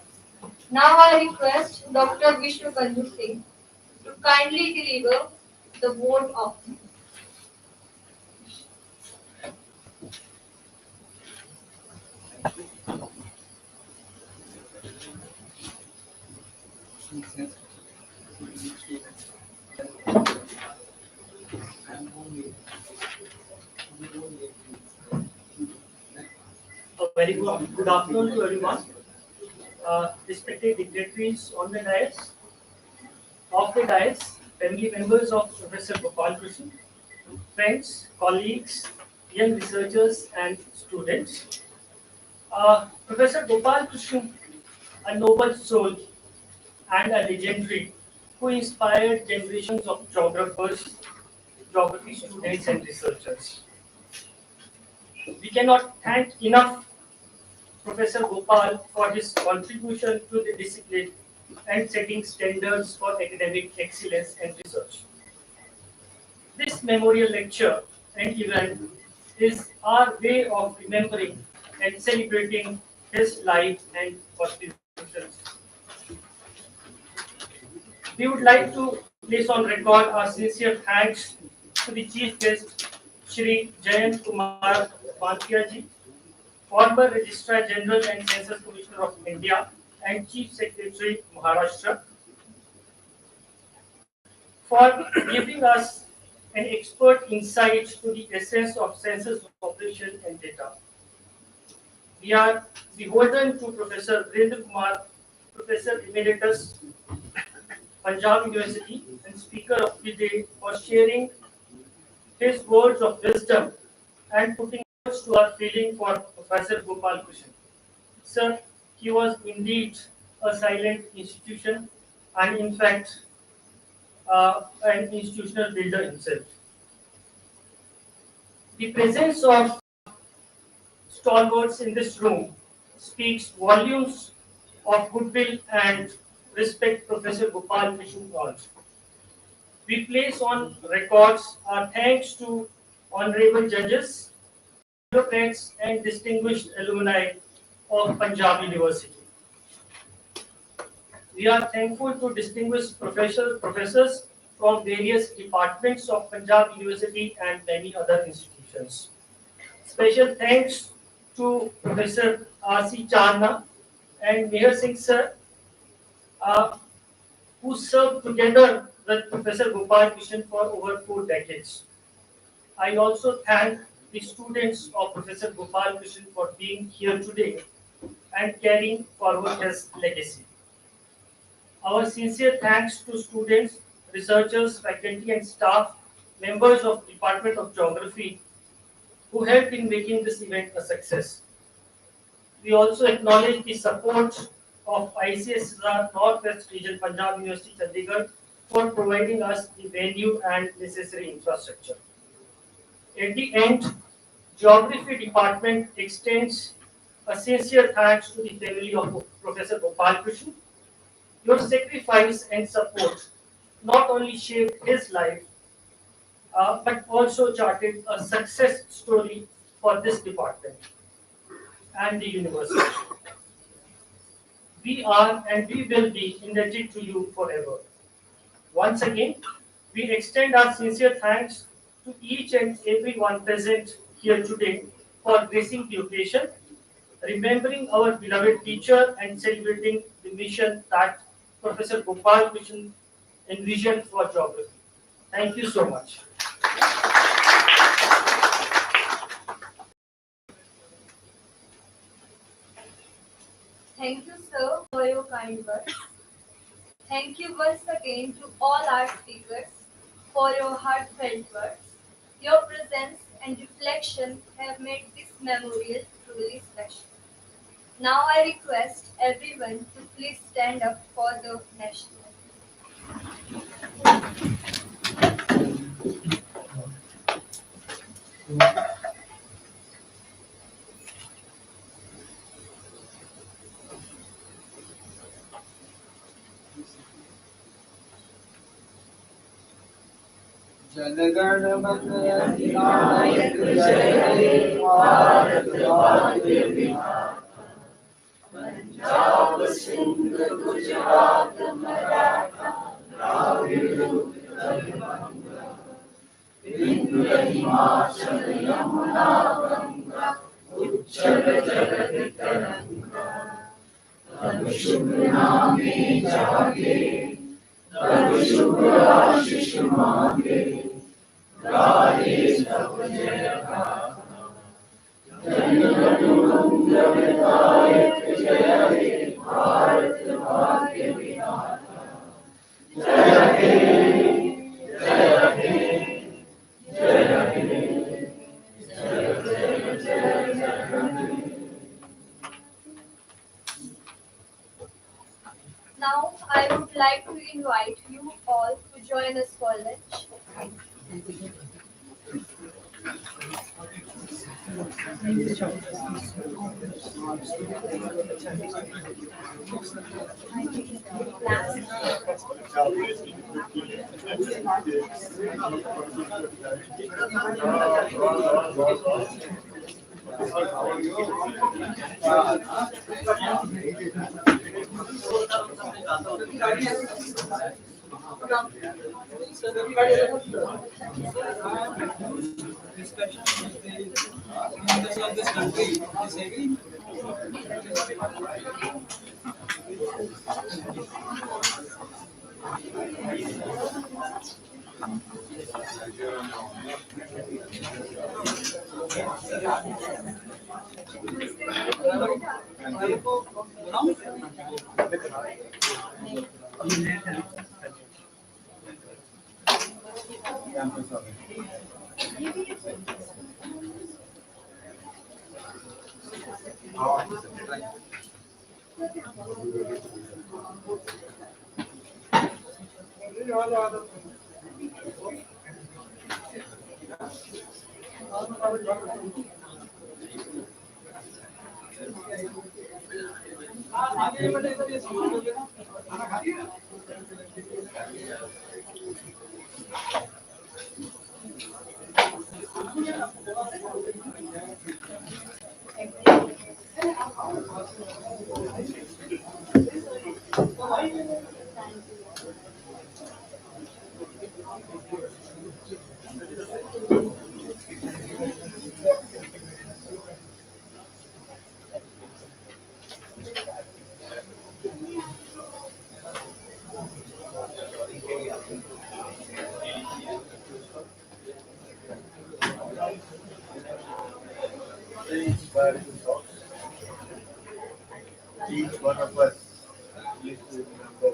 Now I request Dr. Vishnu Bandhu Singh to kindly deliver the vote of. A very good afternoon to everyone. Respected dignitaries on the dais, off the dais, family members of Professor Gopal Krishan, friends, colleagues, young researchers, and students. Professor Gopal Krishan, a noble soul and a legendary who inspired generations of geographers, geography students, and researchers. We cannot thank enough Professor Gopal for his contribution to the discipline and setting standards for academic excellence and research. This memorial lecture and event is our way of remembering and celebrating his life and contributions. We would like to place on record our sincere thanks to the Chief Guest, Shri Jayant Kumar Bantiya ji, former Registrar General and Census Commissioner of India and Chief Secretary Maharashtra, for giving us an expert insight to the essence of census operation and data. We are beholden to Professor Virendra Kumar, Professor Emeritus, Punjab University, and Speaker of the Day for sharing his words of wisdom and putting words to our feeling for Professor Gopal Krishan. Sir, he was indeed a silent institution and, in fact, an institutional builder himself. The presence of stalwarts in this room speaks volumes of goodwill and respect Professor Gopal Krishan brought. We place on records our thanks to honorable judges, bureaucrats, and distinguished alumni of Punjab University. We are thankful to distinguished professors from various departments of Punjab University and many other institutions. Special thanks to Professor R.C. Charna and Meher Singh sir, uh, who served together with Professor Gopal Krishan for over 4 decades. I also thank the students of Professor Gopal Krishan for being here today and carrying forward his legacy. Our sincere thanks to students, researchers, faculty and staff, members of Department of Geography who helped in making this event a success. We also acknowledge the support of ICSR Northwest Region Punjab University Chandigarh for providing us the venue and necessary infrastructure. At the end, Geography Department extends a sincere thanks to the family of Professor Gopal Krishan. Your sacrifice and support not only shaped his life, but also charted a success story for this department and the university. We are and we will be indebted to you forever. Once again, we extend our sincere thanks to each and everyone present here today for gracing the occasion, remembering our beloved teacher and celebrating the mission that Professor Gopal Krishan envisioned for geography. Thank you so much. Thank you, sir, for your kind words. Thank you once again to all our speakers for your heartfelt words. Your presence and reflection have made this memorial truly special. Now I request everyone to please stand up for the national anthem. जनगण मन अधिनायक जय हे भारत भाग्य विधाता पंजाब सिंध गुजरात मराठा द्राविड़ उत्कल बंगा विंध्य हिमाचल यमुना गंगा उच्चल जगत तरंगा तब शुभ नामे जागे तब शुभ आशीष मांगे गाये सब जय गाथा जन गण मंगलदायक जय हे भारत भाग्य विधाता जय हे जय हे जय हे जय जय जय जय। Now I would like to invite you all to join us for lunch. Each one of us needs to remember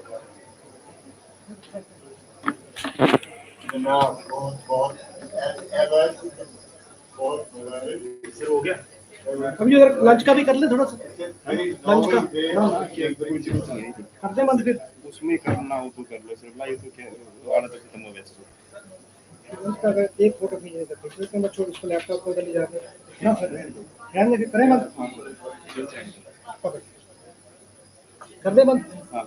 the Lord, God, as ever, God provided. हो गया अभी उधर लंच का भी कर ले थोड़ा सा There is no लंच का way there हाँ, to कर दे बंद फिर उसमें करना हो तो कर लो सिर्फ लाइव तो क्या आना तो खत्म हो गया लंच का अगर एक फोटो खींचने तक फिर उसके बाद छोड़ उसको लैपटॉप को उधर ले जाके ना सर ध्यान दे करें बंद कर दे बंद हाँ